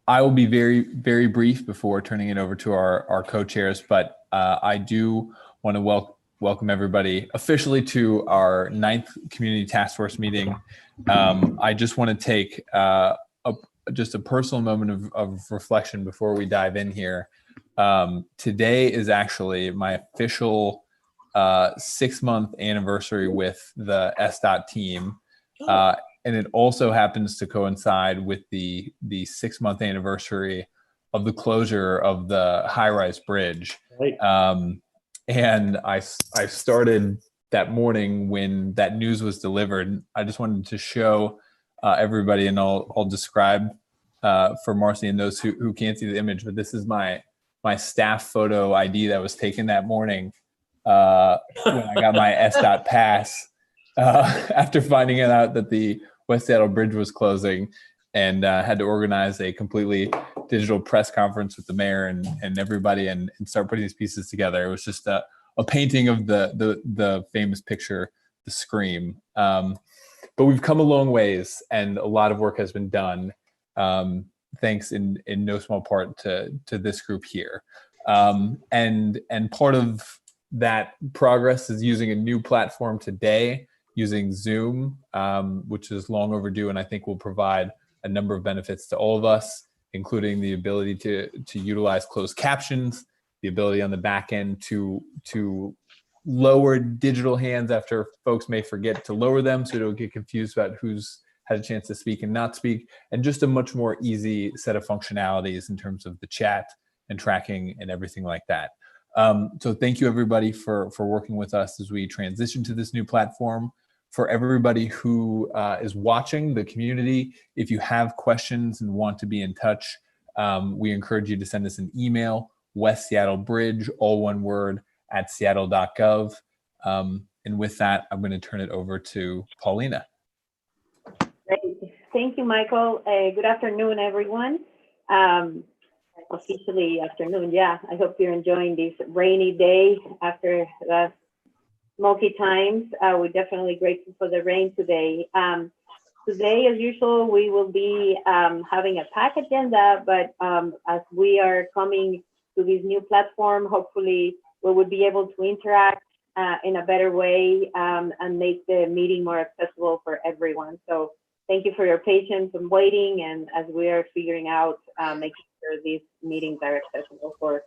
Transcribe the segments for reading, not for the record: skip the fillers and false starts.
I will be very, very brief before turning it over to our co-chairs, but I do want to welcome everybody officially to our 9th Community Task Force meeting. I just want to take just a personal moment of reflection before we dive in here. Today is actually my official 6-month anniversary with the SDOT team. And it also happens to coincide with the 6-month anniversary of the closure of the high-rise bridge. Right. And I started that morning when that news was delivered. I just wanted to show everybody, and I'll describe for Marcy and those who can't see the image, but this is my staff photo ID that was taken that morning when I got my SDOT pass after finding out that the West Seattle Bridge was closing, and had to organize a completely digital press conference with the mayor and everybody and start putting these pieces together. It was just a painting of the famous picture, The Scream. But we've come a long ways, and a lot of work has been done, thanks in no small part to this group here. And part of that progress is using a new platform today, using Zoom, which is long overdue, and I think will provide a number of benefits to all of us, including the ability to utilize closed captions, the ability on the back end to lower digital hands after folks may forget to lower them, so don't get confused about who's had a chance to speak and not speak, and just a much more easy set of functionalities in terms of the chat and tracking and everything like that. So thank you everybody for working with us as we transition to this new platform. For everybody who is watching, the community, if you have questions and want to be in touch, we encourage you to send us an email, West Seattle Bridge, all one word, @seattle.gov. And with that, I'm going to turn it over to Paulina. Great. Thank you, Michael. Good afternoon, everyone. Officially afternoon, yeah. I hope you're enjoying this rainy day after the smoky times. We're definitely grateful for the rain today. Today, as usual, we will be having a packed agenda, but as we are coming to this new platform, hopefully we will be able to interact in a better way and make the meeting more accessible for everyone. So thank you for your patience and waiting, and as we are figuring out making sure these meetings are accessible for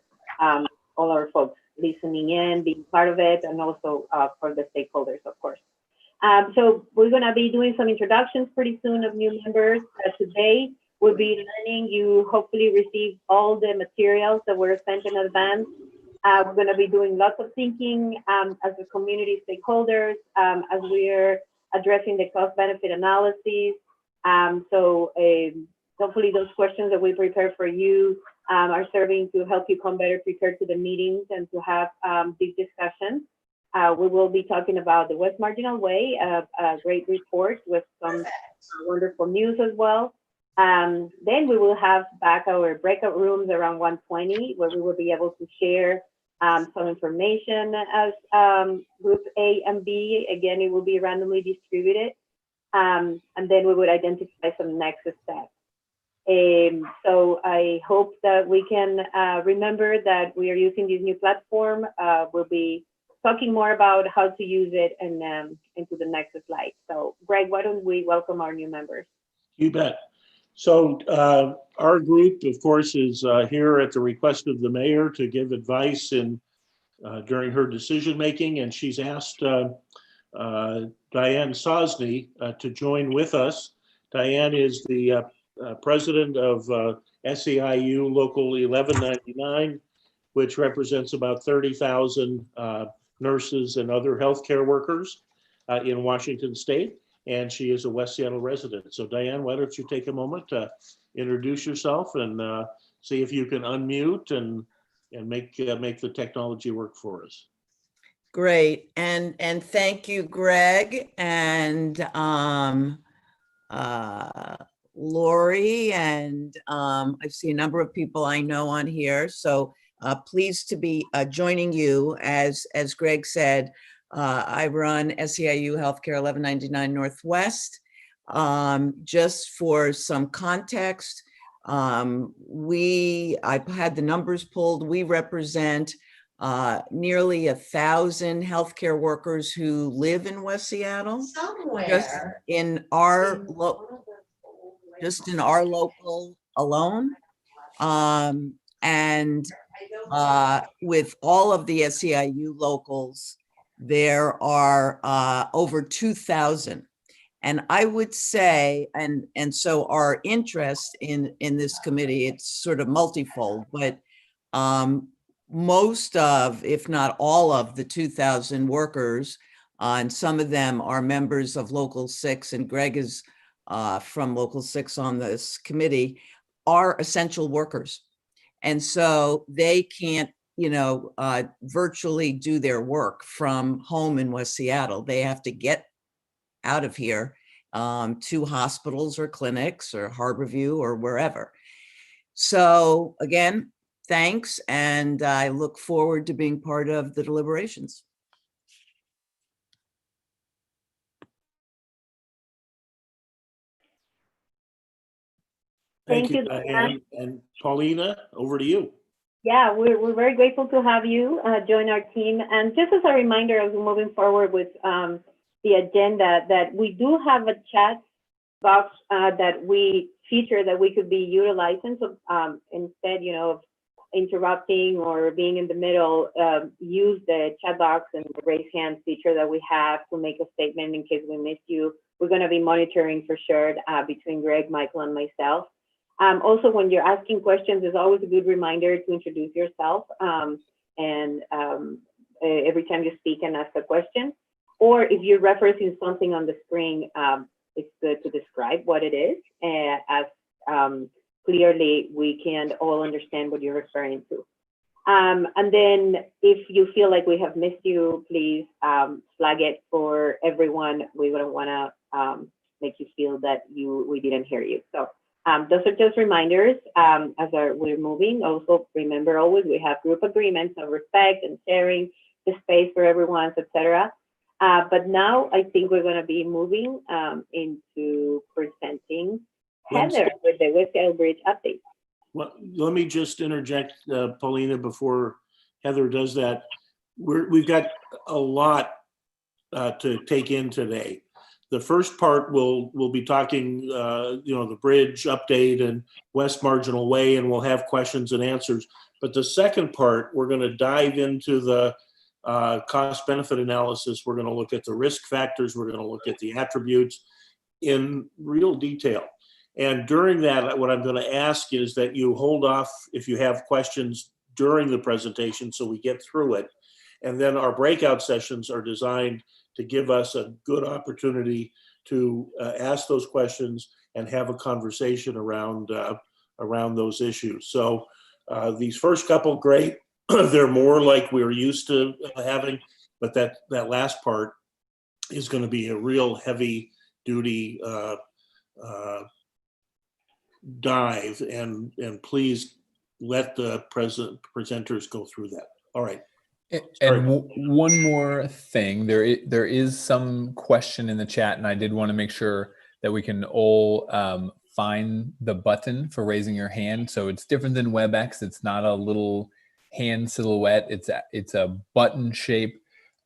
all our folks listening in, being part of it, and also for the stakeholders, of course. So we're going to be doing some introductions pretty soon of new members. Today we'll be learning. You hopefully received all the materials that were sent in advance. We're going to be doing lots of thinking as a community stakeholders as we're addressing the cost-benefit analysis. Hopefully those questions that we prepare for you are serving to help you come better prepared to the meetings and to have these discussions. We will be talking about the West Marginal Way, a great report with some wonderful news as well. Then we will have back our breakout rooms around 1:20, where we will be able to share some information as group A and B. Again, it will be randomly distributed. And then we would identify some next steps. So I hope that we can remember that we are using this new platform. We'll be talking more about how to use it and into the next slide. So Greg, why don't we welcome our new members? You bet. So our group, of course, is here at the request of the mayor to give advice during her decision making, and she's asked Diane Sosney to join with us. Diane is the president of SEIU Local 1199, which represents about 30,000 nurses and other healthcare workers in Washington State, and she is a West Seattle resident. So Diane, why don't you take a moment to introduce yourself and see if you can unmute and make the technology work for us. Great, and thank you, Greg, and Lori, and I see a number of people I know on here. So pleased to be joining you. As Greg said, I run SEIU Healthcare 1199 Northwest. Just for some context, I had the numbers pulled. We represent nearly 1,000 healthcare workers who live in West Seattle. Just in our local alone. And with all of the SEIU locals, there are over 2,000. And I would say, and so our interest in this committee, it's sort of multifold, but most of, if not all of the 2,000 workers, and some of them are members of Local 6, and Greg is from Local 6 on this committee, are essential workers. And so they can't, virtually do their work from home in West Seattle. They have to get out of here to hospitals or clinics or Harborview or wherever. So again, thanks. And I look forward to being part of the deliberations. Thank Thank you, you, Diane. And Paulina, over to you. Yeah, we're very grateful to have you join our team. And just as a reminder, as we're moving forward with the agenda, that we do have a chat box that we feature that we could be utilizing. So instead, of interrupting or being in the middle, use the chat box and the raise hand feature that we have to make a statement in case we missed you. We're going to be monitoring for sure between Greg, Michael, and myself. Also, when you're asking questions, it's always a good reminder to introduce yourself and every time you speak and ask a question. Or if you're referencing something on the screen, it's good to describe what it is as clearly we can all understand what you're referring to. And then if you feel like we have missed you, please flag it for everyone. We wouldn't want to make you feel that we didn't hear you. So those are just reminders as we're moving. Also, remember always we have group agreements on respect and sharing the space for everyone, etc. But now I think we're going to be moving into presenting Heather with the West Seattle Bridge update. Well, let me just interject, Paulina, before Heather does that. We've got a lot to take in today. The first part we'll be talking, the bridge update and West Marginal Way, and we'll have questions and answers. But the second part, we're going to dive into the cost-benefit analysis. We're going to look at the risk factors. We're going to look at the attributes in real detail. And during that, what I'm going to ask is that you hold off if you have questions during the presentation so we get through it. And then our breakout sessions are designed to give us a good opportunity to ask those questions and have a conversation around those issues. So these first couple, great. They're more like we're used to having, but that last part is going to be a real heavy duty dive, and please let the presenters go through that. All right. And one more thing, there is some question in the chat, and I did want to make sure that we can all find the button for raising your hand. So it's different than WebEx. It's not a little hand silhouette. It's a button shape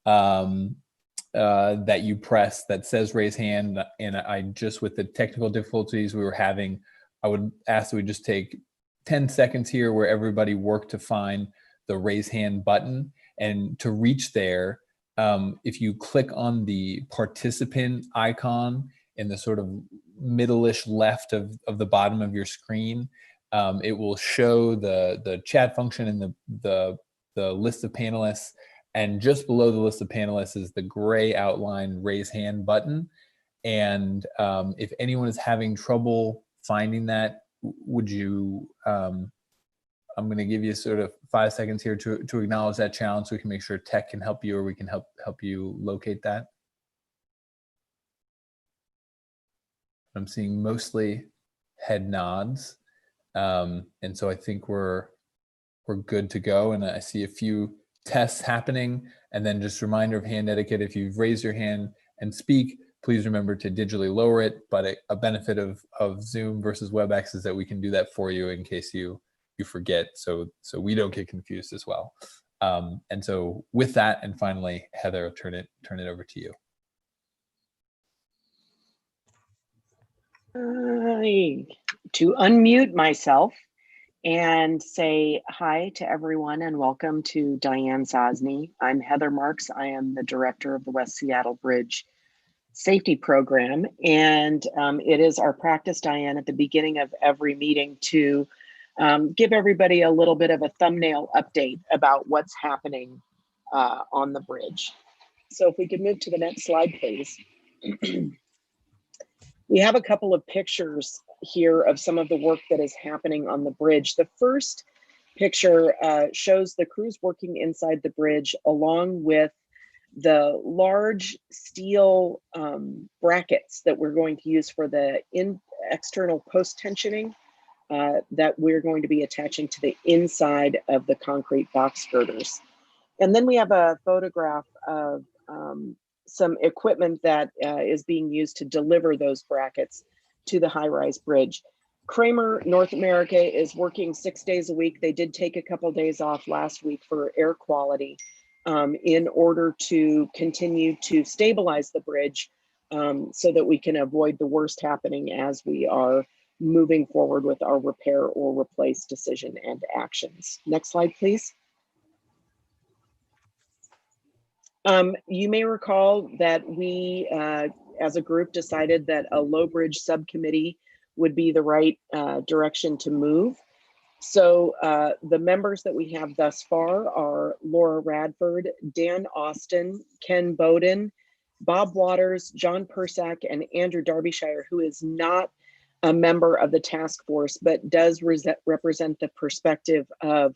that you press that says raise hand. And I just, with the technical difficulties we were having, I would ask that we just take 10 seconds here where everybody work to find the raise hand button. And to reach there, if you click on the participant icon in the sort of middle-ish left of the bottom of your screen, it will show the chat function and the list of panelists. And just below the list of panelists is the gray outline raise hand button. And if anyone is having trouble finding that, would you, I'm going to give you sort of 5 seconds here to acknowledge that challenge so we can make sure tech can help you, or we can help you locate that. I'm seeing mostly head nods. And so I think we're good to go. And I see a few tests happening. And then just a reminder of hand etiquette: if you've raised your hand and speak, please remember to digitally lower it. But a benefit of Zoom versus WebEx is that we can do that for you in case you forget, so we don't get confused as well. And so with that, and finally, Heather, I'll turn it over to you. To unmute myself and say hi to everyone and welcome to Diane Sosney. I'm Heather Marks. I am the director of the West Seattle Bridge Safety Program. And it is our practice, Diane, at the beginning of every meeting to give everybody a little bit of a thumbnail update about what's happening on the bridge. So if we could move to the next slide, please. We have a couple of pictures here of some of the work that is happening on the bridge. The first picture shows the crews working inside the bridge along with the large steel brackets that we're going to use for the external post tensioning that we're going to be attaching to the inside of the concrete box girders. And then we have a photograph of some equipment that is being used to deliver those brackets to the high-rise bridge. Kramer North America is working 6 days a week. They did take a couple days off last week for air quality in order to continue to stabilize the bridge so that we can avoid the worst happening as we are moving forward with our repair or replace decision and actions. Next slide, please. You may recall that we, as a group, decided that a low bridge subcommittee would be the right direction to move. So the members that we have thus far are Laura Radford, Dan Austin, Ken Bowden, Bob Waters, John Persack, and Andrew Darbyshire, who is not a member of the task force, but does represent the perspective of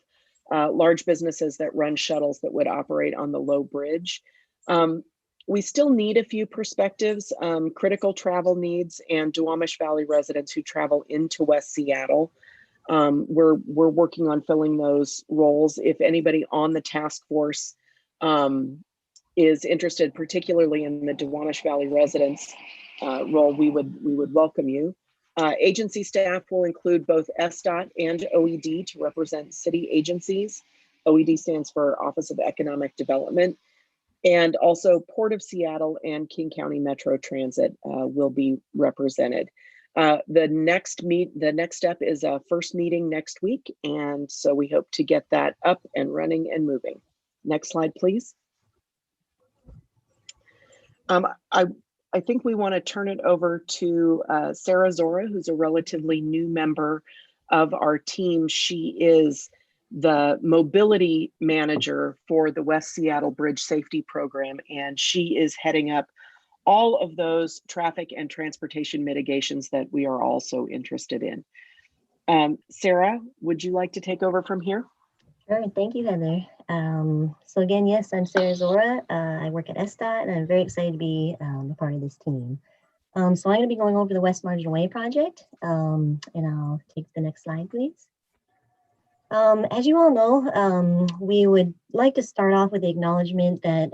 large businesses that run shuttles that would operate on the low bridge. We still need a few perspectives, critical travel needs and Duwamish Valley residents who travel into West Seattle. We're working on filling those roles. If anybody on the task force is interested, particularly in the Duwamish Valley residents role, we would welcome you. Agency staff will include both SDOT and OED to represent city agencies. OED stands for Office of Economic Development. And also Port of Seattle and King County Metro Transit will be represented. The next step is a first meeting next week. And so we hope to get that up and running and moving. Next slide, please. I think we want to turn it over to Sarah Zora, who's a relatively new member of our team. She is the mobility manager for the West Seattle Bridge Safety Program, and she is heading up all of those traffic and transportation mitigations that we are also interested in. Sarah, would you like to take over from here? Sure, thank you, Heather. So again, yes, I'm Sarah Zora. I work at SDOT, and I'm very excited to be a part of this team. So I'm going to be going over the West Marginal Way project, and I'll take the next slide, please. As you all know, we would like to start off with the acknowledgement that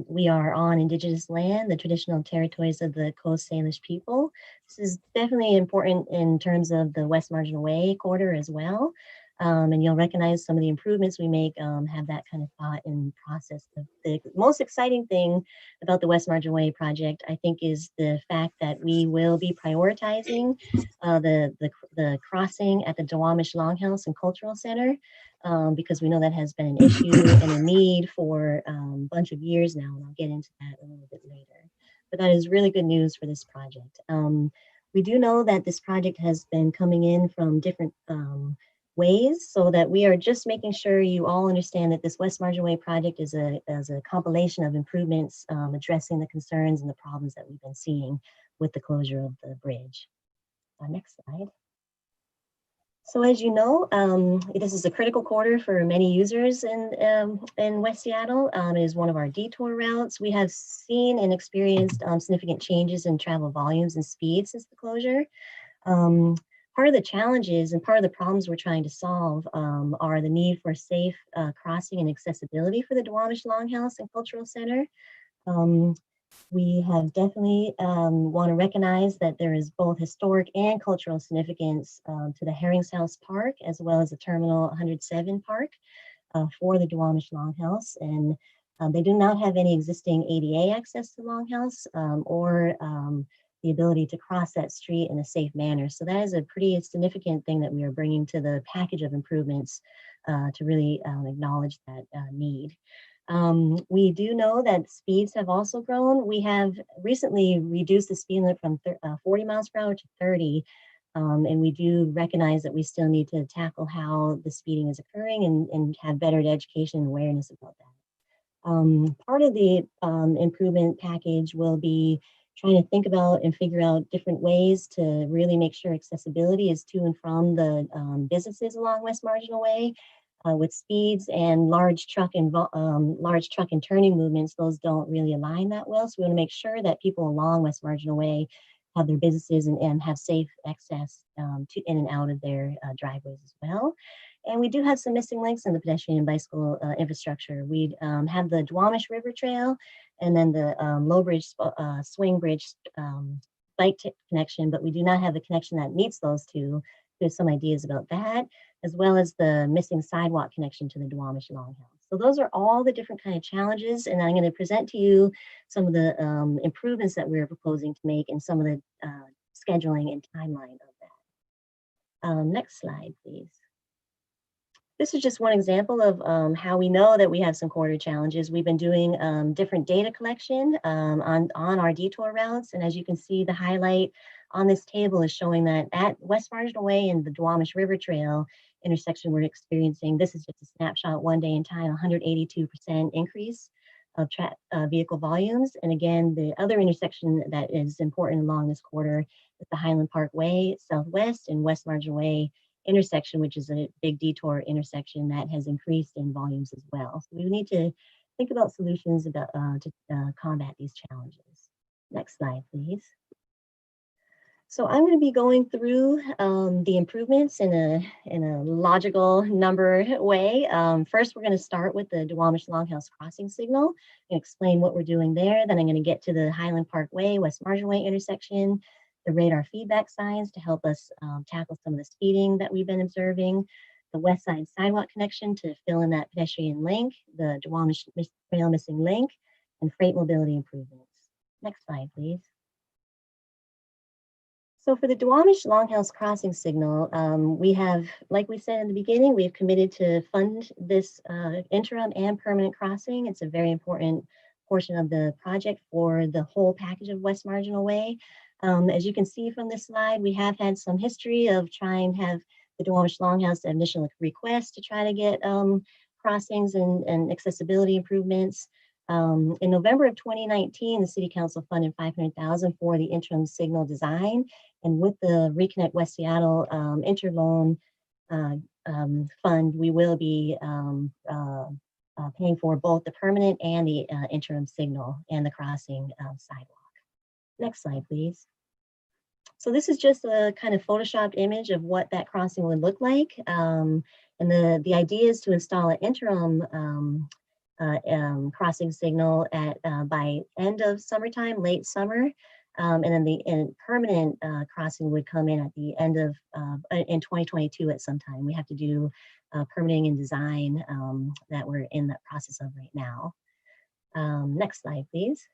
we are on Indigenous land, the traditional territories of the Coast Salish people. This is definitely important in terms of the West Marginal Way corridor as well. And you'll recognize some of the improvements we make have that kind of thought and process. The most exciting thing about the West Marginal Way project, I think, is the fact that we will be prioritizing the crossing at the Duwamish Longhouse and Cultural Center, because we know that has been an issue and a need for a bunch of years now, and I'll get into that a little bit later. But that is really good news for this project. We do know that this project has been coming in from different ways, so that we are just making sure you all understand that this West Marginal Way project is a compilation of improvements addressing the concerns and the problems that we've been seeing with the closure of the bridge. Next slide. So as you know, this is a critical corridor for many users in West Seattle. It is one of our detour routes. We have seen and experienced significant changes in travel volumes and speed since the closure. Part of the challenges and part of the problems we're trying to solve are the need for safe crossing and accessibility for the Duwamish Longhouse and Cultural Center. We have definitely want to recognize that there is both historic and cultural significance to the Herring's House Park, as well as the Terminal 107 Park for the Duwamish Longhouse. And they do not have any existing ADA access to Longhouse or the ability to cross that street in a safe manner. So that is a pretty significant thing that we are bringing to the package of improvements to really acknowledge that need. We do know that speeds have also grown. We have recently reduced the speed limit from 40 miles per hour to 30. And we do recognize that we still need to tackle how the speeding is occurring and have better education and awareness about that. Part of the improvement package will be trying to think about and figure out different ways to really make sure accessibility is to and from the businesses along West Marginal Way. With speeds and large truck and turning movements, those don't really align that well. So we want to make sure that people along West Marginal Way have their businesses and have safe access to in and out of their driveways as well. And we do have some missing links in the pedestrian and bicycle infrastructure. We have the Duwamish River Trail and then the Low Bridge Swing Bridge bike connection, but we do not have the connection that meets those two. There's some ideas about that, as well as the missing sidewalk connection to the Duwamish Longhouse. So those are all the different kind of challenges, and I'm going to present to you some of the improvements that we're proposing to make and some of the scheduling and timeline of that. Next slide, please. This is just one example of how we know that we have some corridor challenges. We've been doing different data collection on our detour routes, and as you can see, the highlight on this table is showing that at West Marginal Way and the Duwamish River Trail intersection, we're experiencing, this is just a snapshot one day in time, 182% increase of vehicle volumes. And again, the other intersection that is important along this corridor is the Highland Park Way Southwest and West Marginal Way intersection, which is a big detour intersection that has increased in volumes as well. So we need to think about solutions about, to combat these challenges. Next slide, please. So I'm going to be going through the improvements in a logical number way. First, we're going to start with the Duwamish Longhouse crossing signal and explain what we're doing there. Then I'm going to get to the Highland Park Way, West Marginal Way intersection, the radar feedback signs to help us tackle some of the speeding that we've been observing, the west side sidewalk connection to fill in that pedestrian link, the Duwamish Trail missing link, and freight mobility improvements. Next slide, please. So for the Duwamish Longhouse crossing signal, we have, like we said in the beginning, we have committed to fund this interim and permanent crossing. It's a very important portion of the project for the whole package of West Marginal Way. As you can see from this slide, we have had some history of trying to have the Duwamish Longhouse initial request to try to get crossings and accessibility improvements. In November of 2019, the City Council funded $500,000 for the interim signal design. And with the Reconnect West Seattle interloan fund, we will be paying for both the permanent and the interim signal and the crossing sidewalk. Next slide, please. So this is just a kind of photoshopped image of what that crossing would look like. And the idea is to install an interim crossing signal at by end of summertime, late summer. And then the permanent crossing would come in at the end of, in 2022 at some time. We have to do permitting and design that we're in that process of right now. Next slide, please.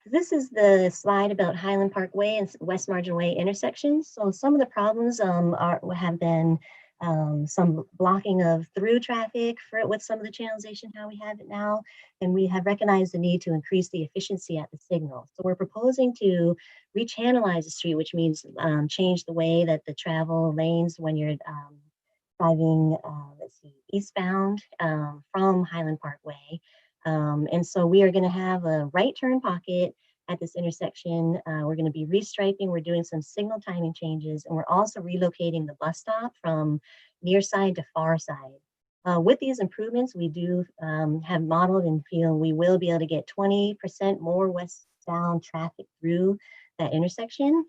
This is the slide about Highland Park Way and West Marginal Way intersections. So some of the problems have been some blocking of through traffic with some of the channelization, how we have it now. And we have recognized the need to increase the efficiency at the signal. So we're proposing to rechannelize the street, which means change the way that the travel lanes when you're driving, let's see, eastbound from Highland Park Way. And so we are going to have a right turn pocket at this intersection. We're going to be restriping. We're doing some signal timing changes, and we're also relocating the bus stop from near side to far side. With these improvements, we do have modeled and feel we will be able to get 20% more westbound traffic through that intersection.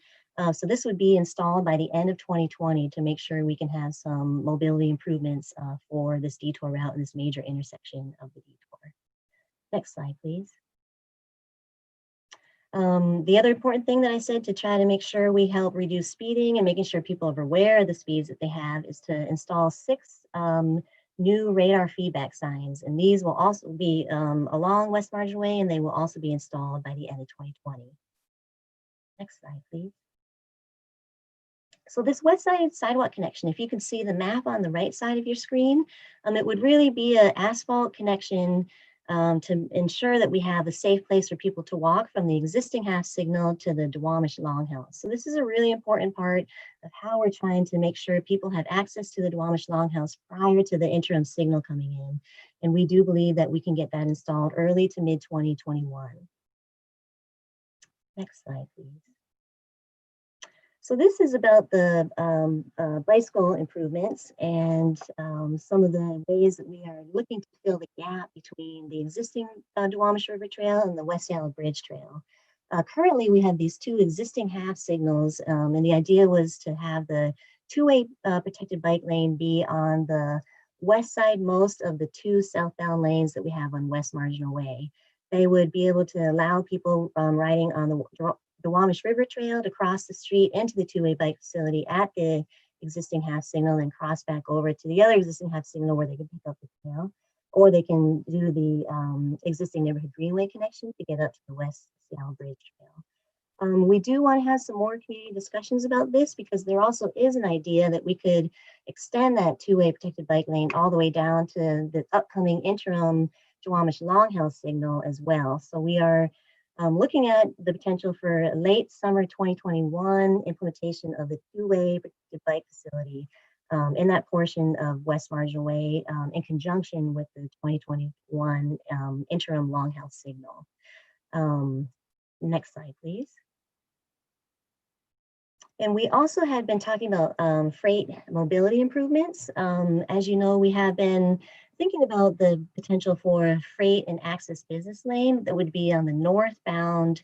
So this would be installed by the end of 2020 to make sure we can have some mobility improvements for this detour route and this major intersection of the detour. Next slide, please. The other important thing that I said to try to make sure we help reduce speeding and making sure people are aware of the speeds that they have is to install 6 new radar feedback signs. And these will also be along West Marginal Way, and they will also be installed by the end of 2020. Next slide, please. So this west side sidewalk connection, if you can see the map on the right side of your screen, it would really be an asphalt connection to ensure that we have a safe place for people to walk from the existing half signal to the Duwamish Longhouse. So this is a really important part of how we're trying to make sure people have access to the Duwamish Longhouse prior to the interim signal coming in. And we do believe that we can get that installed early to mid 2021. Next slide, please. So this is about the bicycle improvements and some of the ways that we are looking to fill the gap between the existing Duwamish River Trail and the West Yellow Bridge Trail. Currently, we have these 2 existing half signals, and the idea was to have the 2-way protected bike lane be on the west side most of the 2 southbound lanes that we have on West Marginal Way. They would be able to allow people riding on the Duwamish River Trail to cross the street into the 2-way bike facility at the existing half signal and cross back over to the other existing half signal where they can pick up the trail, or they can do the existing neighborhood greenway connection to get up to the West Yellow Bridge Trail. We do want to have some more community discussions about this because there also is an idea that we could extend that 2-way protected bike lane all the way down to the upcoming interim Duwamish Longhouse signal as well. So we are looking at the potential for late summer 2021 implementation of the 2-way protected bike facility in that portion of West Marginal Way in conjunction with the 2021 interim Longhouse signal. Next slide, please. And we also had been talking about freight mobility improvements. As you know, we have been thinking about the potential for a freight and access business lane that would be on the northbound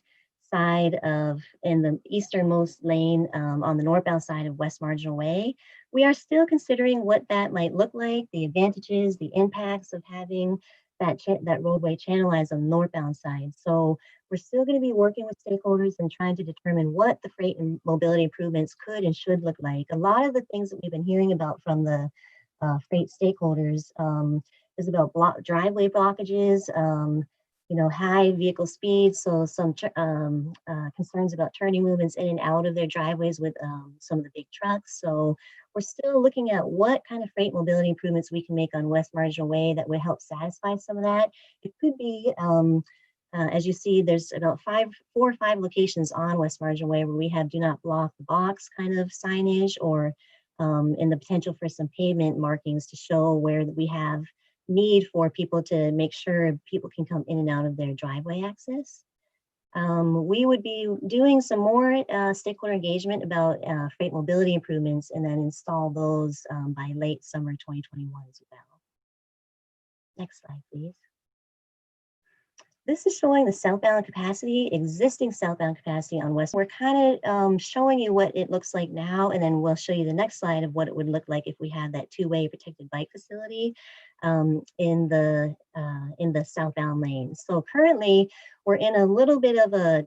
side of, in the easternmost lane on the northbound side of West Marginal Way. We are still considering what that might look like, the advantages, the impacts of having that roadway channelized on the northbound side. So we're still going to be working with stakeholders and trying to determine what the freight and mobility improvements could and should look like. A lot of the things that we've been hearing about from the freight stakeholders is about driveway blockages, high vehicle speeds, so some concerns about turning movements in and out of their driveways with some of the big trucks. So we're still looking at what kind of freight mobility improvements we can make on West Marginal Way that would help satisfy some of that. It could be, as you see, there's about 4 or 5 locations on West Marginal Way where we have do not block the box kind of signage, or in the potential for some pavement markings to show where we have need for people to make sure people can come in and out of their driveway access. We would be doing some more stakeholder engagement about freight mobility improvements and then install those by late summer 2021 as well. Next slide, please. This is showing the southbound capacity, existing southbound capacity on West. We're kind of showing you what it looks like now, and then we'll show you the next slide of what it would look like if we had that 2-way protected bike facility in the southbound lane. So currently, we're in a little bit of a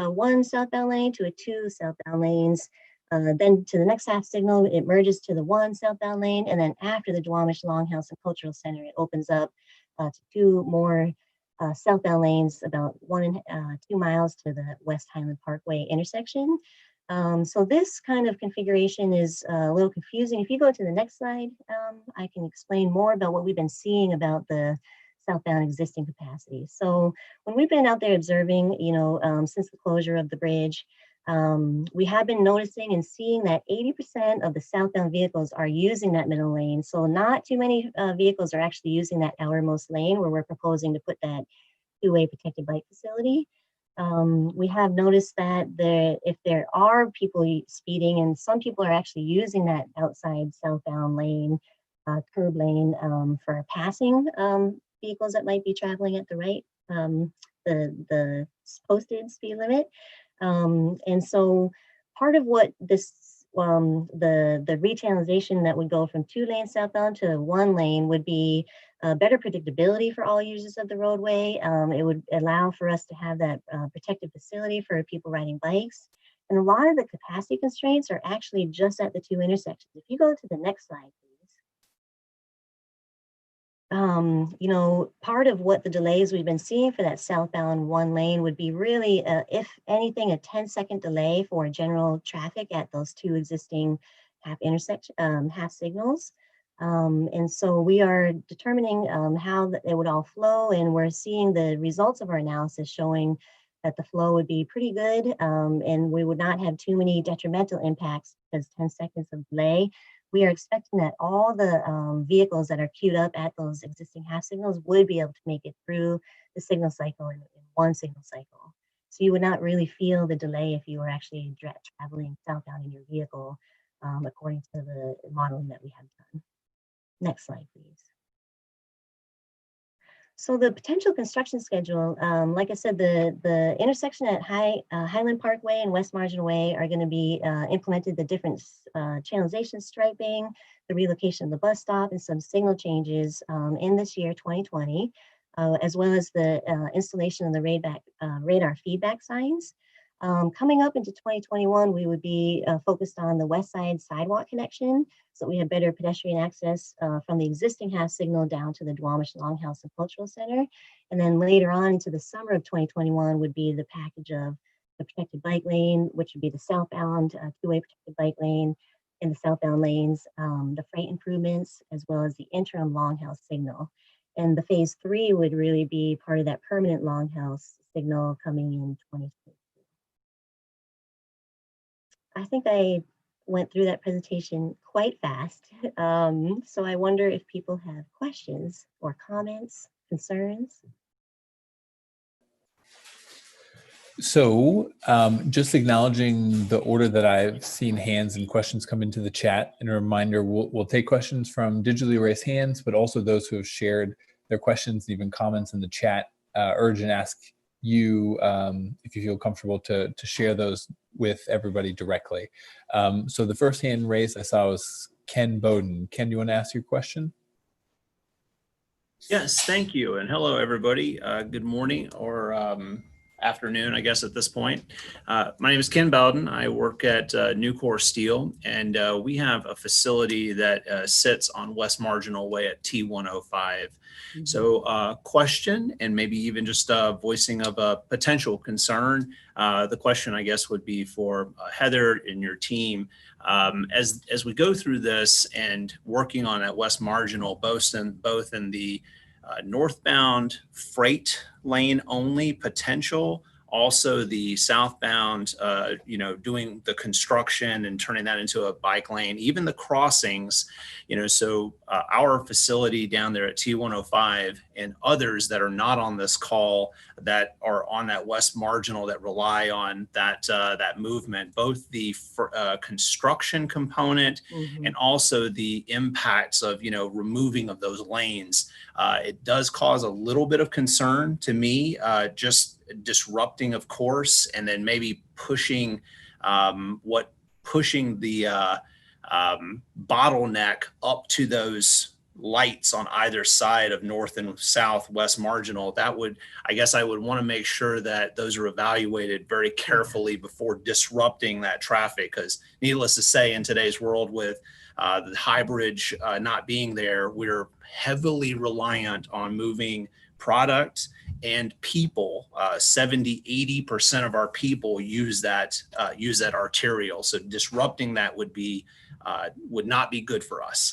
1 southbound lane to a 2 southbound lanes. Then to the next half signal, it merges to the 1 southbound lane, and then after the Duwamish Longhouse and Cultural Center, it opens up to 2 more southbound lanes about 1 and 2 miles to the West Highland Park Way intersection. So this kind of configuration is a little confusing. If you go to the next slide, I can explain more about what we've been seeing about the southbound existing capacity. So when we've been out there observing, since the closure of the bridge, we have been noticing and seeing that 80% of the southbound vehicles are using that middle lane. So not too many vehicles are actually using that outermost lane where we're proposing to put that 2-way protected bike facility. We have noticed that if there are people speeding, and some people are actually using that outside southbound lane, curb lane for passing vehicles that might be traveling at the rate, the posted speed limit. And so part of what this the rechannelization that would go from 2 lanes southbound to 1 lane would be better predictability for all users of the roadway. It would allow for us to have that protective facility for people riding bikes. And a lot of the capacity constraints are actually just at the 2 intersections. If you go to the next slide, please. You know, part of what the delays we've been seeing for that southbound 1 lane would be really, if anything, a 10-second delay for general traffic at those 2 existing half signals. And so we are determining how it would all flow, and we're seeing the results of our analysis showing that the flow would be pretty good, and we would not have too many detrimental impacts because 10 seconds of delay. We are expecting that all the vehicles that are queued up at those existing half signals would be able to make it through the signal cycle in 1 signal cycle. So you would not really feel the delay if you were actually traveling southbound in your vehicle, according to the modeling that we have done. Next slide, please. So the potential construction schedule, like I said, the intersection at Highland Park Way and West Marginal Way are going to be implemented, the different channelization striping, the relocation of the bus stop, and some signal changes in this year, 2020, as well as the installation of the radar feedback signs. Coming up into 2021, we would be focused on the west side sidewalk connection, so we have better pedestrian access from the existing half signal down to the Duwamish Longhouse and Cultural Center. And then later on into the summer of 2021 would be the package of the protected bike lane, which would be the southbound 2-way protected bike lane and the southbound lanes, the freight improvements, as well as the interim Longhouse signal. And the phase 3 would really be part of that permanent Longhouse signal coming in 2022. I think I went through that presentation quite fast. So I wonder if people have questions or comments, concerns. So just acknowledging the order that I've seen hands and questions come into the chat, and a reminder, we'll take questions from digitally raised hands, but also those who have shared their questions and even comments in the chat. Urge and ask you if you feel comfortable to share those with everybody directly. So the first hand raised I saw was Ken Bowden. Ken, do you want to ask your question? Yes, thank you. And hello, everybody. Good morning or afternoon, I guess, at this point. My name is Ken Bowden. I work at Nucor Steel, and we have a facility that sits on West Marginal Way at T105. Mm-hmm. So question, and maybe even just voicing of a potential concern. The question, I guess, would be for Heather and your team. As we go through this and working on that West Marginal, both in the northbound freight lane only potential, also the southbound, doing the construction and turning that into a bike lane, even the crossings, so our facility down there at T105 and others that are not on this call that are on that West Marginal that rely on that movement, both the construction component mm-hmm. and also the impacts of, removing of those lanes. It does cause a little bit of concern to me, just disrupting, of course, and then maybe pushing the bottleneck up to those lights on either side of north and south West Marginal. That would, I guess I would want to make sure that those are evaluated very carefully before disrupting that traffic, because needless to say, in today's world with the high bridge not being there, we're heavily reliant on moving product and people. 70–80% of our people use that arterial. So disrupting that would not be good for us.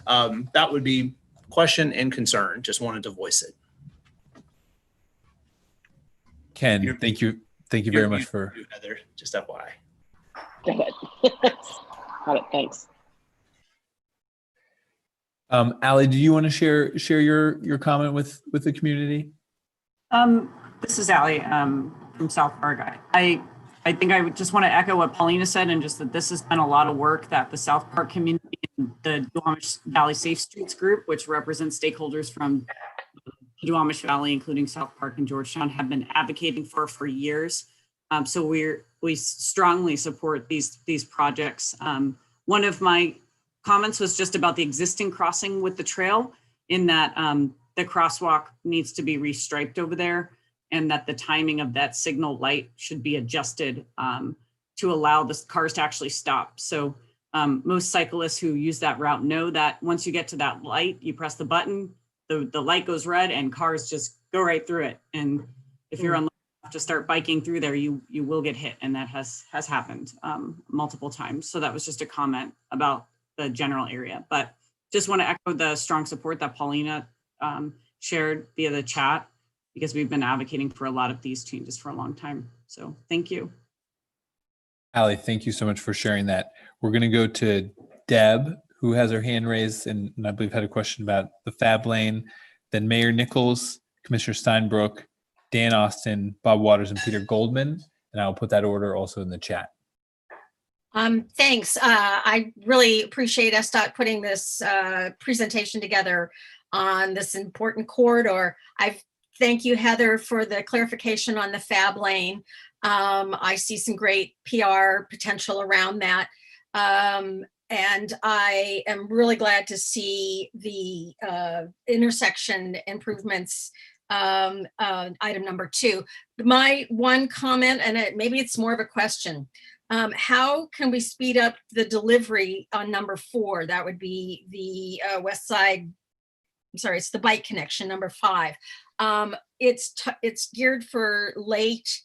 That would be question and concern. Just wanted to voice it. Ken, thank you very much for Heather. Just FYI. Go ahead. Got it. Thanks. Allie, do you want to share your comment with the community? This is Allie from South Park. I think I would just want to echo what Paulina said, and just that this has been a lot of work that the South Park community and the Duwamish Valley Safe Streets group, which represents stakeholders from Duwamish Valley, including South Park and Georgetown, have been advocating for years. So we we strongly support these projects. One of my comments was just about the existing crossing with the trail, in that the crosswalk needs to be restriped over there, and that the timing of that signal light should be adjusted to allow the cars to actually stop. So most cyclists who use that route know that once you get to that light, you press the button, the light goes red and cars just go right through it. And if you're unlucky enough to start biking through there, you will get hit. And that has happened multiple times. So that was just a comment about the general area. But just want to echo the strong support that Paulina shared via the chat, because we've been advocating for a lot of these changes for a long time. So thank you. Allie, thank you so much for sharing that. We're going to go to Deb, who has her hand raised, and I believe had a question about the fab lane. Then Mayor Nichols, Commissioner Steinbrook, Dan Austin, Bob Waters, and Peter Goldman. And I'll put that order also in the chat. Thanks. I really appreciate SDOT putting this presentation together on this important corridor. Thank you, Heather, for the clarification on the fab lane. I see some great PR potential around that. And I am really glad to see the intersection improvements, item number 2. My one comment, and maybe it's more of a question, how can we speed up the delivery on number 4? That would be the west side, I'm sorry, it's the bike connection, number 5. It's geared for late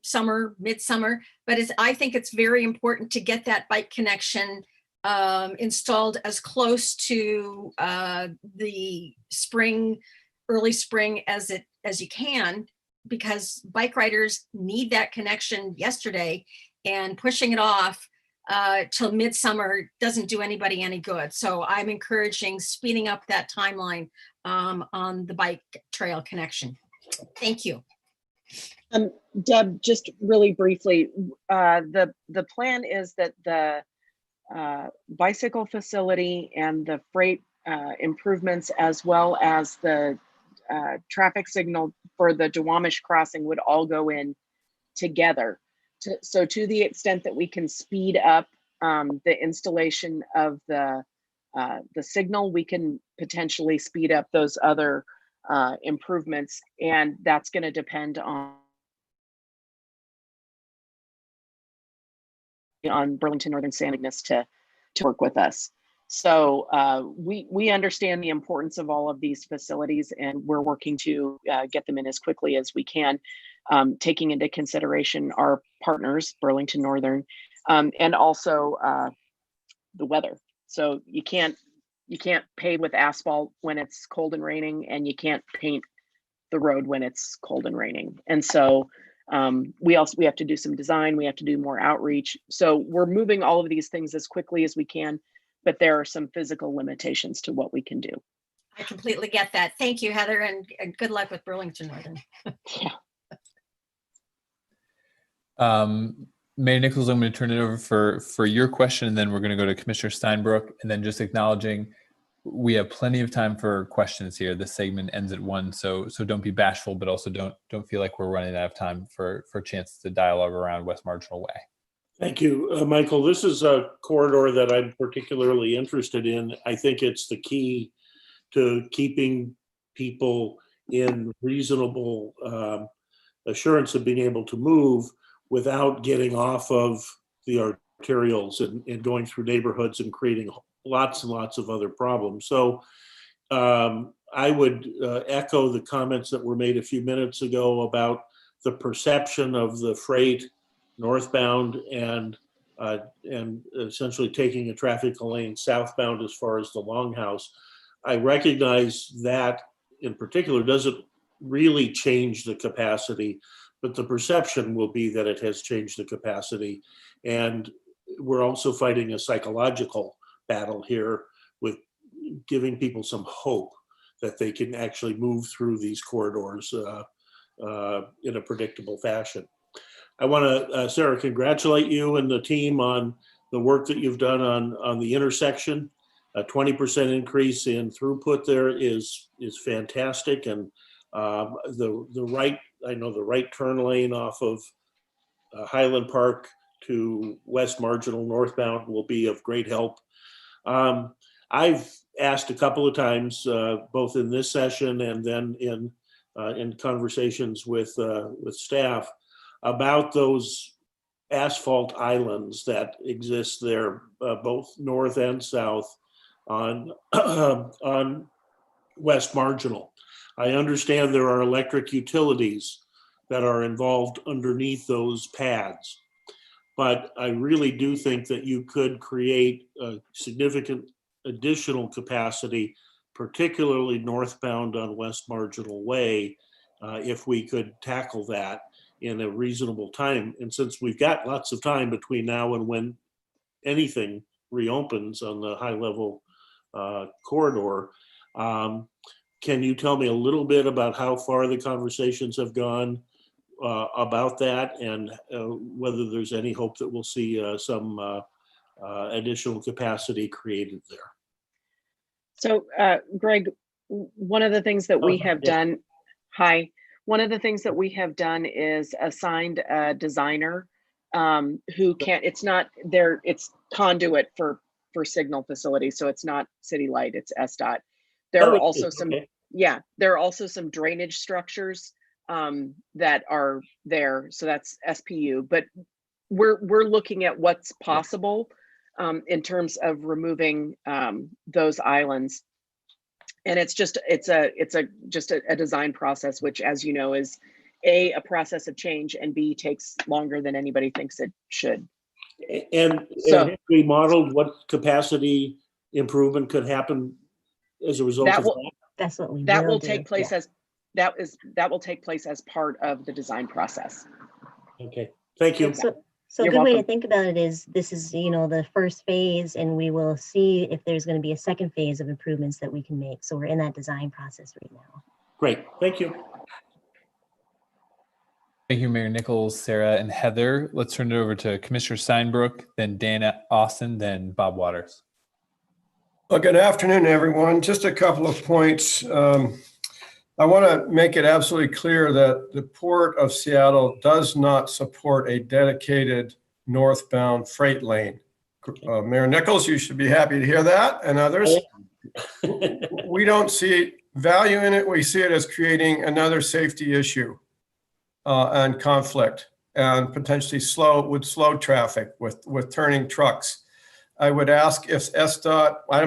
summer, midsummer, but I think it's very important to get that bike connection installed as close to the spring, early spring as you can, because bike riders need that connection yesterday, and pushing it off till midsummer doesn't do anybody any good. So I'm encouraging speeding up that timeline on the bike trail connection. Thank you. Deb, just really briefly, the plan is that the bicycle facility and the freight improvements, as well as the traffic signal for the Duwamish crossing, would all go in together. So to the extent that we can speed up the installation of the signal, we can potentially speed up those other improvements, and that's going to depend on Burlington Northern San Ignace to work with us. So we understand the importance of all of these facilities, and we're working to get them in as quickly as we can, taking into consideration our partners, Burlington Northern, and also the weather. So you can't pave with asphalt when it's cold and raining, and you can't paint the road when it's cold and raining. And so we have to do some design, we have to do more outreach. So we're moving all of these things as quickly as we can, but there are some physical limitations to what we can do. I completely get that. Thank you, Heather, and good luck with Burlington Northern. Yeah. Mayor Nichols, I'm going to turn it over for your question, and then we're going to go to Commissioner Steinbrook, and then just acknowledging we have plenty of time for questions here. This segment ends at 1, so don't be bashful, but also don't feel like we're running out of time for a chance to dialogue around West Marginal Way. Thank you, Michael. This is a corridor that I'm particularly interested in. I think it's the key to keeping people in reasonable assurance of being able to move without getting off of the arterials and going through neighborhoods and creating lots and lots of other problems. So I would echo the comments that were made a few minutes ago about the perception of the freight northbound and essentially taking a traffic lane southbound as far as the Longhouse. I recognize that in particular doesn't really change the capacity, but the perception will be that it has changed the capacity. And we're also fighting a psychological battle here with giving people some hope that they can actually move through these corridors in a predictable fashion. I want to, Sarah, congratulate you and the team on the work that you've done on the intersection. A 20% increase in throughput there is fantastic, and the right turn lane off of Highland Park to West Marginal northbound will be of great help. I've asked a couple of times, both in this session and then in conversations with staff, about those asphalt islands that exist there, both north and south on on West Marginal. I understand there are electric utilities that are involved underneath those pads, but I really do think that you could create a significant additional capacity, particularly northbound on West Marginal Way, if we could tackle that in a reasonable time. And since we've got lots of time between now and when anything reopens on the high level corridor, can you tell me a little bit about how far the conversations have gone about that, and whether there's any hope that we'll see some additional capacity created there? So, Greg, one of the things that we have done, one of the things that we have done is assigned a designer who can, it's not there, it's conduit for signal facilities. So it's not City Light, it's SDOT. There are also some, there are also some drainage structures that are there. So that's SPU, but we're looking at what's possible in terms of removing those islands. And it's just a design process, which, as you know, is a process of change, and B, takes longer than anybody thinks it should. And so we modeled what capacity improvement could happen as a result of that. That's what we that will take place as that will take place as part of the design process. Okay, thank you. So a good way to think about it is this is, the first phase, and we will see if there's going to be a second phase of improvements that we can make. So we're in that design process right now. Great, thank you. Thank you, Mayor Nichols, Sarah, and Heather. Let's turn it over to Commissioner Steinbrook, then Dana Austin, then Bob Waters. Well, good afternoon, everyone. Just a couple of points. I want to make it absolutely clear that the Port of Seattle does not support a dedicated northbound freight lane. Mayor Nichols, you should be happy to hear that, and others. We don't see value in it. We see it as creating another safety issue and conflict, and potentially would slow traffic with turning trucks. I would ask if SDOT, we're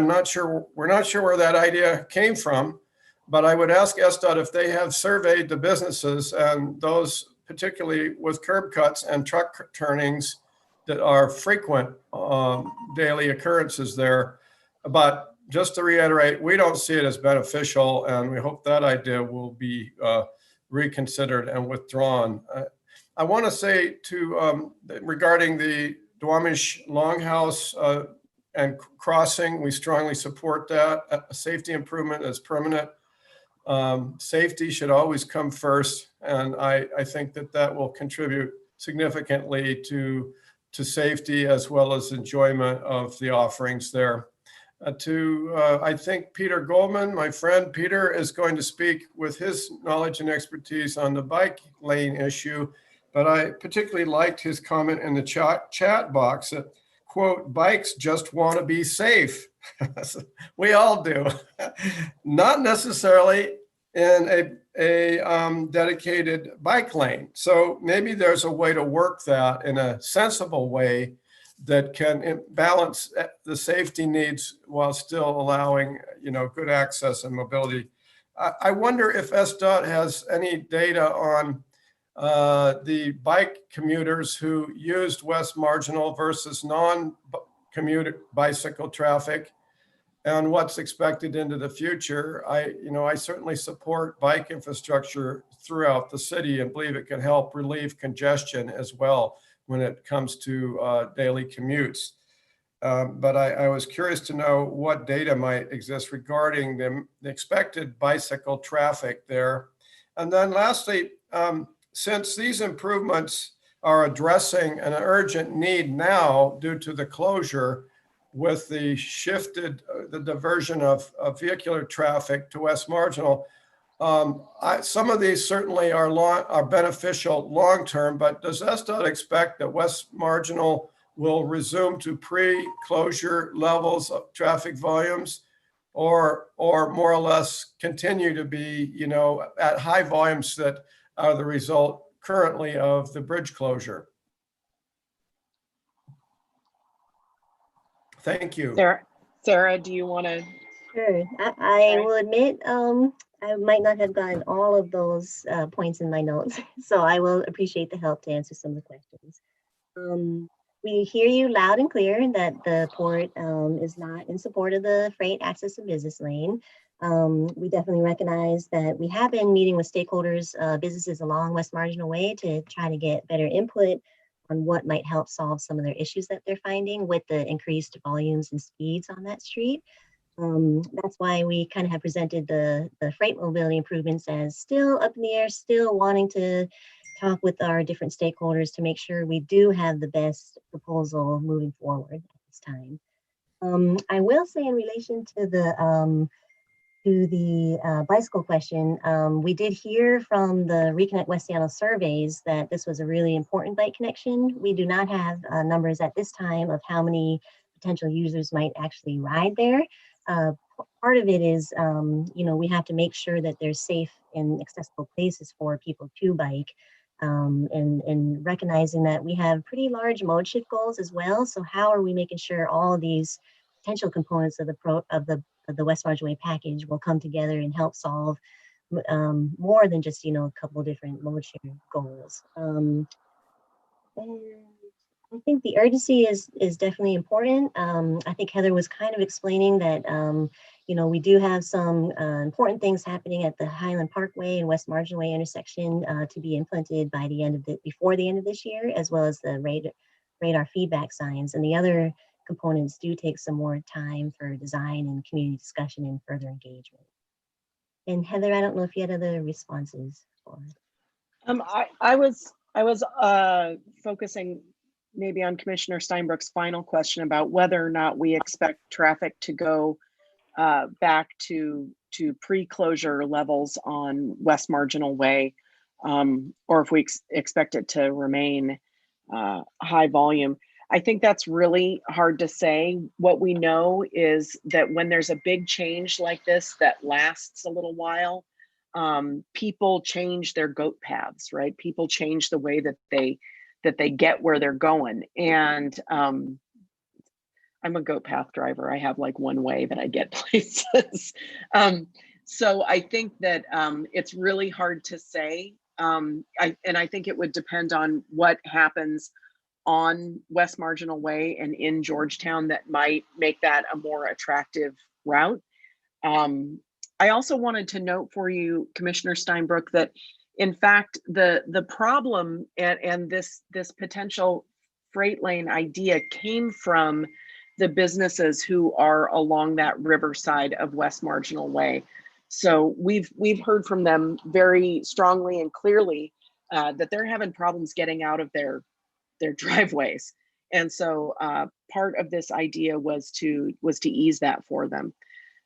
not sure where that idea came from, but I would ask SDOT if they have surveyed the businesses, and those particularly with curb cuts and truck turnings that are frequent daily occurrences there. But just to reiterate, we don't see it as beneficial, and we hope that idea will be reconsidered and withdrawn. I want to say regarding the Duwamish Longhouse and crossing, we strongly support that. A safety improvement is permanent. Safety should always come first, and I think that will contribute significantly to safety as well as enjoyment of the offerings there. I think Peter Goldman, my friend Peter, is going to speak with his knowledge and expertise on the bike lane issue, but I particularly liked his comment in the chat box that, quote, bikes just want to be safe. We all do. Not necessarily in a dedicated bike lane. So maybe there's a way to work that in a sensible way that can balance the safety needs while still allowing, good access and mobility. I wonder if SDOT has any data on the bike commuters who used West Marginal versus non-commuter bicycle traffic, and what's expected into the future. I certainly support bike infrastructure throughout the city and believe it can help relieve congestion as well when it comes to daily commutes. But I was curious to know what data might exist regarding the expected bicycle traffic there. And then lastly, since these improvements are addressing an urgent need now due to the closure with the diversion of vehicular traffic to West Marginal, Some of these certainly are beneficial long-term, but does SDOT expect that West Marginal will resume to pre-closure levels of traffic volumes, or more or less continue to be, at high volumes that are the result currently of the bridge closure? Thank you. Sarah, do you want to? Sure. I will admit, I might not have gotten all of those points in my notes, so I will appreciate the help to answer some of the questions. We hear you loud and clear that the port is not in support of the freight access and business lane. We definitely recognize that we have been meeting with stakeholders, businesses along West Marginal Way to try to get better input on what might help solve some of their issues that they're finding with the increased volumes and speeds on that street. That's why we kind of have presented the freight mobility improvements as still up in the air, still wanting to talk with our different stakeholders to make sure we do have the best proposal moving forward at this time. I will say in relation to the bicycle question, we did hear from the Reconnect West Seattle surveys that this was a really important bike connection. We do not have numbers at this time of how many potential users might actually ride there. Part of it is, we have to make sure that there's safe and accessible places for people to bike, and recognizing that we have pretty large mode shift goals as well. So how are we making sure all of these potential components of the West Marginal Way package will come together and help solve more than just a couple of different mode share goals. And I think the urgency is definitely important. I think Heather was kind of explaining that we do have some important things happening at the Highland Park Way and West Marginal Way intersection to be implemented by before the end of this year, as well as the radar feedback signs. And the other components do take some more time for design and community discussion and further engagement. And Heather, I don't know if you had other responses for it. I was focusing maybe on Commissioner Steinbrook's final question about whether or not we expect traffic to go back to pre-closure levels on West Marginal Way, or if we expect it to remain high volume. I think that's really hard to say. What we know is that when there's a big change like this that lasts a little while, people change their goat paths, right? People change the way that they get where they're going. And I'm a goat path driver. I have like one way that I get places. So I think that it's really hard to say. And I think it would depend on what happens on West Marginal Way and in Georgetown that might make that a more attractive route. I also wanted to note for you, Commissioner Steinbrook, that in fact, the problem and this potential freight lane idea came from the businesses who are along that riverside of West Marginal Way. So we've heard from them very strongly and clearly that they're having problems getting out of their driveways. And so part of this idea was to ease that for them.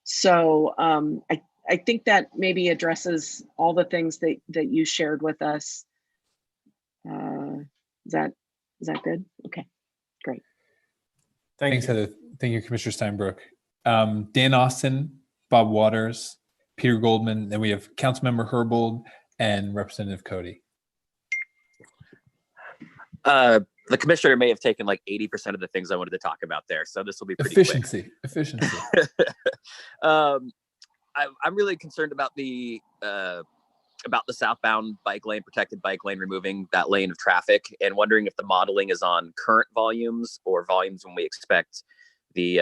So I think that maybe addresses all the things that you shared with us. Is that good? Okay, great. Thanks, Heather. Thank you, Commissioner Steinbrook. Dan Austin, Bob Waters, Peter Goldman, then we have Councilmember Herbold and Representative Cody. The commissioner may have taken like 80% of the things I wanted to talk about there, so this will be pretty quick. Efficiency. I'm really concerned about the southbound bike lane, protected bike lane, removing that lane of traffic, and wondering if the modeling is on current volumes or volumes when we expect the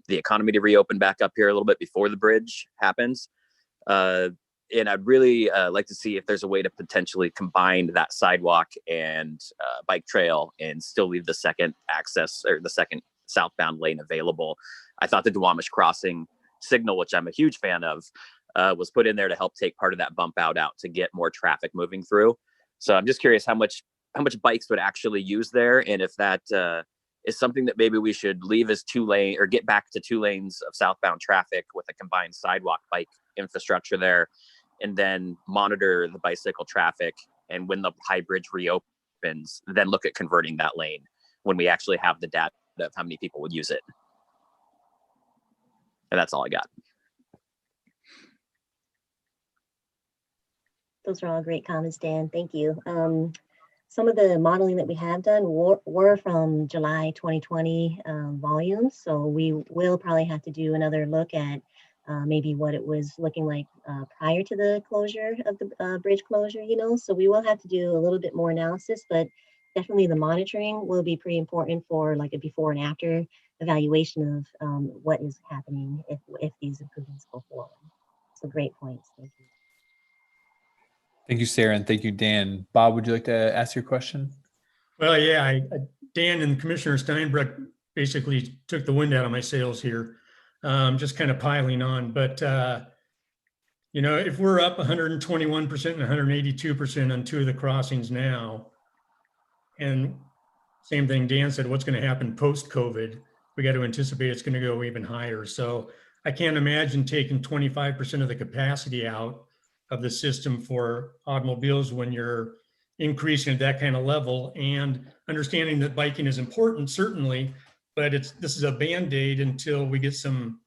economy to reopen back up here a little bit before the bridge happens. And I'd really like to see if there's a way to potentially combine that sidewalk and bike trail and still leave the second access or the second southbound lane available. I thought the Duwamish crossing signal, which I'm a huge fan of, was put in there to help take part of that bump out to get more traffic moving through. So I'm just curious how much bikes would actually use there, and if that is something that maybe we should leave as 2 lane or get back to 2 lanes of southbound traffic with a combined sidewalk bike infrastructure there, and then monitor the bicycle traffic. And when the high bridge reopens, then look at converting that lane when we actually have the data of how many people would use it. And that's all I got. Those are all great comments, Dan. Thank you. Some of the modeling that we have done were from July 2020 volumes. So we will probably have to do another look at maybe what it was looking like prior to the closure of the bridge closure, you know. So we will have to do a little bit more analysis, but definitely the monitoring will be pretty important for like a before and after evaluation of what is happening if these improvements go forward. So great points. Thank you. Thank you, Sarah, and thank you, Dan. Bob, would you like to ask your question? Well, yeah, Dan and Commissioner Steinbruck basically took the wind out of my sails here, just kind of piling on. But, you know, if we're up 121% and 182% on 2 of the crossings now, and same thing Dan said, what's going to happen post-COVID, we got to anticipate it's going to go even higher. So I can't imagine taking 25% of the capacity out of the system for automobiles when you're increasing at that kind of level, and understanding that biking is important, certainly, but this is a Band-Aid until we get some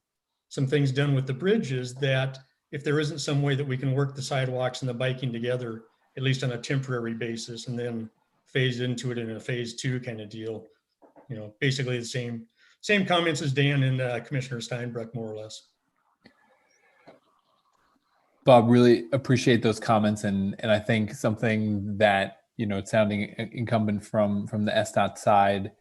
things done with the bridges, that if there isn't some way that we can work the sidewalks and the biking together, at least on a temporary basis, and then phase into it in a phase 2 kind of deal. You know, basically the same comments as Dan and Commissioner Steinbruck, more or less. Bob, really appreciate those comments, and I think something that, you know, it's sounding incumbent from the SDOT side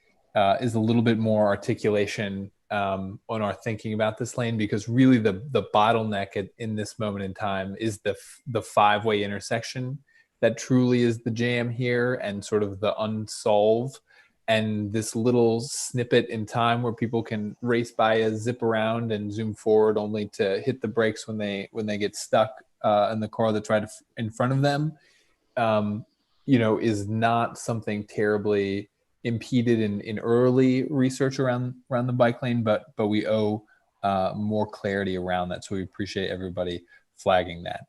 is a little bit more articulation on our thinking about this lane, because really the bottleneck in this moment in time is the 5-way intersection that truly is the jam here, and sort of the unsolved. And this little snippet in time where people can race by a zip around and zoom forward only to hit the brakes when they get stuck in the car that's right in front of them, you know, is not something terribly impeded in early research around the bike lane, but we owe more clarity around that. So we appreciate everybody flagging that.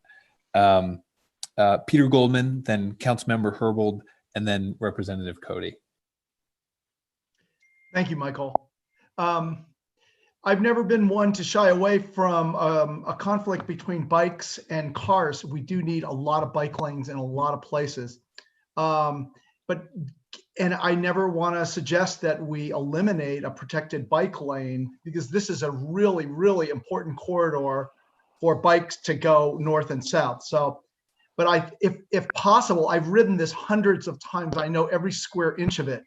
Peter Goldman, then Councilmember Herbold, and then Representative Cody. Thank you, Michael. I've never been one to shy away from a conflict between bikes and cars. We do need a lot of bike lanes in a lot of places. And I never want to suggest that we eliminate a protected bike lane, because this is a really, really important corridor for bikes to go north and south. So, but if possible, I've ridden this hundreds of times. I know every square inch of it.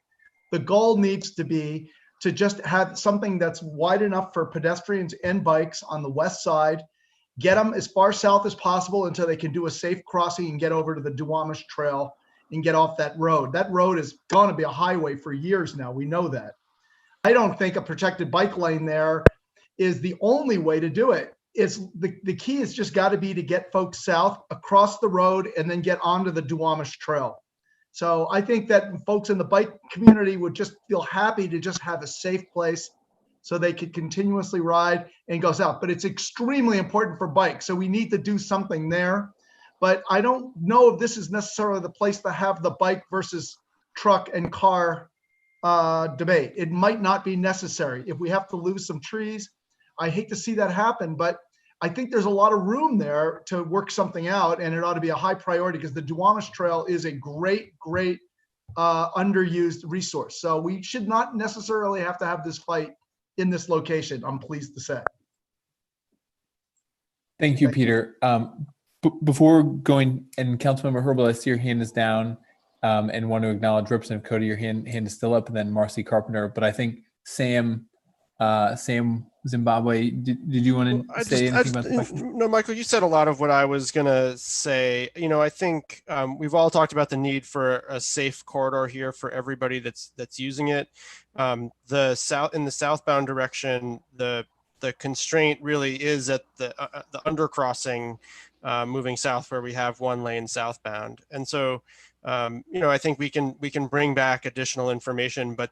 The goal needs to be to just have something that's wide enough for pedestrians and bikes on the west side, get them as far south as possible until they can do a safe crossing and get over to the Duwamish Trail and get off that road. That road is going to be a highway for years now. We know that. I don't think a protected bike lane there is the only way to do it. It's the key is just got to be to get folks south across the road and then get onto the Duwamish Trail. So I think that folks in the bike community would just feel happy to just have a safe place so they could continuously ride and go south. But it's extremely important for bikes. So we need to do something there. But I don't know if this is necessarily the place to have the bike versus truck and car debate. It might not be necessary. If we have to lose some trees, I hate to see that happen, but I think there's a lot of room there to work something out, and it ought to be a high priority because the Duwamish Trail is a great underused resource. So we should not necessarily have to have this fight in this location, I'm pleased to say. Thank you, Peter. Before going, and Councilmember Herbold, I see your hand is down, and want to acknowledge Representative Cody, your hand is still up, and then Marcy Carpenter. But I think Sam Zimbabwe, did you want to say anything about the question? No, Michael, you said a lot of what I was going to say. You know, I think we've all talked about the need for a safe corridor here for everybody that's using it. In the southbound direction, the constraint really is at the undercrossing moving south, where we have one lane southbound. And so, you know, I think we can bring back additional information, but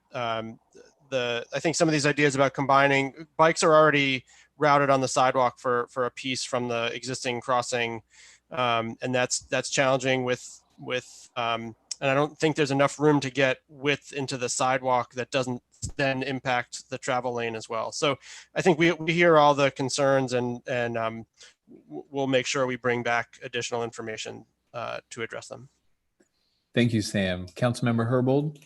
I think some of these ideas about combining bikes are already routed on the sidewalk for a piece from the existing crossing And that's challenging with and I don't think there's enough room to get width into the sidewalk that doesn't then impact the travel lane as well. So I think we hear all the concerns, and we'll make sure we bring back additional information to address them. Thank you, Sam. Councilmember Herbold.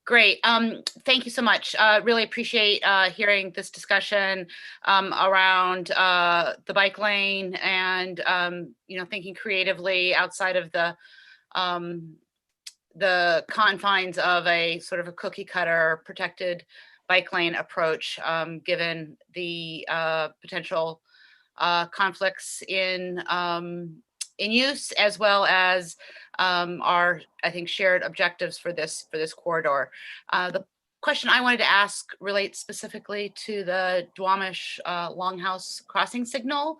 Great. Thank you so much. Really appreciate hearing this discussion around the bike lane and thinking creatively outside of the confines of a sort of a cookie cutter protected bike lane approach, given the potential conflicts in use, as well as our, I think, shared objectives for this corridor. The question I wanted to ask relates specifically to the Duwamish Longhouse crossing signal.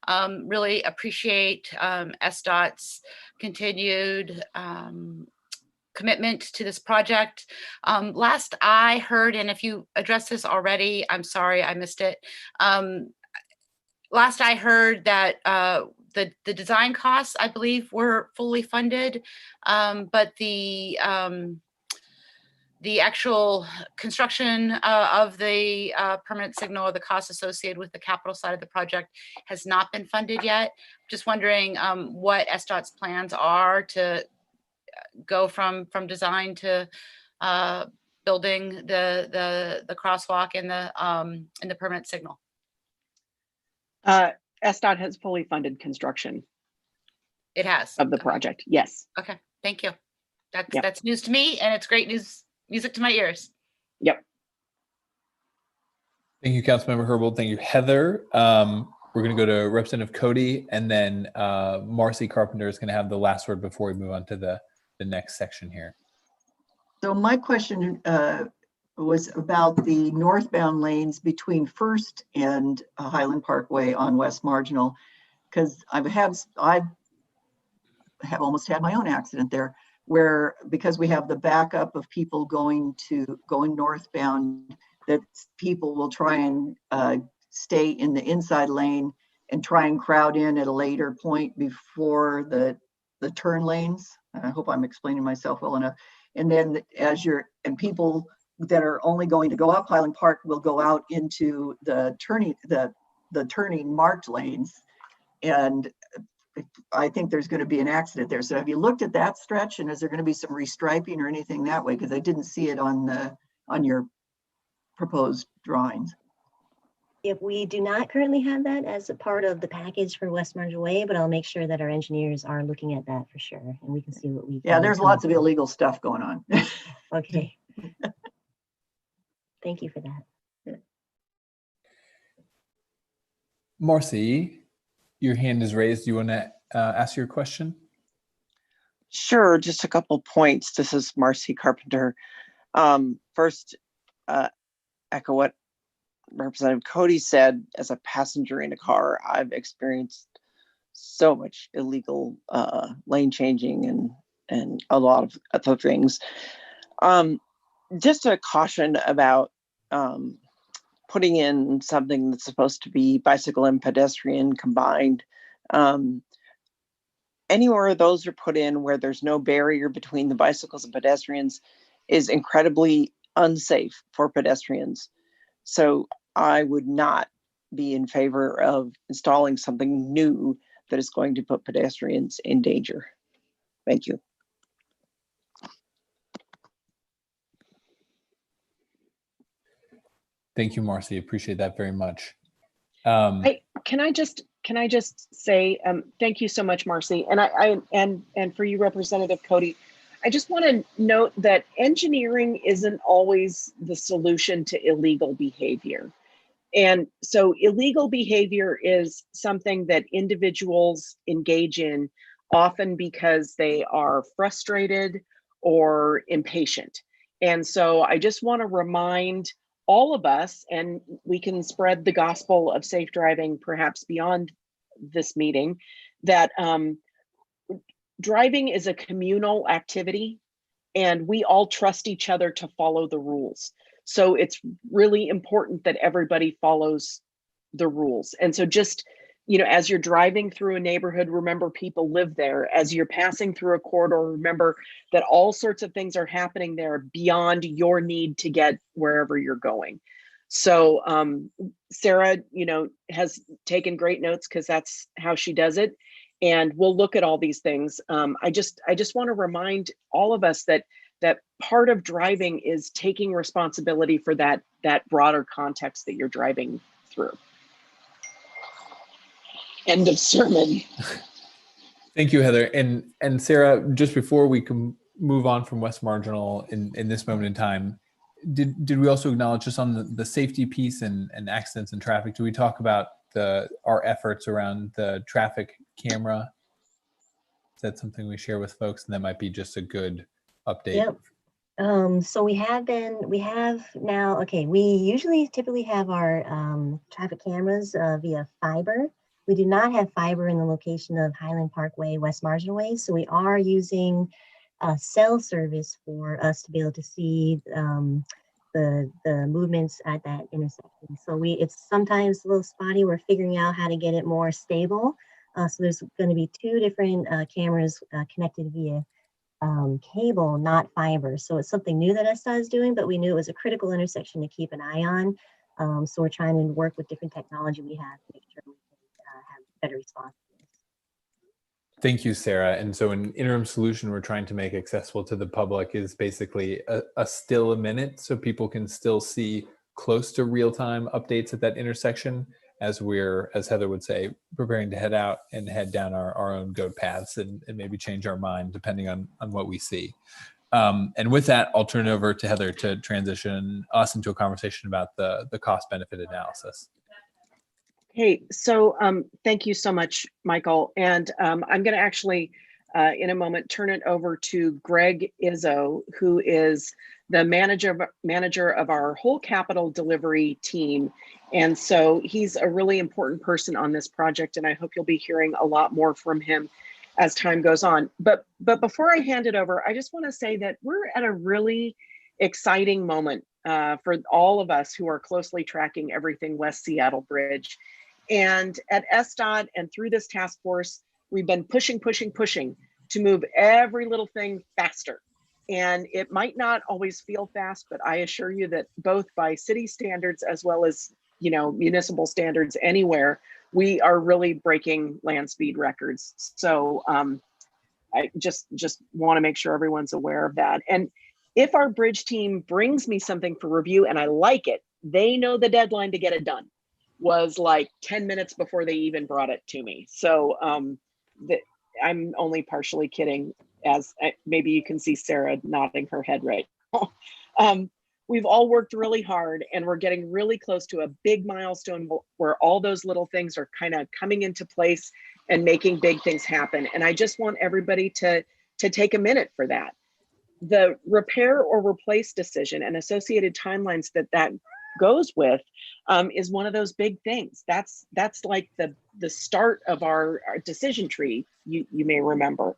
Really appreciate SDOT's continued commitment to this project. Last I heard, and if you addressed this already, I'm sorry, I missed it. Last I heard that the design costs, I believe, were fully funded, but the actual construction of the permanent signal, or the costs associated with the capital side of the project, has not been funded yet. Just wondering what SDOT's plans are to go from design to building the crosswalk and the permanent signal. SDOT has fully funded construction. It has. Of the project, yes. Okay, thank you. That's news to me, and it's great news, music to my ears. Yep. Thank you, Councilmember Herbold. Thank you, Heather. We're going to go to Representative Cody, and then Marcy Carpenter is going to have the last word before we move on to the next section here. So my question was about the northbound lanes between First and Highland Park Way on West Marginal, because I have almost had my own accident there, where because we have the backup of people going northbound, that people will try and stay in the inside lane and try and crowd in at a later point before the turn lanes. I hope I'm explaining myself well enough. And then people that are only going to go up Highland Park will go out into the turning marked lanes. And I think there's going to be an accident there. So have you looked at that stretch, and is there going to be some restriping or anything that way? Because I didn't see it on your proposed drawings. If we do not currently have that as a part of the package for West Marginal Way, but I'll make sure that our engineers are looking at that for sure, and we can see what we. Yeah, there's lots of illegal stuff going on. Okay. Thank you for that. Marcy, your hand is raised. Do you want to ask your question? Sure, just a couple points. This is Marcy Carpenter. First, echo what Representative Cody said. As a passenger in a car, I've experienced so much illegal lane changing and a lot of other things. Just a caution about putting in something that's supposed to be bicycle and pedestrian combined. Anywhere those are put in where there's no barrier between the bicycles and pedestrians is incredibly unsafe for pedestrians. So I would not be in favor of installing something new that is going to put pedestrians in danger. Thank you. Thank you, Marcy. Appreciate that very much. Can I just say thank you so much, Marcy, and for you, Representative Cody. I just want to note that engineering isn't always the solution to illegal behavior. And so illegal behavior is something that individuals engage in often because they are frustrated or impatient. And so I just want to remind all of us, and we can spread the gospel of safe driving perhaps beyond this meeting, that driving is a communal activity and we all trust each other to follow the rules. So it's really important that everybody follows the rules. And so just, you know, as you're driving through a neighborhood, remember people live there. As you're passing through a corridor, remember that all sorts of things are happening there beyond your need to get wherever you're going. So Sarah, you know, has taken great notes because that's how she does it. And we'll look at all these things. I just want to remind all of us that part of driving is taking responsibility for that broader context that you're driving through. End of sermon. Thank you, Heather. And Sarah, just before we can move on from West Marginal in this moment in time, did we also acknowledge just on the safety piece and accidents and traffic, do we talk about our efforts around the traffic camera? Is that something we share with folks? And that might be just a good update. Yep. So we have now, okay, we usually typically have our traffic cameras via fiber. We do not have fiber in the location of Highland Park Way, West Marginal Way. So we are using cell service for us to be able to see the movements at that intersection. So it's sometimes a little spotty. We're figuring out how to get it more stable. So there's going to be 2 different cameras connected via cable, not fiber. So it's something new that SDOT is doing, but we knew it was a critical intersection to keep an eye on. So we're trying to work with different technology we have to make sure we can have better response. Thank you, Sarah. And so an interim solution we're trying to make accessible to the public is basically a still a minute, so people can still see close to real-time updates at that intersection as we're, as Heather would say, preparing to head out and head down our own goat paths and maybe change our mind depending on what we see. And with that, I'll turn it over to Heather to transition us into a conversation about the cost-benefit analysis. Hey, so thank you so much, Michael. And I'm going to actually, in a moment, turn it over to Greg Izzo, who is the manager of our whole capital delivery team. And so he's a really important person on this project, and I hope you'll be hearing a lot more from him as time goes on. But before I hand it over, I just want to say that we're at a really exciting moment for all of us who are closely tracking everything West Seattle Bridge. And at SDOT and through this task force, we've been pushing to move every little thing faster. And it might not always feel fast, but I assure you that both by city standards as well as, you know, municipal standards anywhere, we are really breaking land speed records. So I just want to make sure everyone's aware of that. And if our bridge team brings me something for review and I like it, they know the deadline to get it done was like 10 minutes before they even brought it to me. So I'm only partially kidding, as maybe you can see Sarah nodding her head right now. We've all worked really hard and we're getting really close to a big milestone where all those little things are kind of coming into place and making big things happen. And I just want everybody to take a minute for that. The repair or replace decision and associated timelines that goes with is one of those big things. That's like the start of our decision tree, you may remember.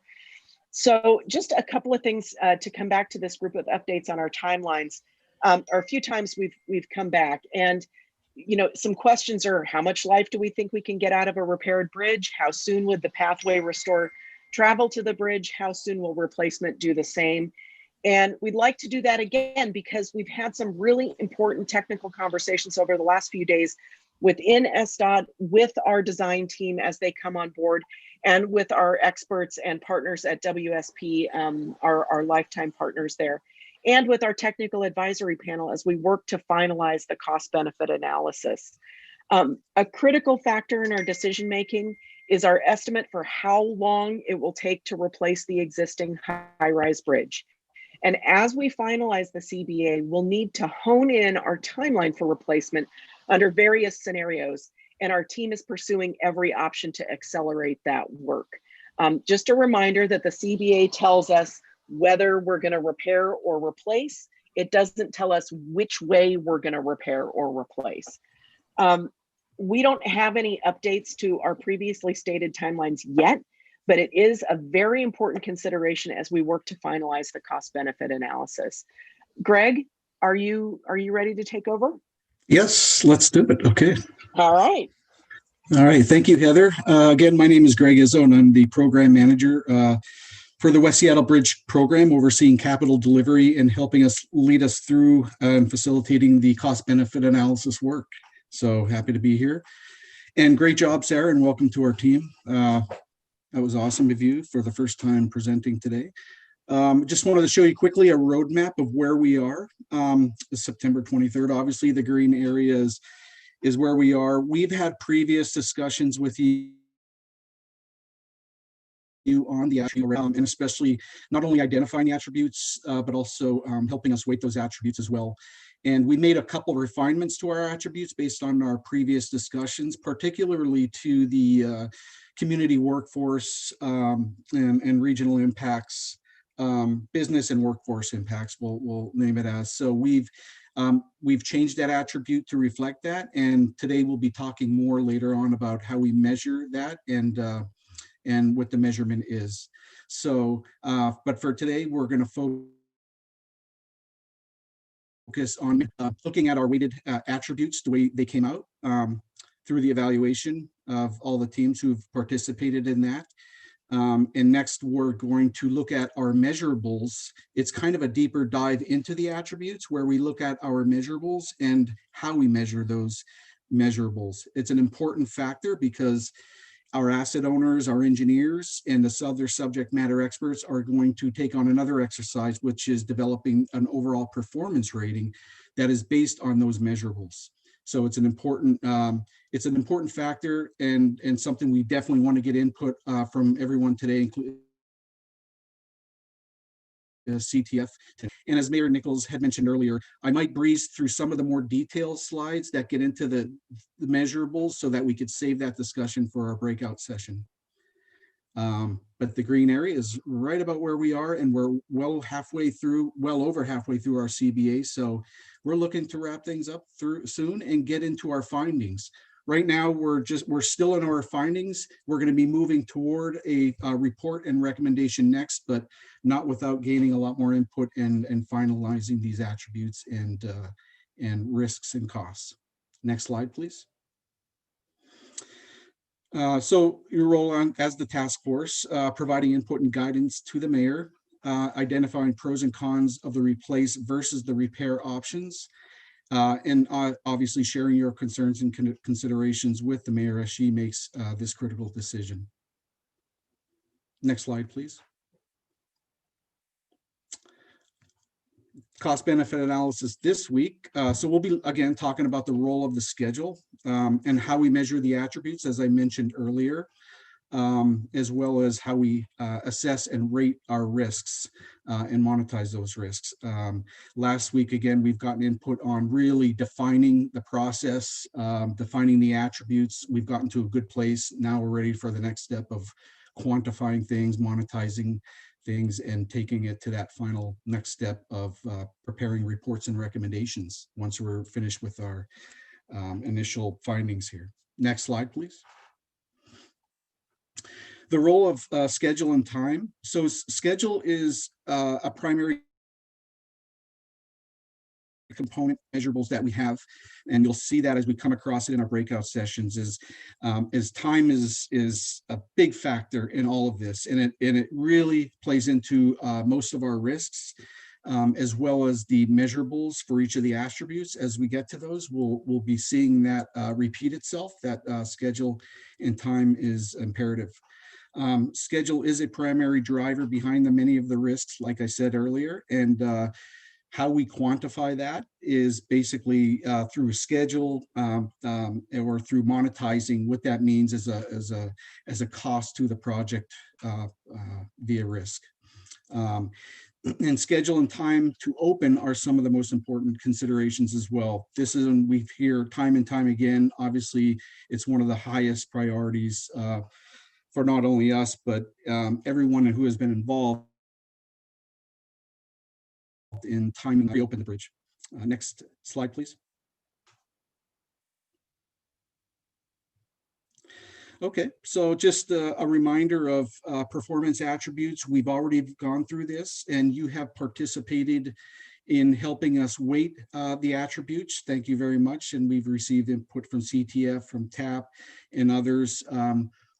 So just a couple of things to come back to this group of updates on our timelines. Or a few times we've come back, and you know, some questions are: how much life do we think we can get out of a repaired bridge? How soon would the pathway restore travel to the bridge? How soon will replacement do the same? And we'd like to do that again because we've had some really important technical conversations over the last few days within SDOT, with our design team as they come on board, and with our experts and partners at WSP, our lifetime partners there, and with our technical advisory panel as we work to finalize the cost benefit analysis. A critical factor in our decision making is our estimate for how long it will take to replace the existing high-rise bridge. And as we finalize the CBA, we'll need to hone in our timeline for replacement under various scenarios. And our team is pursuing every option to accelerate that work. Just a reminder that the CBA tells us whether we're going to repair or replace. It doesn't tell us which way we're going to repair or replace. We don't have any updates to our previously stated timelines yet, but it is a very important consideration as we work to finalize the cost benefit analysis. Greg, are you ready to take over? Yes, let's do it. Okay. All right. All right. Thank you, Heather. Again, my name is Greg Izzo, and I'm the program manager for the West Seattle Bridge program, overseeing capital delivery and helping us lead us through and facilitating the cost benefit analysis work. So happy to be here. And great job, Sarah, and welcome to our team. That was awesome of you for the first time presenting today. Just wanted to show you quickly a roadmap of where we are. September 23rd, obviously the green area is where we are. We've had previous discussions with you on the attribute, and especially not only identifying the attributes, but also helping us weight those attributes as well. And we made a couple of refinements to our attributes based on our previous discussions, particularly to the community workforce and regional impacts, business and workforce impacts, we'll name it as. So we've changed that attribute to reflect that, and today we'll be talking more later on about how we measure that and what the measurement is. So, but for today, we're going to focus on looking at our weighted attributes, the way they came out through the evaluation of all the teams who've participated in that. And next, we're going to look at our measurables. It's kind of a deeper dive into the attributes where we look at our measurables and how we measure those measurables. It's an important factor because our asset owners, our engineers, and the other subject matter experts are going to take on another exercise, which is developing an overall performance rating that is based on those measurables. So it's an important factor and something we definitely want to get input from everyone today, including CTF. And as Mayor Nichols had mentioned earlier, I might breeze through some of the more detailed slides that get into the measurables so that we could save that discussion for our breakout session. But the green area is right about where we are, and we're well over halfway through our CBA. So we're looking to wrap things up soon and get into our findings. Right now, we're still in our findings. We're going to be moving toward a report and recommendation next, but not without gaining a lot more input and finalizing these attributes and risks and costs. Next slide, please. So your role on as the task force, providing input and guidance to the mayor, identifying pros and cons of the replace versus the repair options, and obviously sharing your concerns and considerations with the mayor as she makes this critical decision. Next slide, please. Cost benefit analysis this week. So we'll be again talking about the role of the schedule and how we measure the attributes, as I mentioned earlier, as well as how we assess and rate our risks and monetize those risks. Last week, again, we've gotten input on really defining the process, defining the attributes. We've gotten to a good place. Now we're ready for the next step of quantifying things, monetizing things, and taking it to that final next step of preparing reports and recommendations once we're finished with our initial findings here. Next slide, please. The role of schedule and time. So schedule is a primary component measurables that we have, and you'll see that as we come across it in our breakout sessions, is time is a big factor in all of this, and it really plays into most of our risks, as well as the measurables for each of the attributes. As we get to those, we'll be seeing that repeat itself, that schedule and time is imperative. Schedule is a primary driver behind many of the risks, like I said earlier, and how we quantify that is basically through a schedule or through monetizing. What that means is as a cost to the project via risk. And schedule and time to open are some of the most important considerations as well. This is, and we hear time and time again, obviously it's one of the highest priorities for not only us, but everyone who has been involved in timing to reopen the bridge. Next slide, please. Okay, so just a reminder of performance attributes. We've already gone through this, and you have participated in helping us weight the attributes. Thank you very much. And we've received input from CTF, from TAP, and others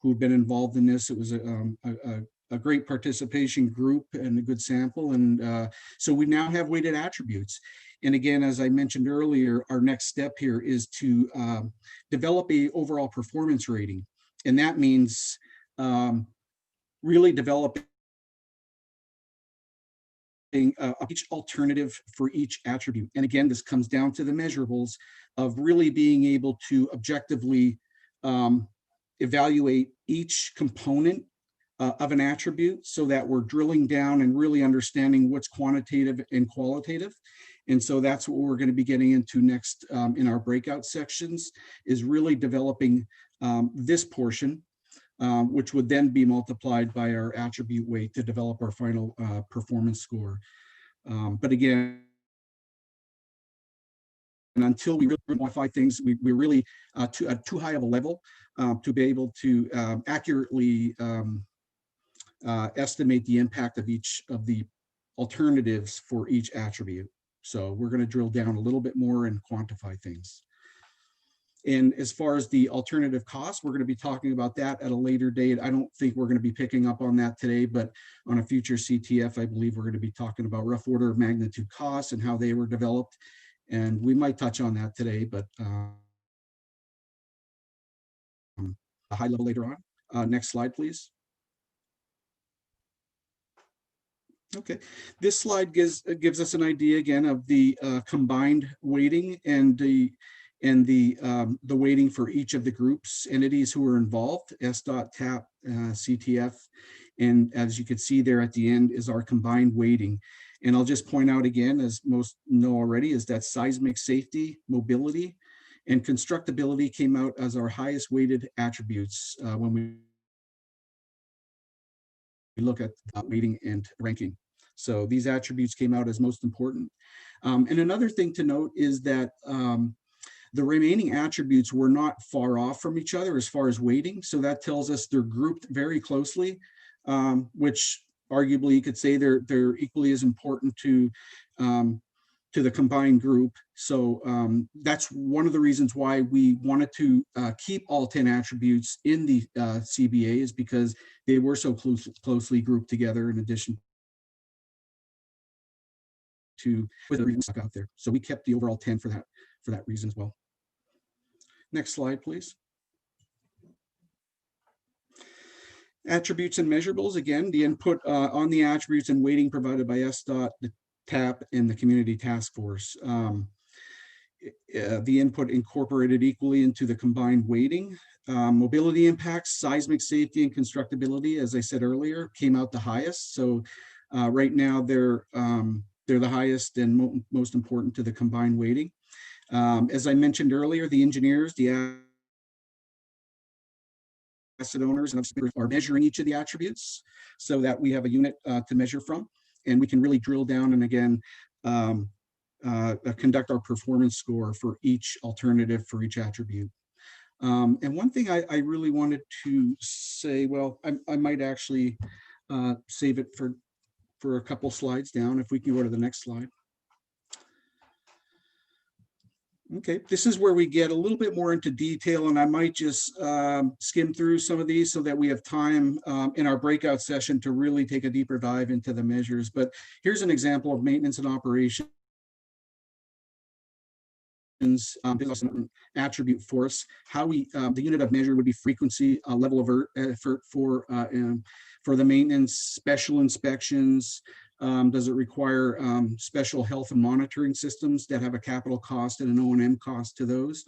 who've been involved in this. It was a great participation group and a good sample. And so we now have weighted attributes. And again, as I mentioned earlier, our next step here is to develop a overall performance rating. And that means really developing each alternative for each attribute. And again, this comes down to the measurables of really being able to objectively evaluate each component of an attribute, so that we're drilling down and really understanding what's quantitative and qualitative. And so that's what we're going to be getting into next in our breakout sections, is really developing this portion, which would then be multiplied by our attribute weight to develop our final performance score. But again, and until we really modify things, we're really too high of a level to be able to accurately estimate the impact of each of the alternatives for each attribute. So we're going to drill down a little bit more and quantify things. And as far as the alternative costs, we're going to be talking about that at a later date. I don't think we're going to be picking up on that today, but on a future CTF, I believe we're going to be talking about rough order of magnitude costs and how they were developed. And we might touch on that today, but a high level later on. Next slide, please. Okay, this slide gives us an idea again of the combined weighting and the weighting for each of the groups, entities who are involved, SDOT, TAP, CTF, and as you can see there at the end is our combined weighting. And I'll just point out again, as most know already, is that seismic safety, mobility, and constructability came out as our highest weighted attributes when we look at weighting and ranking. So these attributes came out as most important. And another thing to note is that the remaining attributes were not far off from each other as far as weighting. So that tells us they're grouped very closely, which arguably you could say they're equally as important to the combined group. So that's one of the reasons why we wanted to keep all 10 attributes in the CBA, is because they were so closely grouped together in addition to with the reasons out there. So we kept the overall 10 for that reason as well. Next slide, please. Attributes and measurables. Again, the input on the attributes and weighting provided by SDOT, the TAP, and the Community Task Force. The input incorporated equally into the combined weighting. Mobility impacts, seismic safety, and constructability, as I said earlier, came out the highest. So right now they're the highest and most important to the combined weighting. As I mentioned earlier, the engineers, the asset owners, and are measuring each of the attributes so that we have a unit to measure from, and we can really drill down and again conduct our performance score for each alternative for each attribute. And one thing I really wanted to say, well, I might actually save it for a couple slides down. If we can go to the next slide. Okay, this is where we get a little bit more into detail, and I might just skim through some of these so that we have time in our breakout session to really take a deeper dive into the measures. But here's an example of maintenance and operations. Attribute force, how we the unit of measure would be frequency, level of effort for the maintenance, special inspections. Does it require special health and monitoring systems that have a capital cost and an O&M cost to those?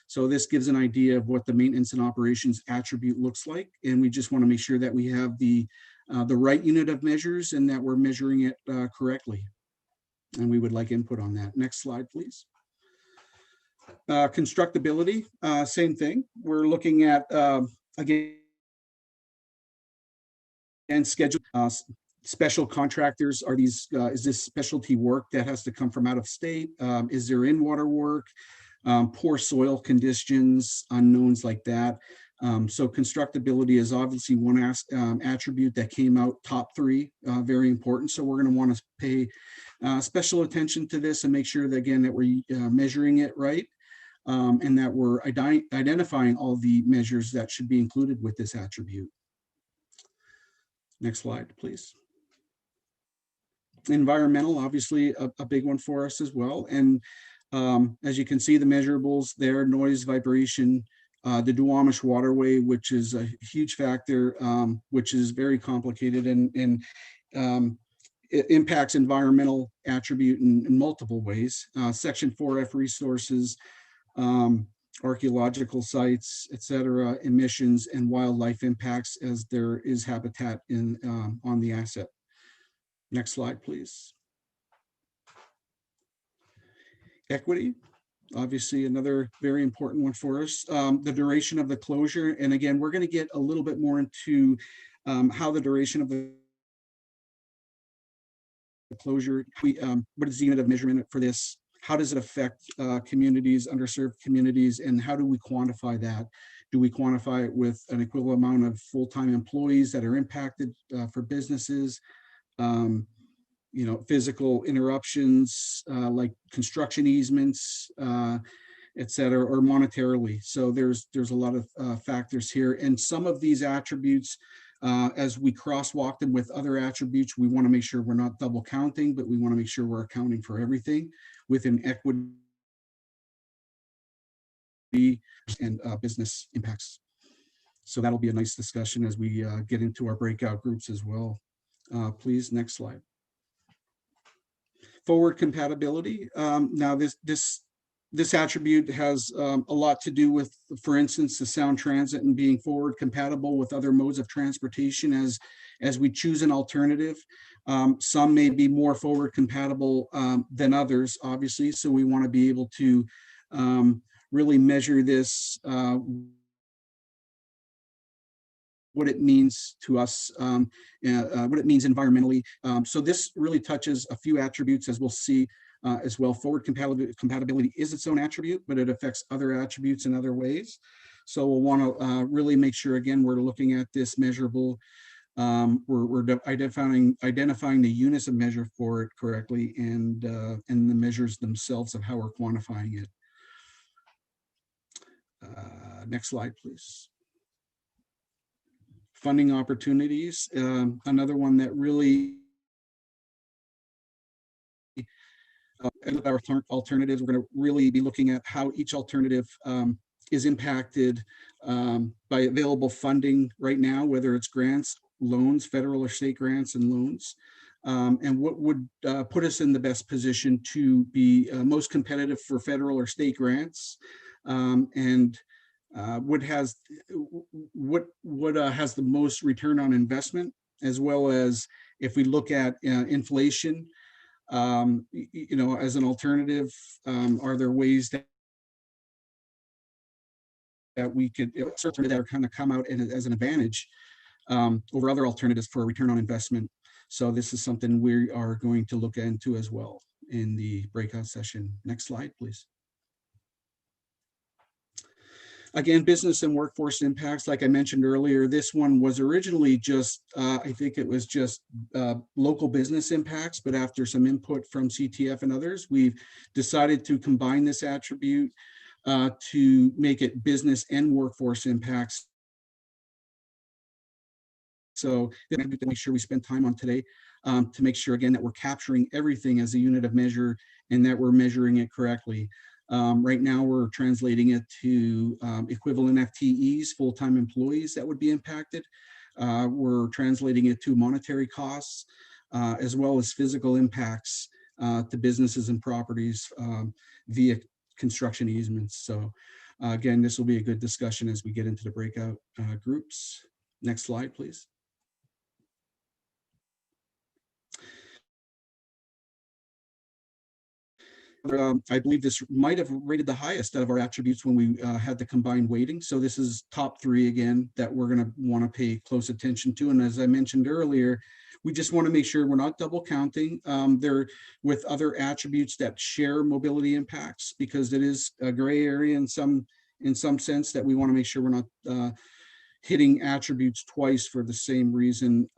So this gives an idea of what the maintenance and operations attribute looks like, and we just want to make sure that we have the right unit of measures and that we're measuring it correctly. And we would like input on that. Next slide, please. Constructability, same thing. We're looking at again and schedule. Special contractors, are these is this specialty work that has to come from out of state? Is there in-water work, poor soil conditions, unknowns like that? So constructability is obviously one attribute that came out top 3, very important. So we're going to want to pay special attention to this and make sure that, again, that we're measuring it right, and that we're identifying all the measures that should be included with this attribute. Next slide, please. Environmental, obviously a big one for us as well. And as you can see, the measurables there: noise, vibration, the Duwamish waterway, which is a huge factor, which is very complicated and it impacts environmental attribute in multiple ways. Section 4F resources, archaeological sites, etc., emissions, and wildlife impacts, as there is habitat on the asset. Next slide, please. Equity, obviously another very important one for us. The duration of the closure, and again, we're going to get a little bit more into how the duration of the closure, what is the unit of measurement for this? How does it affect communities, underserved communities, and how do we quantify that? Do we quantify it with an equivalent amount of full-time employees that are impacted for businesses? You know, physical interruptions like construction easements, et cetera, or monetarily. So there's a lot of factors here, and some of these attributes, as we crosswalk them with other attributes, we want to make sure we're not double counting, but we want to make sure we're accounting for everything within equity and business impacts. So that'll be a nice discussion as we get into our breakout groups as well. Please, next slide. Forward compatibility. Now this attribute has a lot to do with, for instance, the sound transit and being forward compatible with other modes of transportation as we choose an alternative. Some may be more forward compatible than others, obviously, so we want to be able to really measure this, what it means to us, what it means environmentally. So this really touches a few attributes, as we'll see as well. Forward compatibility is its own attribute, but it affects other attributes in other ways. So we'll want to really make sure, again, we're looking at this measurable. We're identifying the units of measure for it correctly, and the measures themselves of how we're quantifying it. Next slide, please. Funding opportunities, another one that really our alternatives, we're going to really be looking at how each alternative is impacted by available funding right now, whether it's grants, loans, federal or state grants and loans, and what would put us in the best position to be most competitive for federal or state grants, and what has the most return on investment, as well as if we look at inflation, you know, as an alternative, are there ways that we could certainly that are kind of come out as an advantage over other alternatives for a return on investment? So this is something we are going to look into as well in the breakout session. Next slide, please. Again, business and workforce impacts, like I mentioned earlier, this one was originally just, I think it was just local business impacts, but after some input from CTF and others, we've decided to combine this attribute to make it business and workforce impacts. So to make sure we spend time on today to make sure, again, that we're capturing everything as a unit of measure and that we're measuring it correctly. Right now, we're translating it to equivalent FTEs, full-time employees that would be impacted. We're translating it to monetary costs, as well as physical impacts to businesses and properties via construction easements. So again, this will be a good discussion as we get into the breakout groups. Next slide, please. I believe this might have rated the highest out of our attributes when we had the combined weighting. So this is top 3 again that we're going to want to pay close attention to. And as I mentioned earlier, we just want to make sure we're not double counting. They're with other attributes that share mobility impacts, because it is a gray area in some in some sense, that we want to make sure we're not hitting attributes twice for the same reason.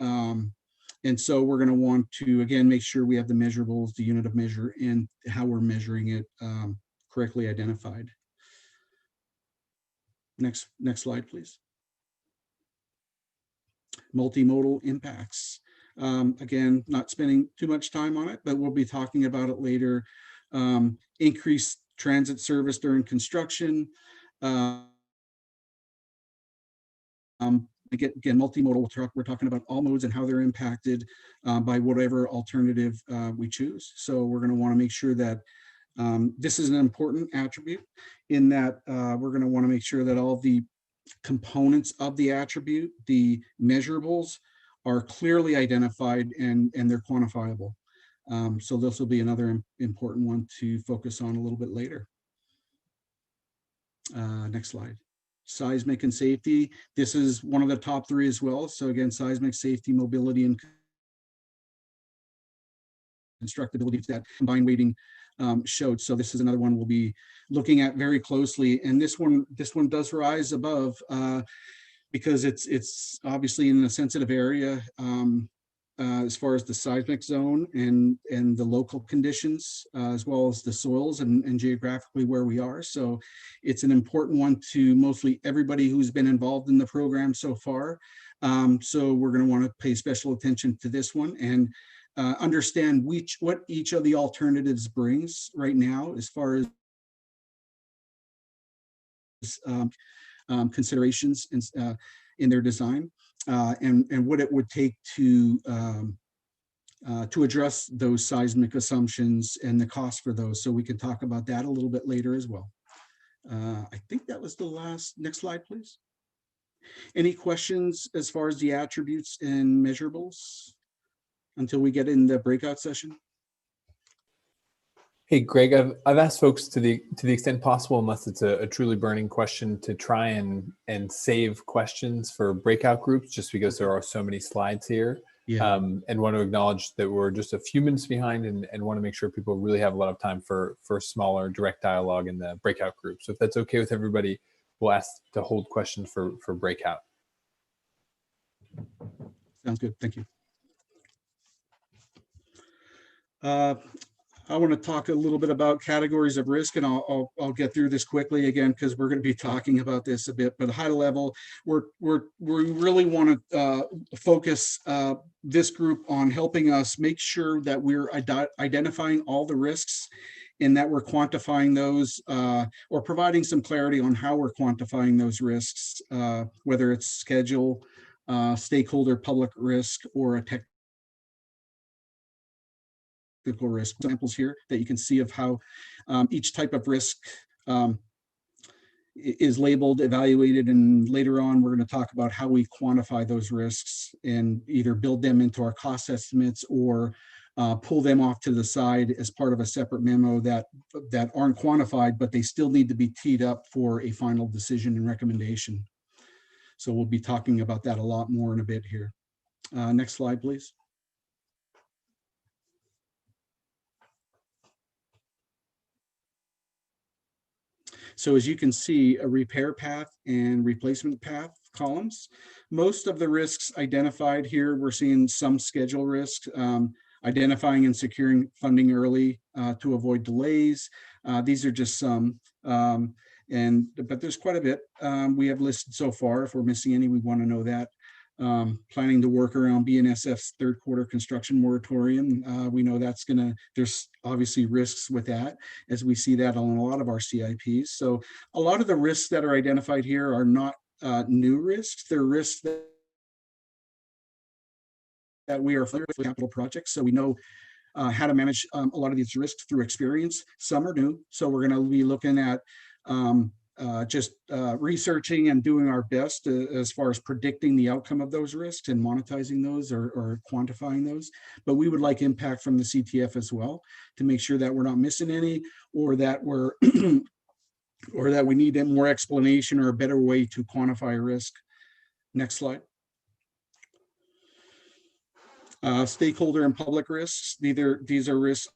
And so we're going to want to, again, make sure we have the measurables, the unit of measure, and how we're measuring it correctly identified. Next slide, please. Multimodal impacts. Again, not spending too much time on it, but we'll be talking about it later. Increased transit service during construction. Again, multimodal, we're talking about all modes and how they're impacted by whatever alternative we choose. So we're going to want to make sure that this is an important attribute in that we're going to want to make sure that all the components of the attribute, the measurables, are clearly identified and they're quantifiable. So this will be another important one to focus on a little bit later. Next slide. Seismic and safety. This is one of the top 3 as well. So again, seismic, safety, mobility, and constructability that combined weighting showed. So this is another one we'll be looking at very closely. And this one does rise above because it's obviously in a sensitive area as far as the seismic zone and the local conditions, as well as the soils and geographically where we are. So it's an important one to mostly everybody who's been involved in the program so far. So we're going to want to pay special attention to this one and understand what each of the alternatives brings right now as far as considerations in their design and what it would take to address those seismic assumptions and the cost for those. So we can talk about that a little bit later as well. I think that was the last. Next slide, please. Any questions as far as the attributes and measurables until we get in the breakout session? Hey, Greg, I've asked folks to the extent possible, unless it's a truly burning question, to try and save questions for breakout groups, just because there are so many slides here. Yeah. And want to acknowledge that we're just a few minutes behind and want to make sure people really have a lot of time for smaller direct dialogue in the breakout group. So if that's okay with everybody, we'll ask to hold questions for breakout. Sounds good. Thank you. I want to talk a little bit about categories of risk, and I'll get through this quickly again because we're going to be talking about this a bit. But high level, we really want to focus this group on helping us make sure that we're identifying all the risks and that we're quantifying those or providing some clarity on how we're quantifying those risks, whether it's schedule, stakeholder, public risk, or a technical risk. Examples here that you can see of how each type of risk is labeled, evaluated, and later on we're going to talk about how we quantify those risks and either build them into our cost estimates or pull them off to the side as part of a separate memo that aren't quantified, but they still need to be teed up for a final decision and recommendation. So we'll be talking about that a lot more in a bit here. Next slide, please. So as you can see, a repair path and replacement path columns. Most of the risks identified here, we're seeing some schedule risk, identifying and securing funding early to avoid delays. These are just some, but there's quite a bit we have listed so far. If we're missing any, we want to know that. Planning to work around BNSF's third quarter construction moratorium. We know that's there's obviously risks with that, as we see that on a lot of our CIPs. So a lot of the risks that are identified here are not new risks. They're risks that we are familiar with capital projects. So we know how to manage a lot of these risks through experience. Some are new. So we're going to be looking at just researching and doing our best as far as predicting the outcome of those risks and monetizing those or quantifying those. But we would like impact from the CTF as well to make sure that we're not missing any, or that we're or that we need more explanation or a better way to quantify risk. Next slide. Stakeholder and public risks. These are risks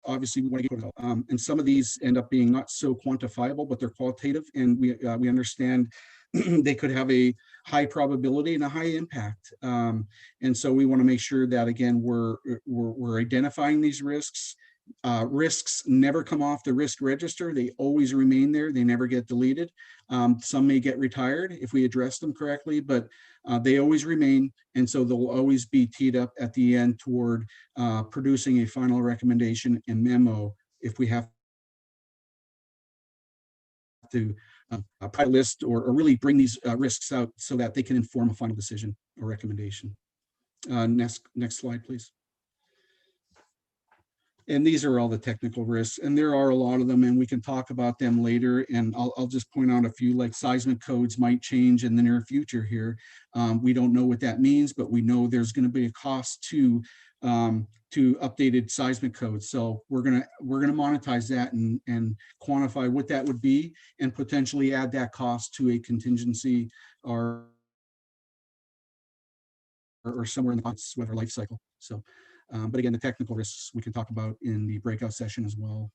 obviously we want to get and some of these end up being not so quantifiable, but they're qualitative, and we understand they could have a high probability and a high impact. And so we want to make sure that, again, we're identifying these risks. Risks never come off the risk register. They always remain there. They never get deleted. Some may get retired if we address them correctly, but they always remain. And so they'll always be teed up at the end toward producing a final recommendation and memo if we have to list or really bring these risks out so that they can inform a final decision or recommendation. Next slide, please. And these are all the technical risks, and there are a lot of them, and we can talk about them later. And I'll just point out a few, like seismic codes might change in the near future here. We don't know what that means, but we know there's going to be a cost to updated seismic codes. So we're gonna monetize that and quantify what that would be, and potentially add that cost to a contingency or somewhere in the weather life cycle. So. But again, the technical risks we can talk about in the breakout session as well.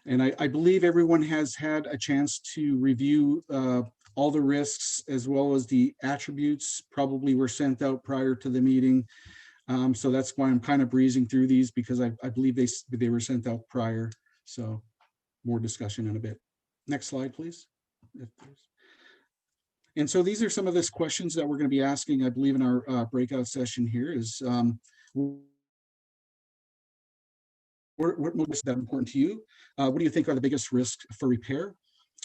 And I believe everyone has had a chance to review all the risks as well as the attributes probably were sent out prior to the meeting. So that's why I'm kind of breezing through these, because I believe they were sent out prior. So more discussion in a bit. Next slide, please. And so these are some of the questions that we're going to be asking, I believe, in our breakout session here is, what is that important to you? What do you think are the biggest risks for repair?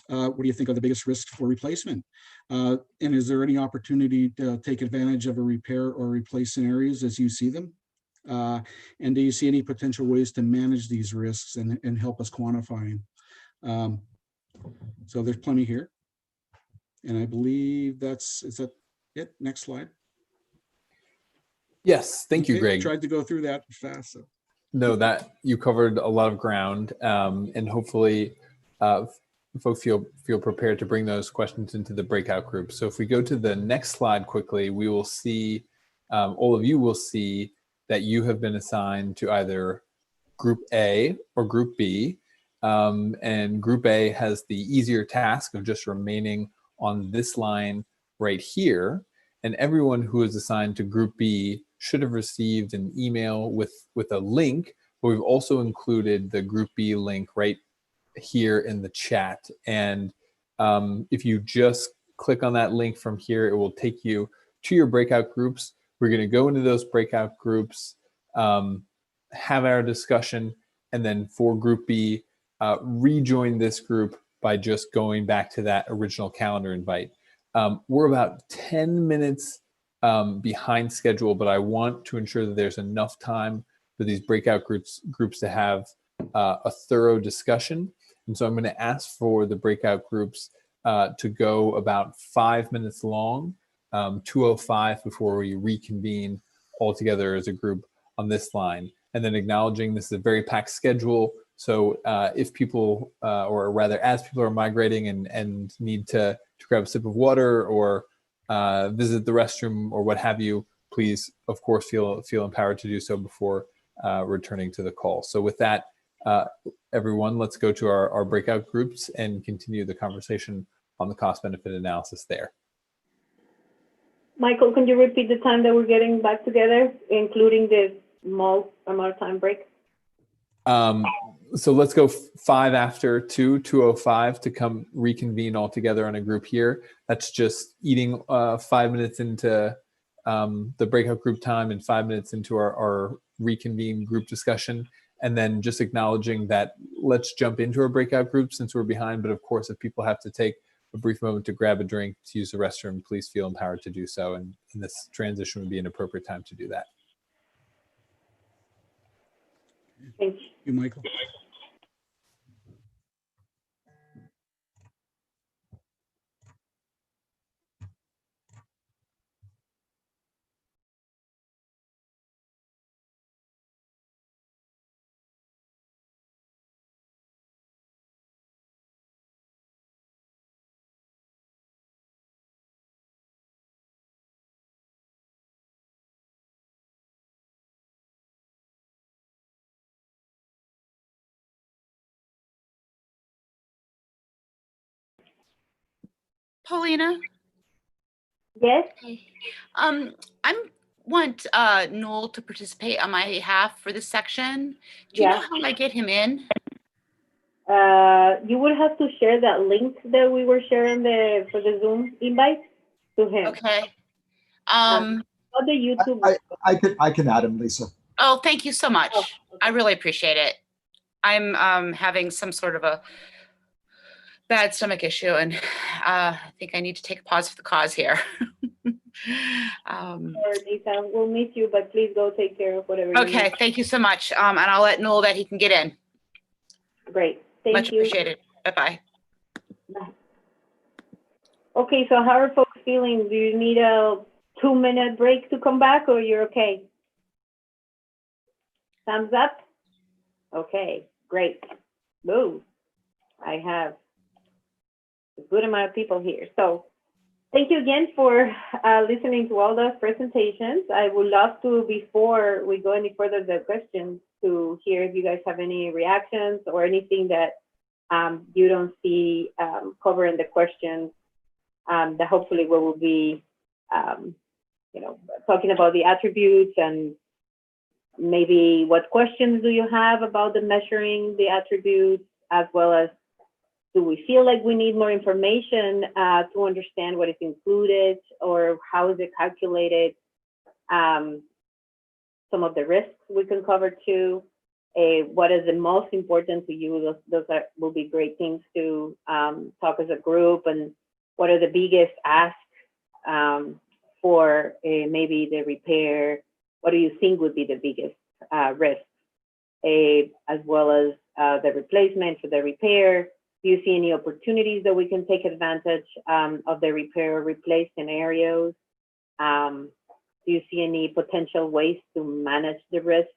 What do you think are the biggest risks for replacement? And is there any opportunity to take advantage of a repair or replace scenarios as you see them? And do you see any potential ways to manage these risks and help us quantifying? So there's plenty here. And I believe is that it? Next slide. Yes, thank you, Greg. I tried to go through that fast. So. No, that you covered a lot of ground, and hopefully folks feel prepared to bring those questions into the breakout group. So if we go to the next slide quickly, we will see, all of you will see that you have been assigned to either Group A or Group B. And Group A has the easier task of just remaining on this line right here. And everyone who is assigned to Group B should have received an email with a link, but we've also included the Group B link right here in the chat. And if you just click on that link from here, it will take you to your breakout groups. We're going to go into those breakout groups, have our discussion, and then for Group B, rejoin this group by just going back to that original calendar invite. We're about 10 minutes behind schedule, but I want to ensure that there's enough time for these breakout groups to have a thorough discussion. And so I'm going to ask for the breakout groups to go about 5 minutes long, 2:05 before we reconvene all together as a group on this line. And then acknowledging this is a very packed schedule. So if people, or rather as people are migrating and need to grab a sip of water or visit the restroom or what have you, please, of course, feel empowered to do so before returning to the call. So with that, everyone, let's go to our breakout groups and continue the conversation on the cost-benefit analysis there. Michael, can you repeat the time that we're getting back together, including the small amount of time break? So let's go 5 after 2:05 to come reconvene all together on a group here. That's just eating 5 minutes into the breakout group time and 5 minutes into our reconvene group discussion. And then just acknowledging that let's jump into our breakout group since we're behind. But of course, if people have to take a brief moment to grab a drink, to use the restroom, please feel empowered to do so. And this transition would be an appropriate time to do that. Thank you, Michael. Paulina? Yes? I want Noel to participate on my behalf for this section. Do you know how I get him in? You would have to share that link that we were sharing for the Zoom invite to him. Okay. The YouTube. I can add him, Lisa. Oh, thank you so much. I really appreciate it. I'm having some sort of a bad stomach issue, and I think I need to take a pause for the cause here. Lisa, we'll miss you, but please go take care of whatever you Okay, need. thank you so much. And I'll let Noel that he can get in. Great. Thank Much you. appreciated. Bye-bye. Okay, so how are folks feeling? Do you need a 2-minute break to come back, or you're okay? Thumbs up? Okay, great. Move. I have a good amount of people here. So thank you again for listening to all those presentations. I would love to, before we go any further the questions, to hear if you guys have any reactions or anything that you don't see covered in the questions that hopefully we will be, talking about the attributes, and maybe what questions do you have about the measuring the attributes, as well as do we feel like we need more information to understand what is included, or how is it calculated? Some of the risks we can cover too. What is the most important to you? Those will be great things to talk as a group. And what are the biggest asks for maybe the repair? What do you think would be the biggest risk? As well as the replacement for the repair. Do you see any opportunities that we can take advantage of the repair or replace scenarios? Do you see any potential ways to manage the risk?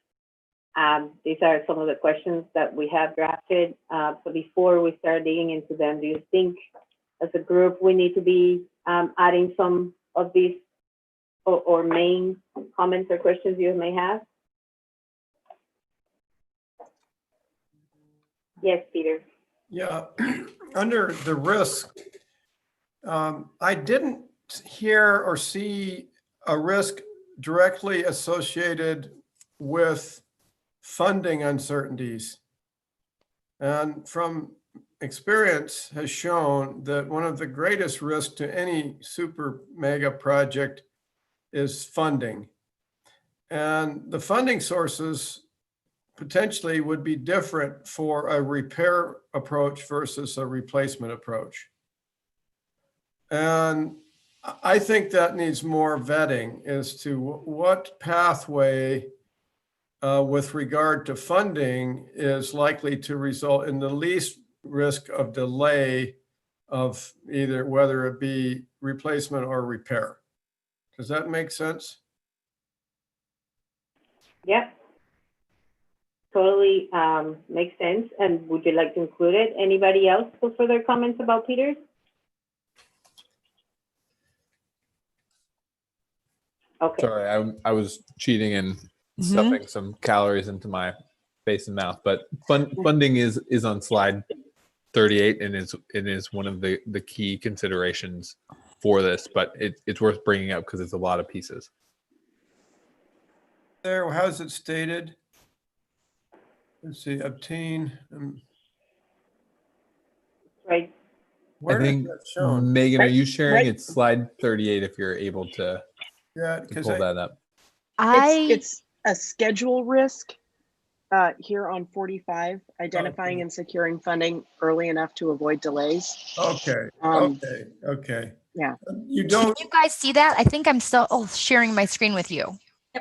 These are some of the questions that we have drafted. So before we start digging into them, do you think as a group we need to be adding some of these or main comments or questions you may have? Yes, Peter. Yeah, under the risk, I didn't hear or see a risk directly associated with funding uncertainties. And from experience has shown that one of the greatest risks to any super mega project is funding. And the funding sources potentially would be different for a repair approach versus a replacement approach. And I think that needs more vetting as to what pathway with regard to funding is likely to result in the least risk of delay of either, whether it be replacement or repair. Does that make sense? Yep. Totally makes sense. And would you like to include it? Anybody else for further comments about Peter's? Okay. Sorry, I was cheating and stuffing some calories into my face and mouth, but funding is on slide 38, and it is one of the key considerations for this, but it's worth bringing up because it's a lot of pieces. There, how's it stated? Let's see, obtain. Right. Where I think, is that shown? Megan, are you sharing? Right. It's slide 38 if you're able to, Yeah, to because pull that up. It's a schedule risk here on 45, identifying and securing funding early enough to avoid delays. Okay, okay. Yeah. You Can don't, you guys see that? I think I'm still sharing my screen with you.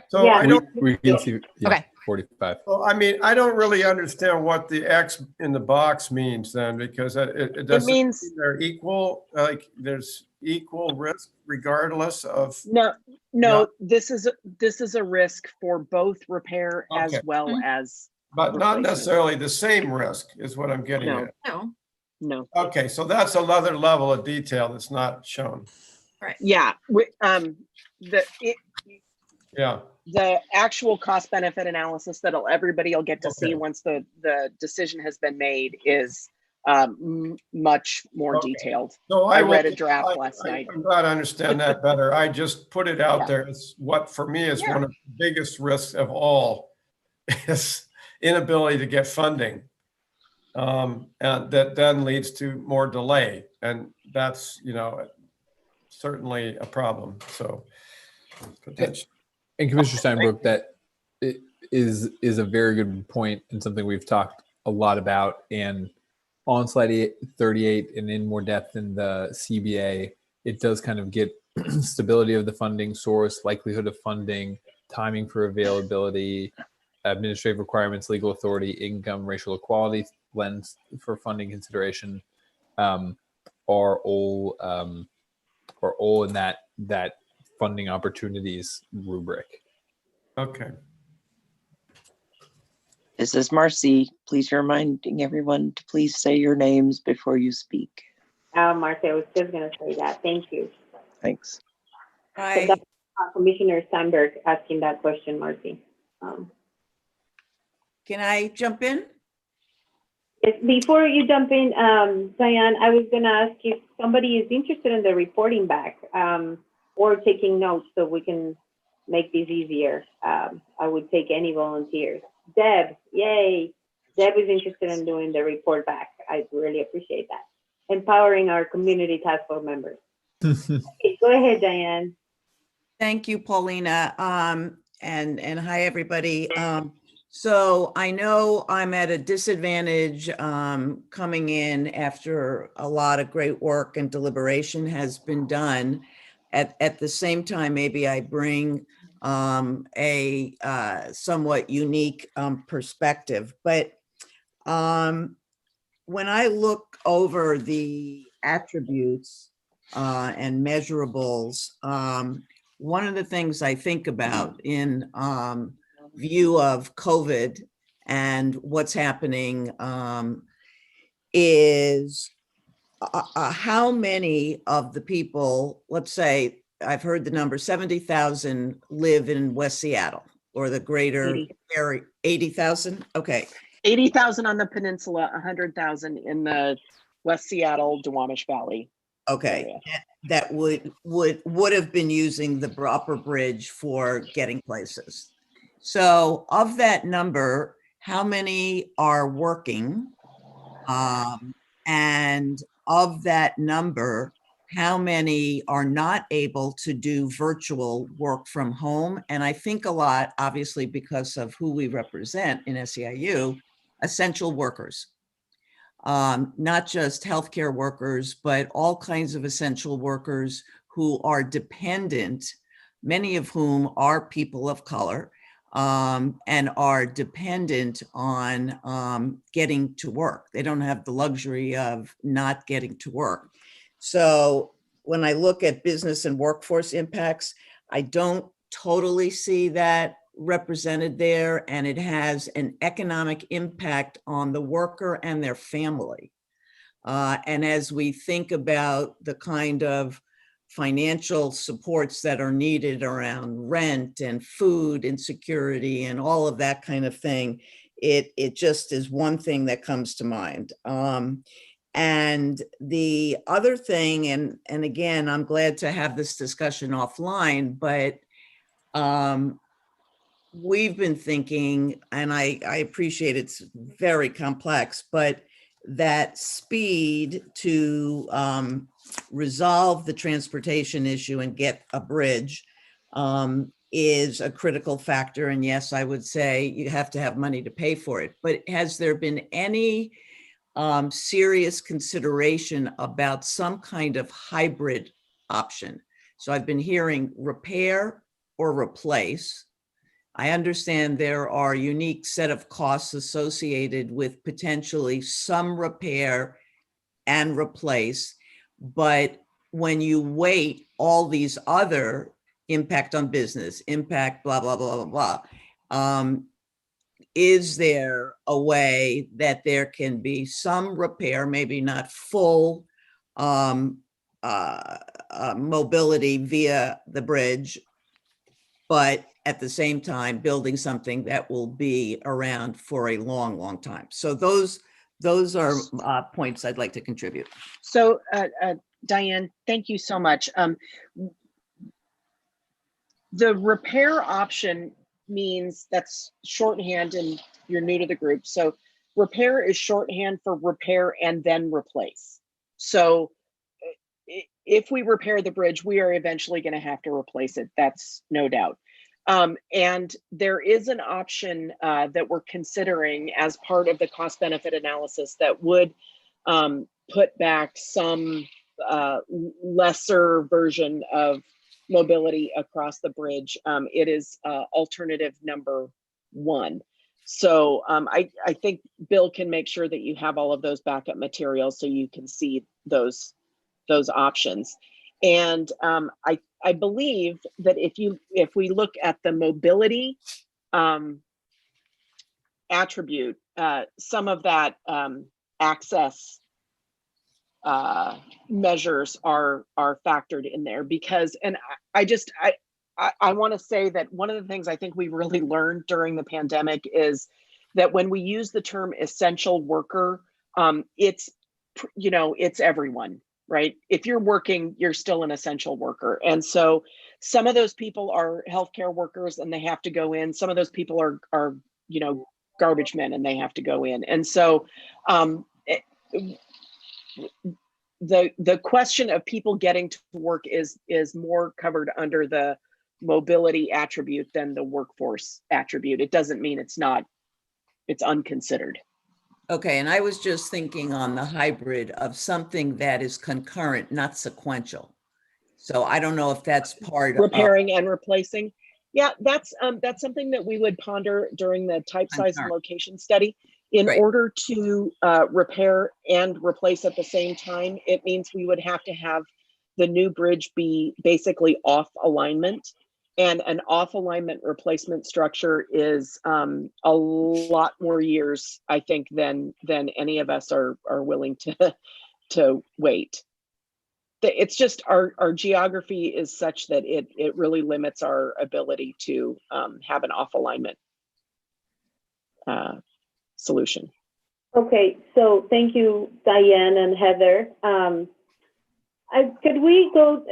so Yeah. I don't, We can see, yeah, Okay. 45. well, I mean, I don't really understand what the X in the box means then, because it doesn't mean means they're equal, like there's equal risk regardless of. No, this is a risk for both repair as Okay. well as But not replacement. necessarily the same risk is what I'm getting No. at. No. Okay, so that's another level of detail that's not shown. Yeah. Yeah. The actual cost benefit analysis that everybody will get to see Okay. once the decision has been made is much more Okay. detailed. So I will- read a draft last night. I'm glad I understand that better. I just put it out Yeah. there. It's what for me is Yeah. one of the biggest risks of all is inability to get funding. And that then leads to more delay. And that's, certainly a problem. So potentially. And Commissioner Steinbrook, that is a very good point and something we've talked a lot about. And on slide 38 and in more depth in the CBA, it does kind of get stability of the funding source, likelihood of funding, timing for availability, administrative requirements, legal authority, income, racial equality, lens for funding consideration, are all in that funding opportunities rubric. Okay. This is Marcy. Please reminding everyone to please say your names before you speak. Marcy, I was just going to say that. Thank you. Thanks. So that's, Commissioner Steinberg asking that question, Marcy. Can I jump in? Before you jump in, Diane, I was going to ask if somebody is interested in the reporting back or taking notes so we can make this easier. I would take any volunteers. Deb, yay. Deb is interested in doing the report back. I really appreciate that. Empowering our community task force members. Okay, go ahead, Diane. Thank you, Paulina. And hi, everybody. So I know I'm at a disadvantage coming in after a lot of great work and deliberation has been done. At the same time, maybe I bring a somewhat unique perspective. But when I look over the attributes and measurables, one of the things I think about in view of COVID and what's happening is how many of the people, let's say, I've heard the number 70,000 live in West Seattle or the greater area, 80,000? Okay. 80,000 on the peninsula, 100,000 in the West Seattle, Duwamish Valley. Okay, area. that would have been using the upper bridge for getting places. So of that number, how many are working? And of that number, how many are not able to do virtual work from home? And I think a lot, obviously, because of who we represent in SEIU, essential workers. Not just healthcare workers, but all kinds of essential workers who are dependent, many of whom are people of color, and are dependent on getting to work. They don't have the luxury of not getting to work. So when I look at business and workforce impacts, I don't totally see that represented there, and it has an economic impact on the worker and their family. And as we think about the kind of financial supports that are needed around rent and food insecurity and all of that kind of thing, it just is one thing that comes to mind. And the other thing, and again, I'm glad to have this discussion offline, but we've been thinking, and I appreciate it's very complex, but that speed to resolve the transportation issue and get a bridge is a critical factor. And yes, I would say you have to have money to pay for it. But has there been any serious consideration about some kind of hybrid option? So I've been hearing repair or replace. I understand there are a unique set of costs associated with potentially some repair and replace, but when you weight all these other impact on business, impact, blah, blah, blah, blah, blah, is there a way that there can be some repair, maybe not full mobility via the bridge, but at the same time, building something that will be around for a long, long time. So those those are points I'd like to contribute. So Diane, thank you so much. The repair option means that's shorthand, and you're new to the group. So repair is shorthand for repair and then replace. So if we repair the bridge, we are eventually going to have to replace it. That's no doubt. And there is an option that we're considering as part of the cost benefit analysis that would put back some lesser version of mobility across the bridge. It is alternative number 1. So I think Bill can make sure that you have all of those backup materials so you can see those options. And I believe that if we look at the mobility attribute, some of that access measures are factored in there, because, and I want to say that one of the things I think we really learned during the pandemic is that when we use the term essential worker, it's everyone, right? If you're working, you're still an essential worker. And so some of those people are healthcare workers and they have to go in. Some of those people are garbage men and they have to go in. And so the question of people getting to work is more covered under the mobility attribute than the workforce attribute. It doesn't mean it's unconsidered. Okay, and I was just thinking on the hybrid of something that is concurrent, not sequential. So I don't know if that's part of repairing and replacing. Yeah, that's something that we would ponder during the type, size, and location study. In order to repair and replace at the same time, it means we would have to have the new bridge be basically off alignment. And an off alignment replacement structure is a lot more years, I think, than any of us are willing to wait. It's just our geography is such that it really limits our ability to have an off alignment solution. Okay, so thank you, Diane and Heather. Could we go,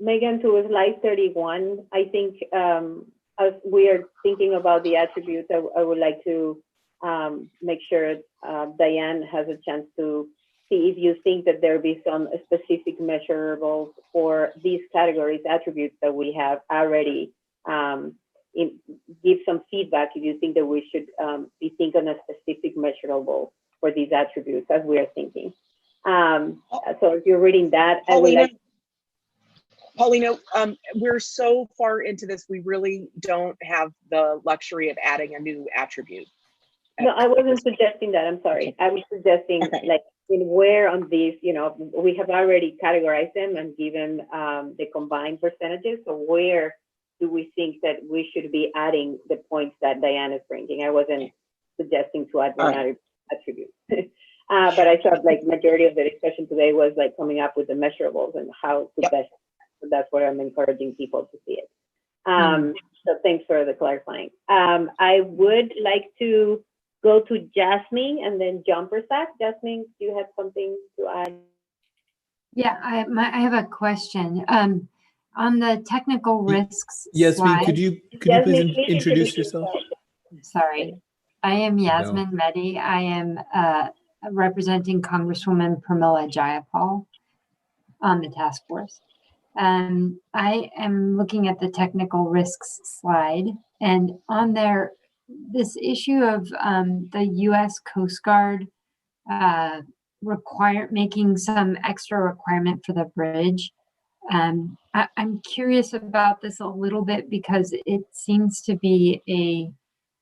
Megan, to slide 31? I think as we are thinking about the attributes, I would like to make sure Diane has a chance to see if you think that there be some specific measurables for these categories, attributes that we have already. Give some feedback if you think that we should be thinking a specific measurable for these attributes as we are thinking. So if you're reading that, Paulina, we're so far into this, we really don't have the luxury of adding a new attribute. No, I wasn't suggesting that. I'm sorry. I was suggesting like in where on these, we have already categorized them and given the combined percentages. So where do we think that we should be adding the points that Diane is bringing? I wasn't suggesting to add one attribute. But I thought like majority of the discussion today was like coming up with the measurables and how to best. So that's what I'm encouraging people to see it. So thanks for the clarifying. I would like to go to Jasmine and then John Persack. Jasmine, do you have something to add? Yeah, I have a question. On the technical risks Yasmin, slide, could you please introduce yourself? Sorry, I am Yasmin Mehdi. I am representing Congresswoman Pramila Jayapal on the task force. I am looking at the technical risks slide, and on there, this issue of the U.S. Coast Guard making some extra requirement for the bridge. I'm curious about this a little bit because it seems to be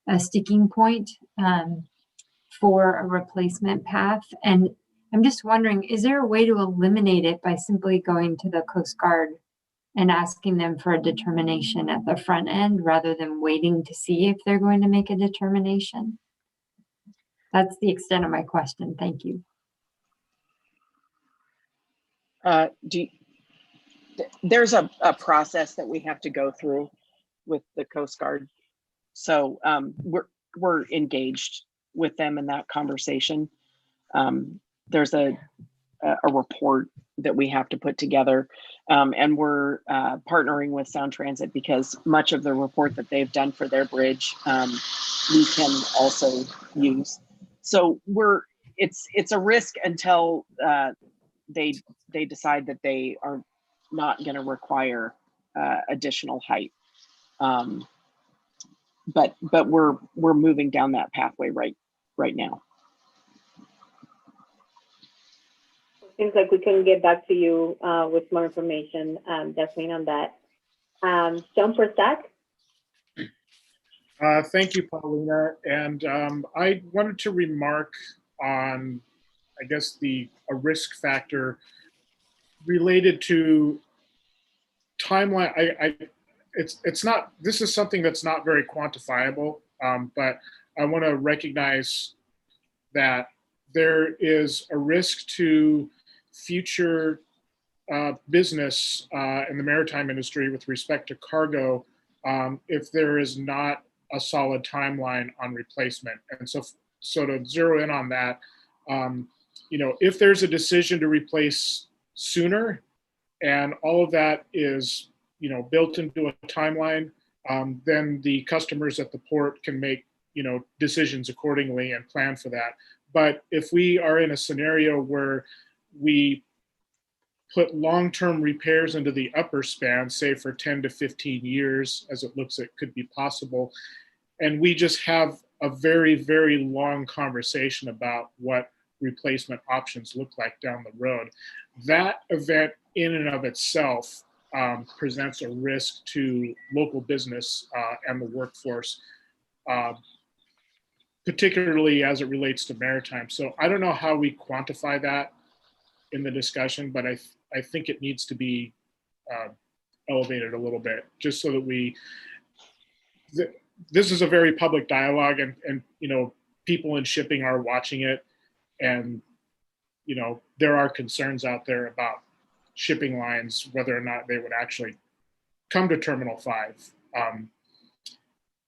a sticking point for a replacement path. And I'm just wondering, is there a way to eliminate it by simply going to the Coast Guard and asking them for a determination at the front end rather than waiting to see if they're going to make a determination? That's the extent of my question. Thank you. There's a process that we have to go through with the Coast Guard. So we're engaged with them in that conversation. There's a report that we have to put together, and we're partnering with Sound Transit because much of the report that they've done for their bridge we can also use. So it's a risk until they decide that they are not going to require additional height. But we're moving down that pathway right now. Seems like we can get back to you with more information, definitely on that. John Persack? Thank you, Paulina. And I wanted to remark on, I guess, a risk factor related to timeline. It's not, this is something that's not very quantifiable, but I want to recognize that there is a risk to future business in the maritime industry with respect to cargo if there is not a solid timeline on replacement. And so to zero in on that, if there's a decision to replace sooner and all of that is built into a timeline, then the customers at the port can make decisions accordingly and plan for that. But if we are in a scenario where we put long-term repairs into the upper span, say for 10 to 15 years, as it looks it could be possible, and we just have a very, very long conversation about what replacement options look like down the road, that event in and of itself presents a risk to local business and the workforce, particularly as it relates to maritime. So I don't know how we quantify that in the discussion, but I think it needs to be elevated a little bit, just so that this is a very public dialogue, and people in shipping are watching it, and there are concerns out there about shipping lines, whether or not they would actually come to Terminal 5,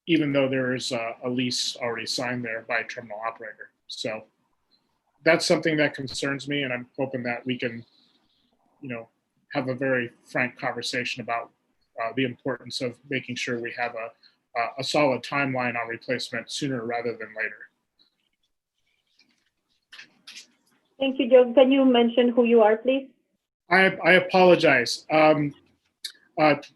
even though there is a lease already signed there by a terminal operator. So that's something that concerns me, and I'm hoping that we can, have a very frank conversation about the importance of making sure we have a solid timeline on replacement sooner rather than later. Thank you, Joe. Can you mention who you are, please? I apologize. My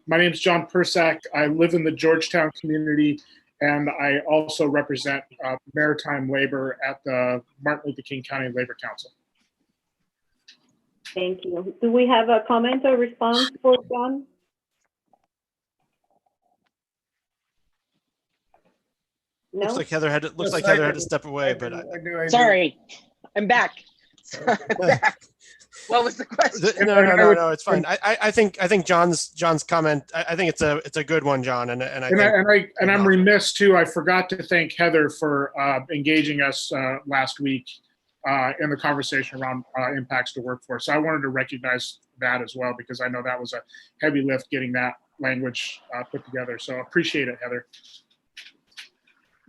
name is John Persack. I live in the Georgetown community, and I also represent maritime labor at the Martin Luther King County Labor Council. Thank you. Do we have a comment or response for John? No? Looks like Heather had to step away, but sorry, I'm back. What was the question? No, it's fine. I think John's comment. I think it's a good one, John, and I'm remiss too. I forgot to thank Heather for engaging us last week in the conversation around impacts to workforce. So I wanted to recognize that as well, because I know that was a heavy lift getting that language put together. So appreciate it, Heather.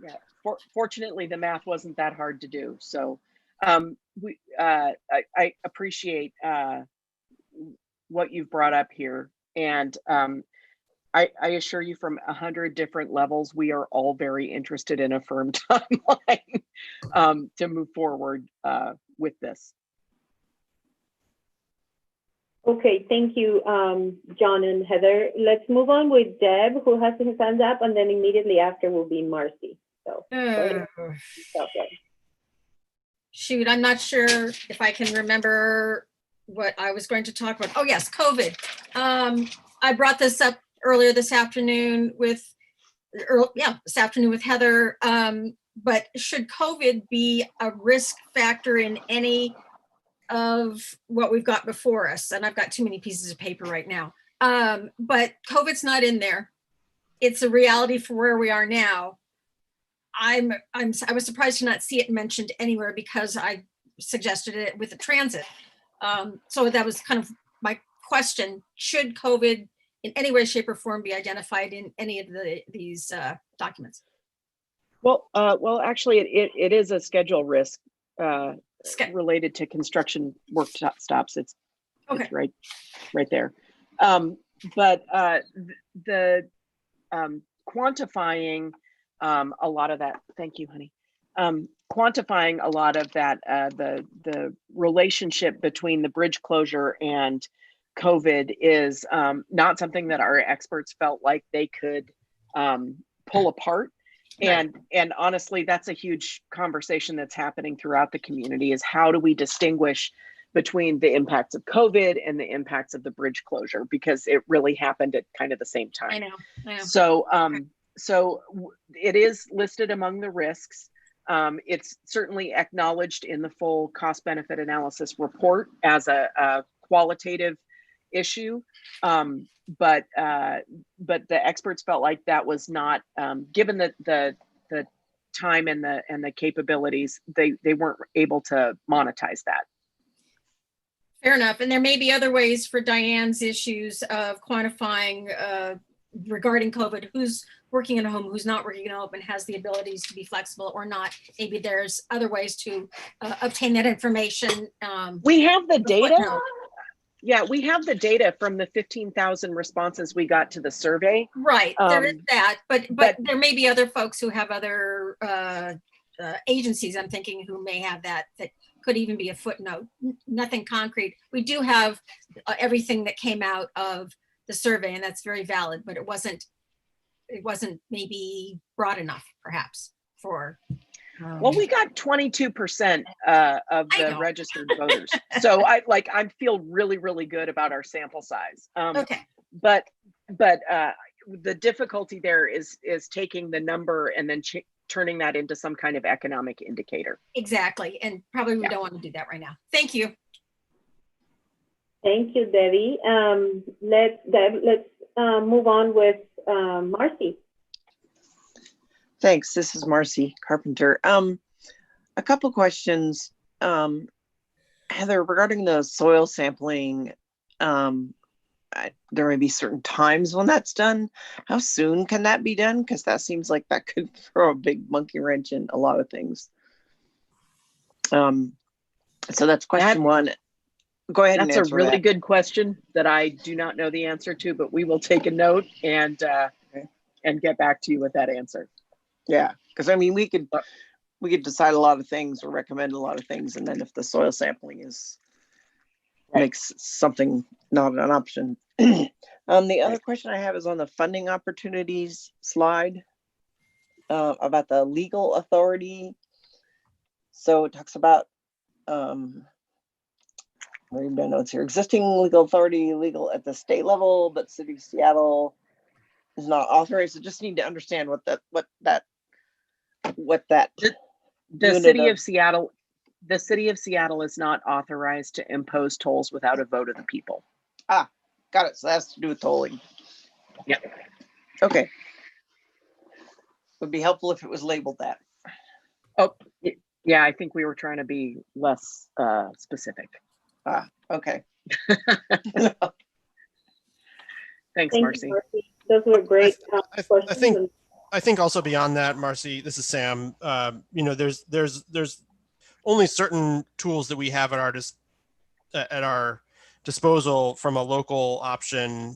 Yeah. Fortunately, the math wasn't that hard to do. So. I appreciate what you've brought up here, and I assure you, from 100 different levels, we are all very interested in a firm timeline to move forward with this. Okay, thank you, John and Heather. Let's move on with Deb, who has his hand up, and then immediately after will be Marcy. So. Shoot, I'm not sure if I can remember what I was going to talk about. Oh yes, COVID. I brought this up earlier this afternoon with Heather. But should COVID be a risk factor in any of what we've got before us? And I've got too many pieces of paper right now. But COVID's not in there. It's a reality for where we are now. I was surprised to not see it mentioned anywhere, because I suggested it with the transit. So that was kind of my question. Should COVID in any way, shape, or form be identified in any of these documents? Well, actually, it is a schedule risk related to construction work stops. It's right there. But the quantifying a lot of that. Thank you, honey. Quantifying a lot of that, the relationship between the bridge closure and COVID is not something that our experts felt like they could pull apart. And honestly, that's a huge conversation that's happening throughout the community, is how do we distinguish between the impacts of COVID and the impacts of the bridge closure, because it really happened at kind of the same time. I know. So it is listed among the risks. It's certainly acknowledged in the full cost benefit analysis report as a qualitative issue. But the experts felt like that was not, given the time and the capabilities, they weren't able to monetize that. Fair enough. And there may be other ways for Diane's issues of quantifying regarding COVID, who's working at home, who's not working at home, and has the abilities to be flexible or not. Maybe there's other ways to obtain that information. We have the data. Yeah, we have the data from the 15,000 responses we got to the survey. Right, there is that, but there may be other folks who have other agencies, I'm thinking, who may have that could even be a footnote. Nothing concrete. We do have everything that came out of the survey, and that's very valid, but it wasn't maybe broad enough, perhaps, for well, we got 22% of the registered voters. So I feel really, really good about our sample size. Okay. But the difficulty there is taking the number and then turning that into some kind of economic indicator. Exactly. And probably we don't want to do that right now. Thank you. Thank you, Debbie. Let's move on with Marcy. Thanks. This is Marcy Carpenter. A couple questions. Heather, regarding the soil sampling, there may be certain times when that's done. How soon can that be done? Because that seems like that could throw a big monkey wrench in a lot of things. So that's question one. Go ahead and answer that. That's a really good question that I do not know the answer to, but we will take a note and get back to you with that answer. Yeah, because I mean, we could decide a lot of things or recommend a lot of things, and then if the soil sampling makes something not an option. The other question I have is on the funding opportunities slide about the legal authority. So it talks about read my notes here. Existing legal authority, legal at the state level, but City of Seattle is not authorized. So just need to understand what that. The City of Seattle is not authorized to impose tolls without a vote of the people. Ah, got it. So that has to do with tolling. Yep. Okay. Would be helpful if it was labeled that. Oh, yeah. I think we were trying to be less specific. Ah, okay. Thanks, Thank Marcy. you, Marcy. Those were great questions. I think also beyond that, Marcy, this is Sam. There's only certain tools that we have at our disposal from a local option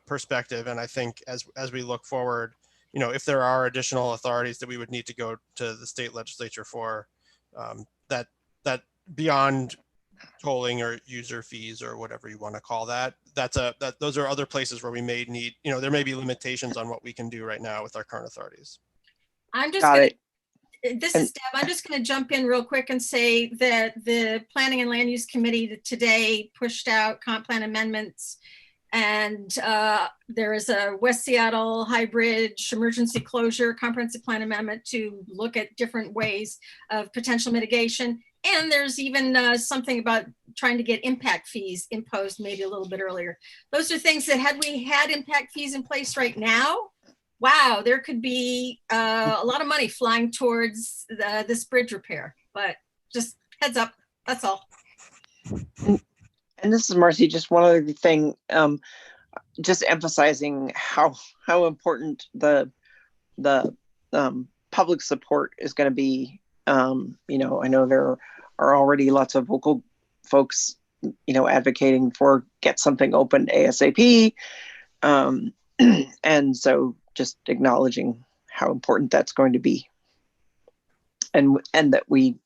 perspective, and I think as we look forward, if there are additional authorities that we would need to go to the state legislature for, that beyond tolling or user fees or whatever you want to call that, those are other places where we may need, there may be limitations on what we can do right now with our current authorities. This is Deb. I'm just going to jump in real quick and say that the Planning and Land Use Committee today pushed out comp plan amendments, and there is a West Seattle High Bridge emergency closure comprehensive plan amendment to look at different ways of potential mitigation. And there's even something about trying to get impact fees imposed maybe a little bit earlier. Those are things that had we had impact fees in place right now, wow, there could be a lot of money flying towards this bridge repair. But just heads up, that's all. And this is Marcy, just one other thing, just emphasizing how important the public support is going to be. You know, I know there are already lots of local folks, you know, advocating for get something open ASAP. And so just acknowledging how important that's going to be. And that we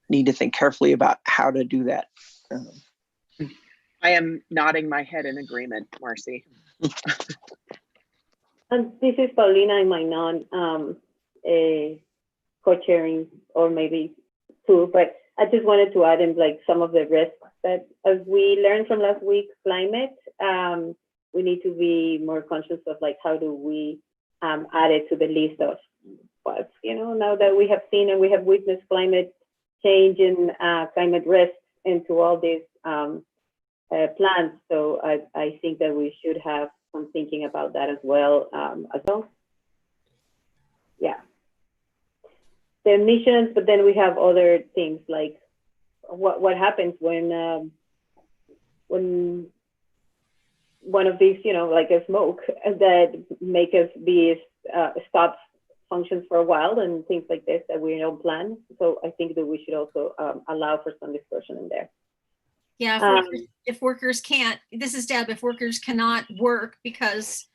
need to think carefully about how to do that. I am nodding my head in agreement, Marcy. And this is Paulina in my co-chairing, or maybe two, but I just wanted to add in like some of the risks that, as we learned from last week's climate, we need to be more conscious of like how do we add it to the list of what's, you know, now that we have seen and we have witnessed climate change and climate risks into all these plans. So I think that we should have some thinking about that as well. Yeah. The emissions, but then we have other things like what happens when one of these, you know, like a smoke that make us be stop functions for a while and things like this that we don't plan. So I think that we should also allow for some discussion in there. Yeah, if workers can't, this is Deb, if workers cannot work because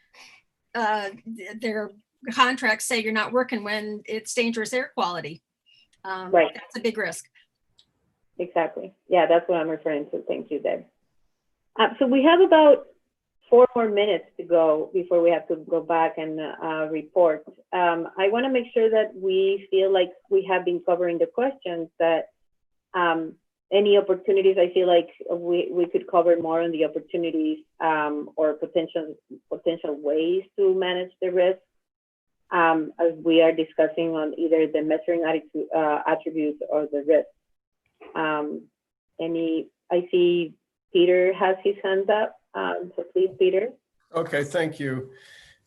their contracts say you're not working when it's dangerous air quality, right, that's a big risk. Exactly. Yeah, that's what I'm referring to. Thank you, Deb. So we have about 4 more minutes to go before we have to go back and report. I want to make sure that we feel like we have been covering the questions, that any opportunities, I feel like we could cover more on the opportunities or potential ways to manage the risk as we are discussing on either the measuring attributes or the risk. I see Peter has his hands up. So please, Peter. Okay, thank you.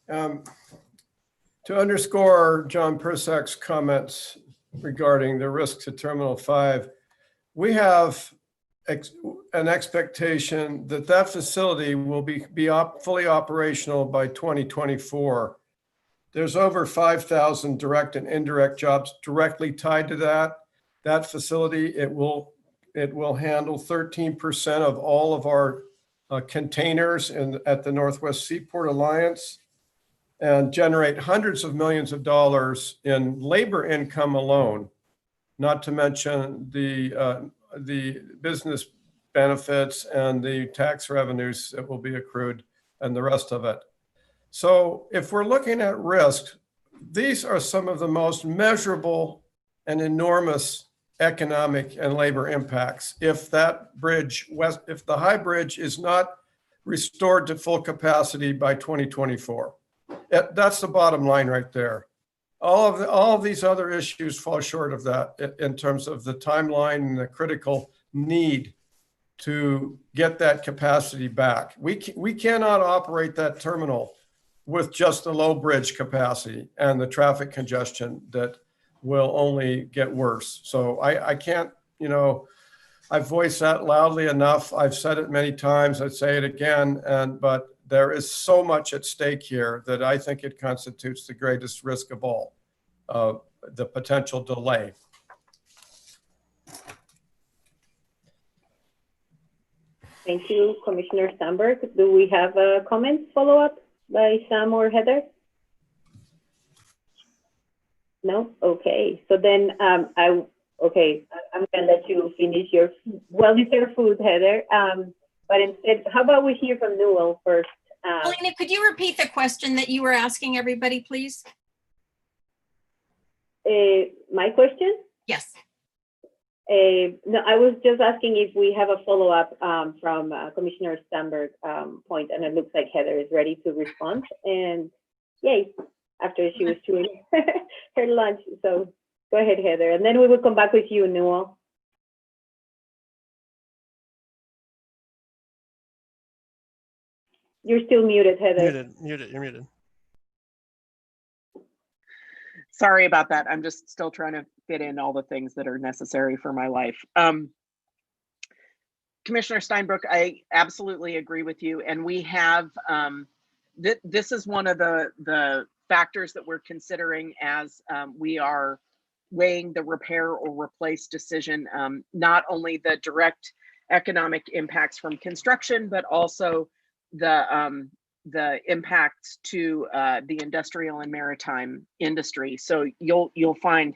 To underscore John Persak's comments regarding the risk to Terminal 5, we have an expectation that that facility will be fully operational by 2024. There's over 5,000 direct and indirect jobs directly tied to that facility. It will handle 13% of all of our containers at the Northwest Seaport Alliance, and generate hundreds of millions of dollars in labor income alone, not to mention the business benefits and the tax revenues that will be accrued and the rest of it. So if we're looking at risk, these are some of the most measurable and enormous economic and labor impacts. If that bridge, if the High Bridge is not restored to full capacity by 2024, that's the bottom line right there. All of these other issues fall short of that in terms of the timeline and the critical need to get that capacity back. We cannot operate that terminal with just a low bridge capacity and the traffic congestion that will only get worse. So I can't, you know, I've voiced that loudly enough. I've said it many times. I'd say it again. But there is so much at stake here that I think it constitutes the greatest risk of all, the potential delay. Thank you, Commissioner Sandberg. Do we have a comment follow-up by Sam or Heather? No? Okay. So then I'm going to let you finish your well-deserved food, Heather. But instead, how about we hear from Newell first? Paulina, could you repeat the question that you were asking everybody, please? My question? Yes. No, I was just asking if we have a follow-up from Commissioner Sandberg point, and it looks like Heather is ready to respond. And yay, after she was chewing her lunch. So go ahead, Heather, and then we will come back with you, Newell. You're still muted, Heather. Muted, you're muted. Sorry about that. I'm just still trying to fit in all the things that are necessary for my life. Commissioner Steinbrook, I absolutely agree with you. And we have, this is one of the factors that we're considering as we are weighing the repair or replace decision, not only the direct economic impacts from construction, but also the impacts to the industrial and maritime industry. So you'll find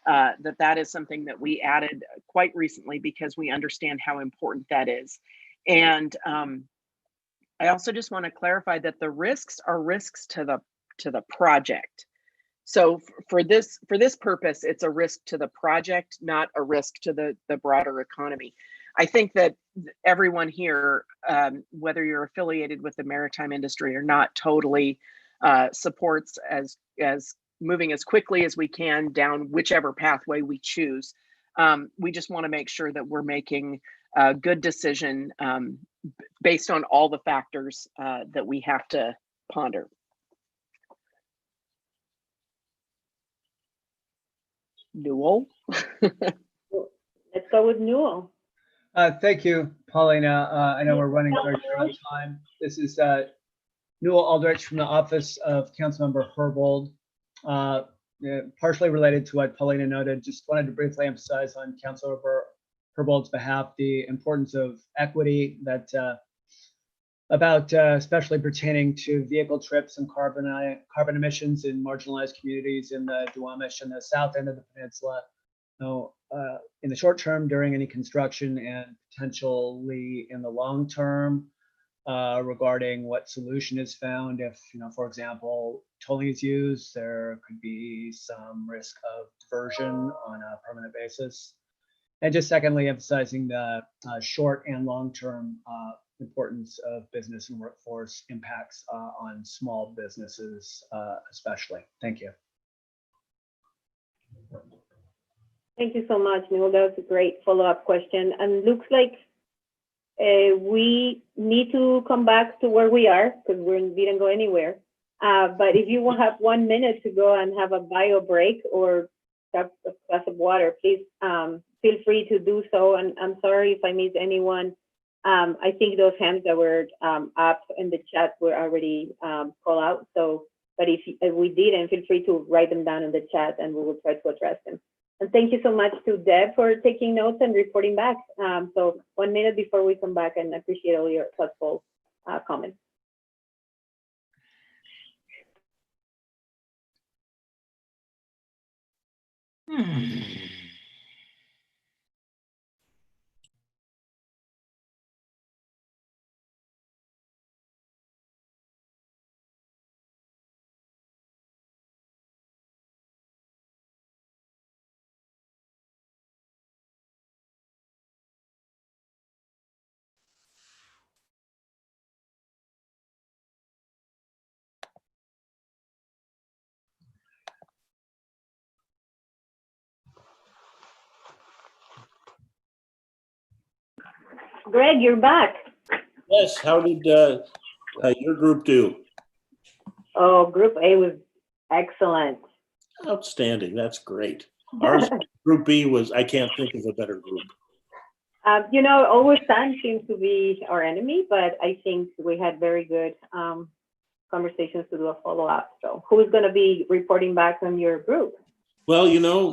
that is something that we added quite recently because we understand how important that is. And I also just want to clarify that the risks are risks to the project. So for this purpose, it's a risk to the project, not a risk to the broader economy. I think that everyone here, whether you're affiliated with the maritime industry or not, totally supports as moving as quickly as we can down whichever pathway we choose. We just want to make sure that we're making a good decision based on all the factors that we have to ponder. Newell? Let's go with Newell. Thank you, Paulina. I know we're running very short on time. This is Newell Aldrich from the Office of Councilmember Herbold. Partially related to what Paulina noted, just wanted to briefly emphasize on Councilmember Herbold's behalf the importance of equity that especially pertaining to vehicle trips and carbon emissions in marginalized communities in the Duwamish and the south end of the peninsula. So, in the short term during any construction and potentially in the long term regarding what solution is found. If, for example, tolling is used, there could be some risk of diversion on a permanent basis. And just secondly, emphasizing the short and long-term importance of business and workforce impacts on small businesses especially. Thank you. Thank you so much, Newell. That was a great follow-up question. And looks like we need to come back to where we are because we didn't go anywhere. But if you will have 1 minute to go and have a bio break or have a glass of water, please feel free to do so. And I'm sorry if I missed anyone. I think those hands that were up in the chat were already called out. So, but if we didn't, feel free to write them down in the chat and we will try to address them. And thank you so much to Deb for taking notes and reporting back. So 1 minute before we come back, and I appreciate all your thoughtful comments. Greg, you're back. Yes, how did your group do? Oh, Group A was excellent. Outstanding, that's great. Ours, Group B was, I can't think of a better group. Always time seems to be our enemy, but I think we had very good conversations to do a follow-up. So who's going to be reporting back on your group? Well,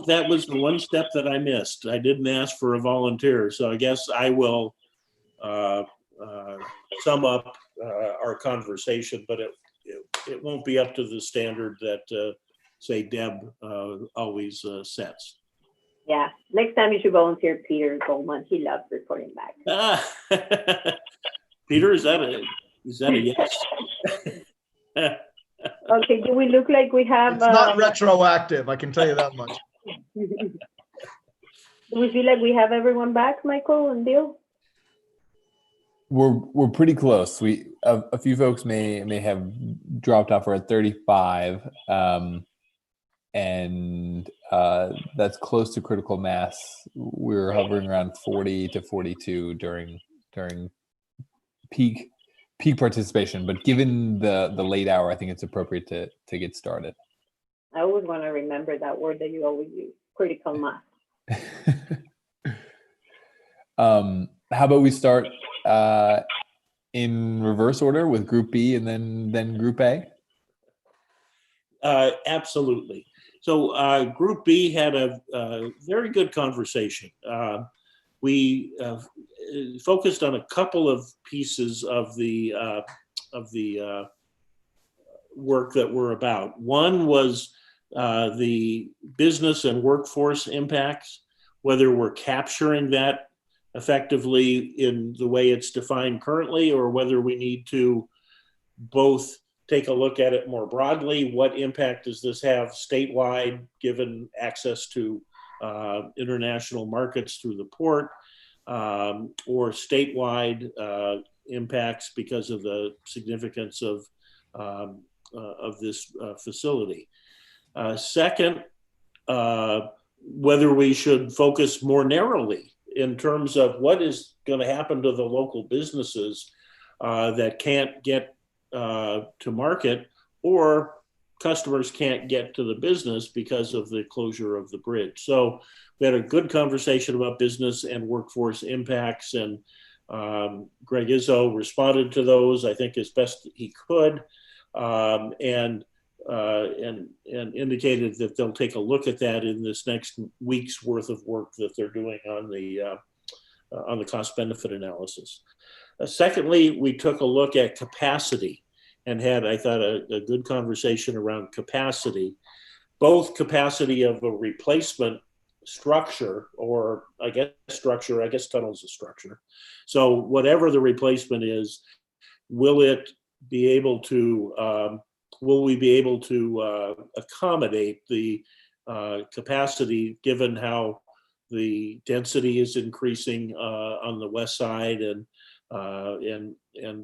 that was the one step that I missed. I didn't ask for a volunteer, so I guess I will sum up our conversation, but it won't be up to the standard that, say, Deb always sets. Yeah, next time you should volunteer Peter Goldman. He loves reporting back. Peter, is that a yes? Okay, do we look like we have? It's not retroactive, I can tell you that much. Do we feel like we have everyone back, Michael and Bill? We're pretty close. A few folks may have dropped off. We're at 35, and that's close to critical mass. We're hovering around 40 to 42 during peak participation. But given the late hour, I think it's appropriate to get started. I always want to remember that word that you always use, critical mass. How about we start in reverse order with Group B and then Group A? Absolutely. So Group B had a very good conversation. We focused on a couple of pieces of the work that we're about. One was the business and workforce impacts, whether we're capturing that effectively in the way it's defined currently, or whether we need to both take a look at it more broadly. What impact does this have statewide, given access to international markets through the port, or statewide impacts because of the significance of this facility. Second, whether we should focus more narrowly in terms of what is going to happen to the local businesses that can't get to market, or customers can't get to the business because of the closure of the bridge. So we had a good conversation about business and workforce impacts, and Greg Izzo responded to those, I think, as best he could, and indicated that they'll take a look at that in this next week's worth of work that they're doing on the cost-benefit analysis. Secondly, we took a look at capacity and had, I thought, a good conversation around capacity, both capacity of a replacement structure, or I guess tunnel's a structure. So whatever the replacement is, will we be able to accommodate the capacity, given how the density is increasing on the west side, and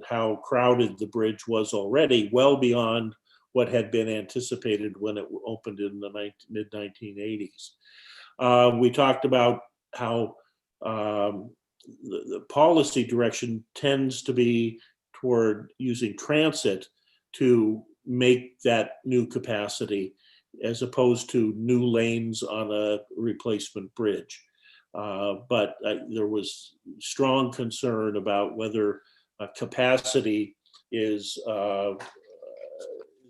how crowded the bridge was already, well beyond what had been anticipated when it opened in the mid-1980s. We talked about how the policy direction tends to be toward using transit to make that new capacity, as opposed to new lanes on a replacement bridge. But there was strong concern about whether capacity is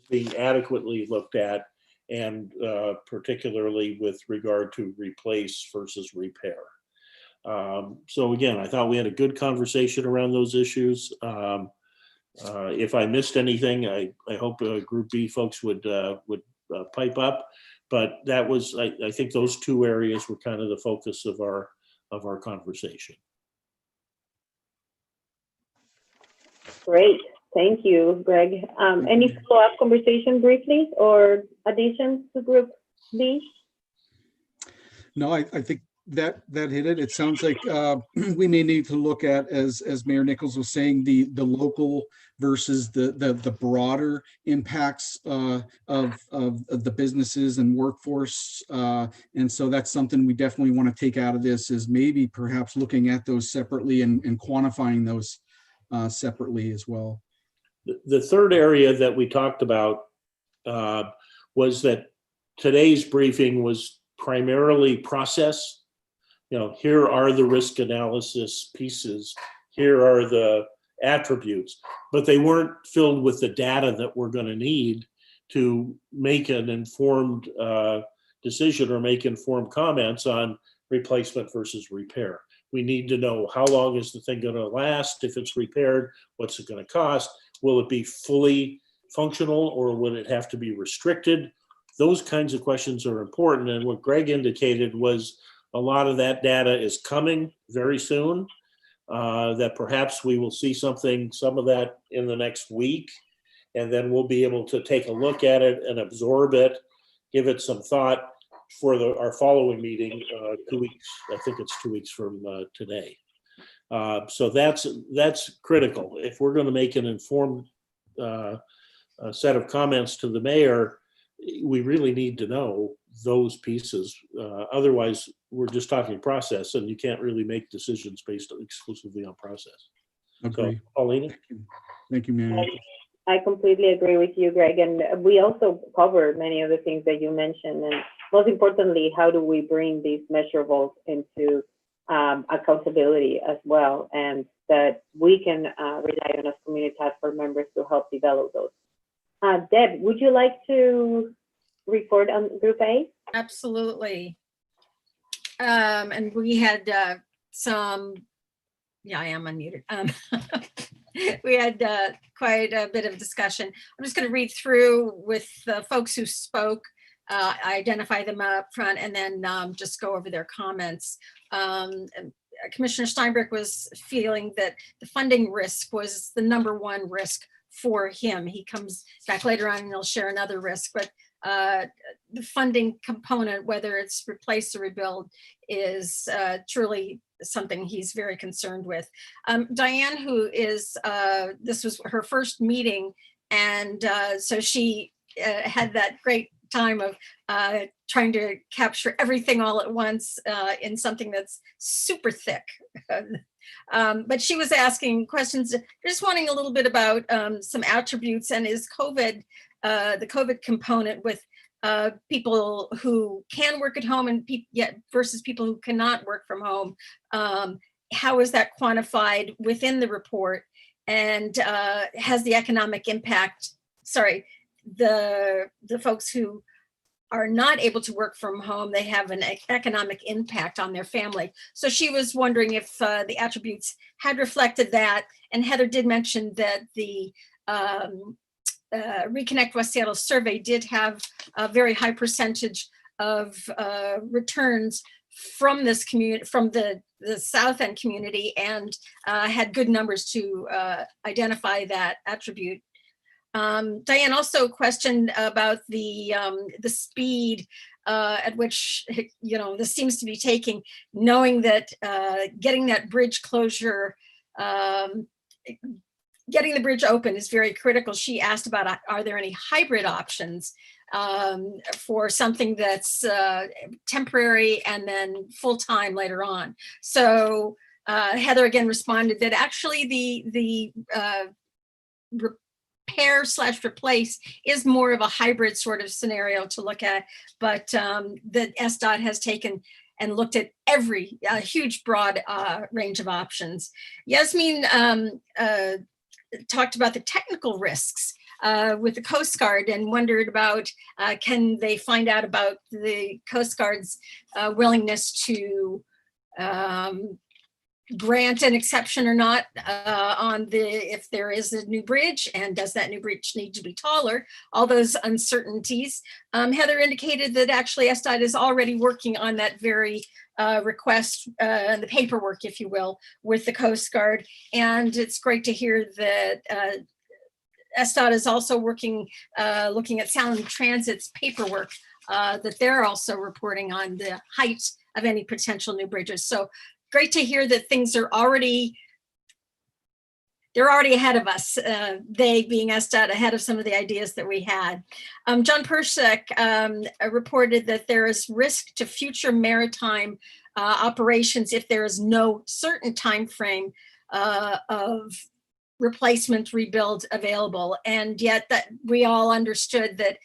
being adequately looked at, and particularly with regard to replace versus repair. So again, I thought we had a good conversation around those issues. If I missed anything, I hope Group B folks would pipe up. But that was, I think those two areas were kind of the focus of our conversation. Great, thank you, Greg. Any follow-up conversation briefly, or additions to Group B? No, I think that hit it. It sounds like we may need to look at, as Mayor Nichols was saying, the local versus the broader impacts of the businesses and workforce. And so that's something we definitely want to take out of this, is maybe perhaps looking at those separately and quantifying those separately as well. The third area that we talked about was that today's briefing was primarily process. Here are the risk analysis pieces, here are the attributes, but they weren't filled with the data that we're going to need to make an informed decision or make informed comments on replacement versus repair. We need to know, how long is the thing going to last? If it's repaired, what's it going to cost? Will it be fully functional, or would it have to be restricted? Those kinds of questions are important. And what Greg indicated was a lot of that data is coming very soon, that perhaps we will see some of that in the next week, and then we'll be able to take a look at it and absorb it, give it some thought for our following meeting, 2 weeks. I think it's 2 weeks from today. So that's critical. If we're going to make an informed set of comments to the mayor, we really need to know those pieces. Otherwise, we're just talking process, and you can't really make decisions based exclusively on process. Agree. So, Paulina? Thank you, Mayor. I completely agree with you, Greg. And we also covered many of the things that you mentioned. And most importantly, how do we bring these measurables into accountability as well, and that we can rely on as community task force members to help develop those. Deb, would you like to report on Group A? Absolutely. And we had some, yeah, I am unmuted. We had quite a bit of discussion. I'm just going to read through with the folks who spoke, identify them up front, and then just go over their comments. Commissioner Steinbreck was feeling that the funding risk was the #1 risk for him. He comes back later on and he'll share another risk, but the funding component, whether it's replace or rebuild, is truly something he's very concerned with. Diane, who is, this was her first meeting, and so she had that great time of trying to capture everything all at once in something that's super thick. But she was asking questions, just wanting a little bit about some attributes, and is COVID, the COVID component with people who can work at home and versus people who cannot work from home. How is that quantified within the report? And has the economic impact, sorry, the folks who are not able to work from home, they have an economic impact on their family. So she was wondering if the attributes had reflected that. And Heather did mention that the Reconnect West Seattle survey did have a very high percentage of returns from this community, from the South End community, and had good numbers to identify that attribute. Diane also questioned about the speed at which, you know, this seems to be taking, knowing that getting that bridge closure, getting the bridge open is very critical. She asked about, are there any hybrid options for something that's temporary and then full-time later on? So Heather again responded that actually the repair/replace is more of a hybrid sort of scenario to look at, but that SDOT has taken and looked at every huge broad range of options. Yasmin talked about the technical risks with the Coast Guard and wondered about, can they find out about the Coast Guard's willingness to grant an exception or not on if there is a new bridge, and does that new bridge need to be taller? All those uncertainties. Heather indicated that actually SDOT is already working on that very request, the paperwork, if you will, with the Coast Guard. And it's great to hear that SDOT is also working, looking at Sound Transit's paperwork, that they're also reporting on the height of any potential new bridges. So great to hear that things are already, they're already ahead of us, they being SDOT, ahead of some of the ideas that we had. John Persick reported that there is risk to future maritime operations if there is no certain time frame of replacement rebuild available. And yet that we all understood that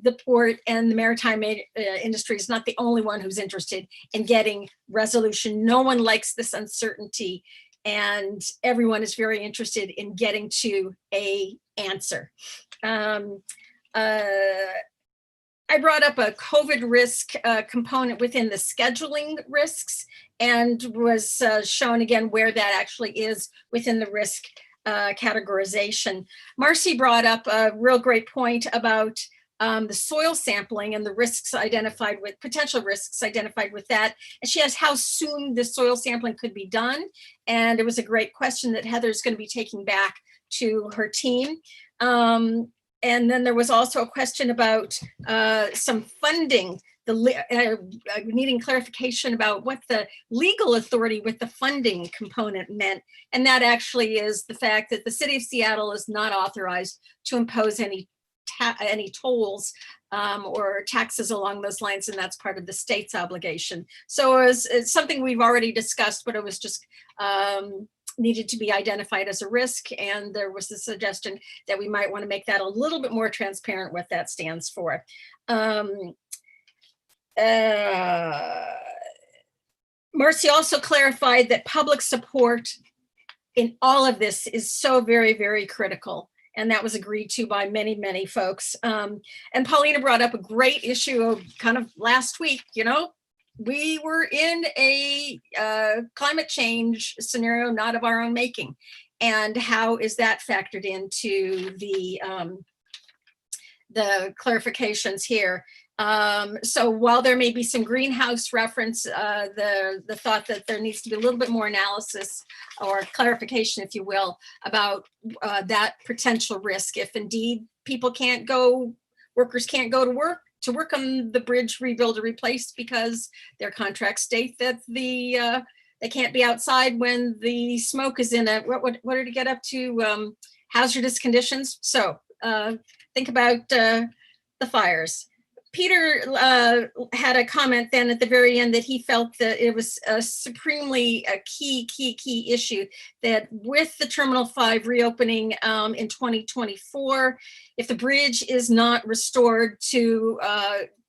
the port and the maritime industry is not the only one who's interested in getting resolution. No one likes this uncertainty, and everyone is very interested in getting to a answer. I brought up a COVID risk component within the scheduling risks, and was shown again where that actually is within the risk categorization. Marcy brought up a real great point about the soil sampling and the risks identified with, potential risks identified with that. And she asked how soon the soil sampling could be done. And it was a great question that Heather's going to be taking back to her team. And then there was also a question about some funding, needing clarification about what the legal authority with the funding component meant. And that actually is the fact that the city of Seattle is not authorized to impose any tolls or taxes along those lines, and that's part of the state's obligation. So it's something we've already discussed, but it was just needed to be identified as a risk. And there was the suggestion that we might want to make that a little bit more transparent what that stands for. Marcy also clarified that public support in all of this is so very, very critical. And that was agreed to by many, many folks. And Paulina brought up a great issue of kind of last week, you know, we were in a climate change scenario, not of our own making. And how is that factored into the clarifications here? So while there may be some greenhouse reference, the thought that there needs to be a little bit more analysis or clarification, if you will, about that potential risk if indeed people can't go, workers can't go to work on the bridge, rebuild or replace because their contracts state that they can't be outside when the smoke is in a, what did it get up to, hazardous conditions? So think about the fires. Peter had a comment then at the very end that he felt that it was a supremely key issue that with the Terminal 5 reopening in 2024, if the bridge is not restored to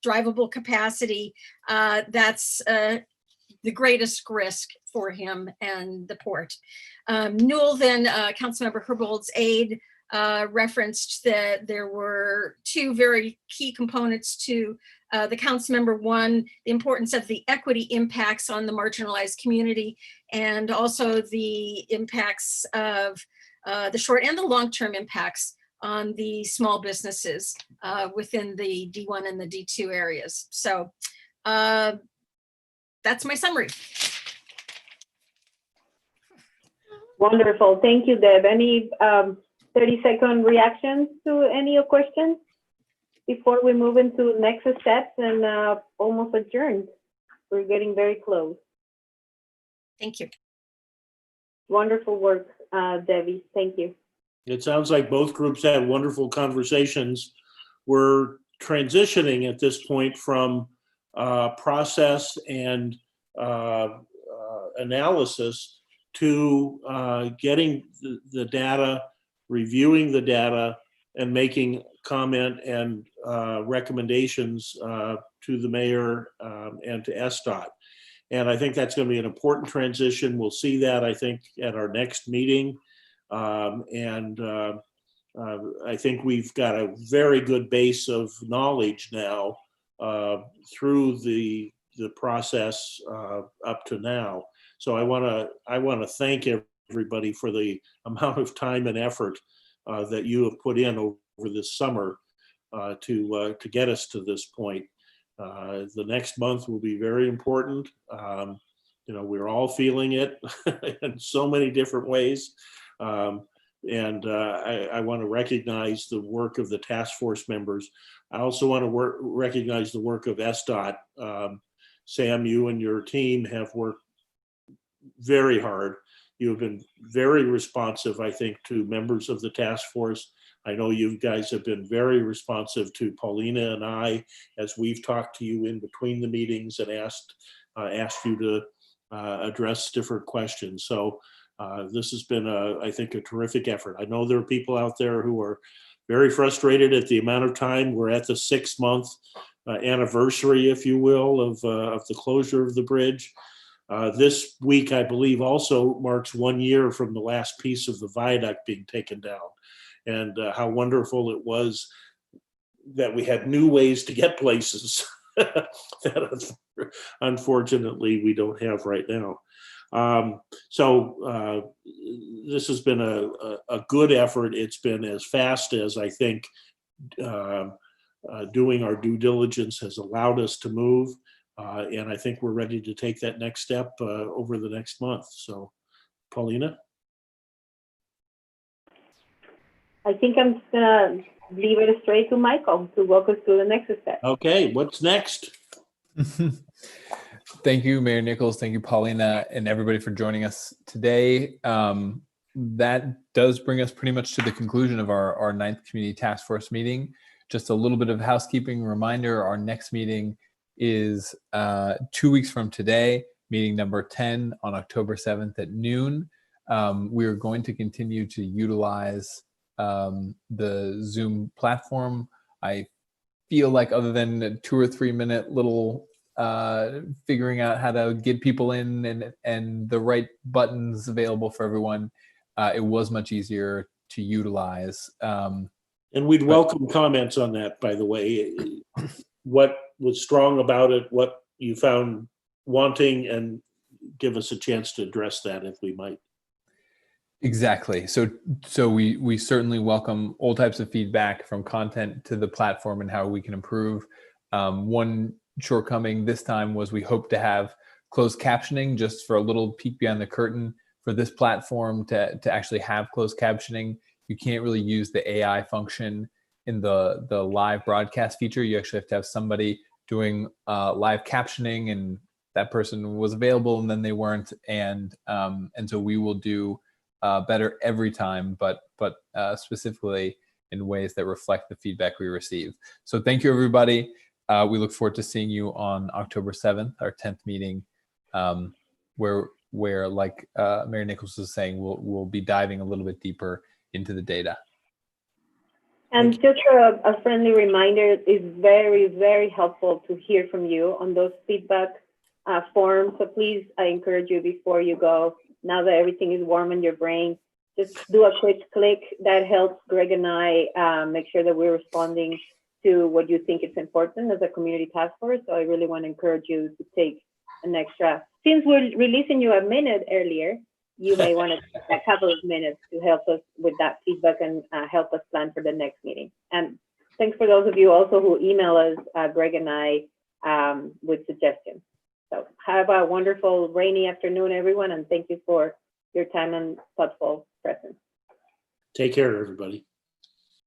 drivable capacity, that's the greatest risk for him and the port. Newell then, Councilmember Herbold's aide, referenced that there were two very key components to the council member. One, the importance of the equity impacts on the marginalized community, and also the impacts of the short and the long-term impacts on the small businesses within the D1 and the D2 areas. So that's my summary. Wonderful. Thank you, Deb. Any 30-second reactions to any questions before we move into next steps and almost adjourned? We're getting very close. Thank you. Wonderful work, Debbie. Thank you. It sounds like both groups had wonderful conversations. We're transitioning at this point from process and analysis to getting the data, reviewing the data, and making comment and recommendations to the mayor and to SDOT. And I think that's going to be an important transition. We'll see that, I think, at our next meeting. I think we've got a very good base of knowledge now through the process up to now. So I want to thank everybody for the amount of time and effort that you have put in over this summer to get us to this point. The next month will be very important. You know, we're all feeling it in so many different ways. I want to recognize the work of the task force members. I also want to recognize the work of SDOT. Sam, you and your team have worked very hard. You have been very responsive, I think, to members of the task force. I know you guys have been very responsive to Paulina and I as we've talked to you in between the meetings and asked you to address different questions. So this has been, I think, a terrific effort. I know there are people out there who are very frustrated at the amount of time. We're at the 6-month anniversary, if you will, of the closure of the bridge. This week, I believe, also marks 1 year from the last piece of the viaduct being taken down, and how wonderful it was that we had new ways to get places that unfortunately we don't have right now. This has been a good effort. It's been as fast as I think doing our due diligence has allowed us to move. And I think we're ready to take that next step over the next month. So, Paulina? I think I'm just gonna leave it straight to Michael to walk us through the next step. Okay, what's next? Thank you, Mayor Nichols. Thank you, Paulina, and everybody for joining us today. That does bring us pretty much to the conclusion of our 9th Community Task Force meeting. Just a little bit of housekeeping reminder, our next meeting is 2 weeks from today, meeting number 10 on October 7th at noon. We are going to continue to utilize the Zoom platform. I feel like other than a 2 or 3 minute little figuring out how to get people in and the right buttons available for everyone, it was much easier to utilize. And we'd welcome comments on that, by the way. What was strong about it, what you found wanting, and give us a chance to address that if we might. Exactly. So we certainly welcome all types of feedback, from content to the platform and how we can improve. One shortcoming this time was we hope to have closed captioning, just for a little peek behind the curtain for this platform to actually have closed captioning. You can't really use the AI function in the live broadcast feature. You actually have to have somebody doing live captioning, and that person was available and then they weren't. And so we will do better every time, but specifically in ways that reflect the feedback we receive. So thank you, everybody. We look forward to seeing you on October 7th, our 10th meeting, where like Mary Nichols was saying, we'll be diving a little bit deeper into the data. And just a friendly reminder, it's very, very helpful to hear from you on those feedback forms. So please, I encourage you, before you go, now that everything is warm in your brain, just do a quick click. That helps Greg and I make sure that we're responding to what you think is important as a community task force. So I really want to encourage you to take an extra, since we're releasing you a minute earlier, you may want to take a couple of minutes to help us with that feedback and help us plan for the next meeting. And thanks for those of you also who email us, Greg and I, with suggestions. So have a wonderful rainy afternoon, everyone, and thank you for your time and thoughtful presence. Take care, everybody.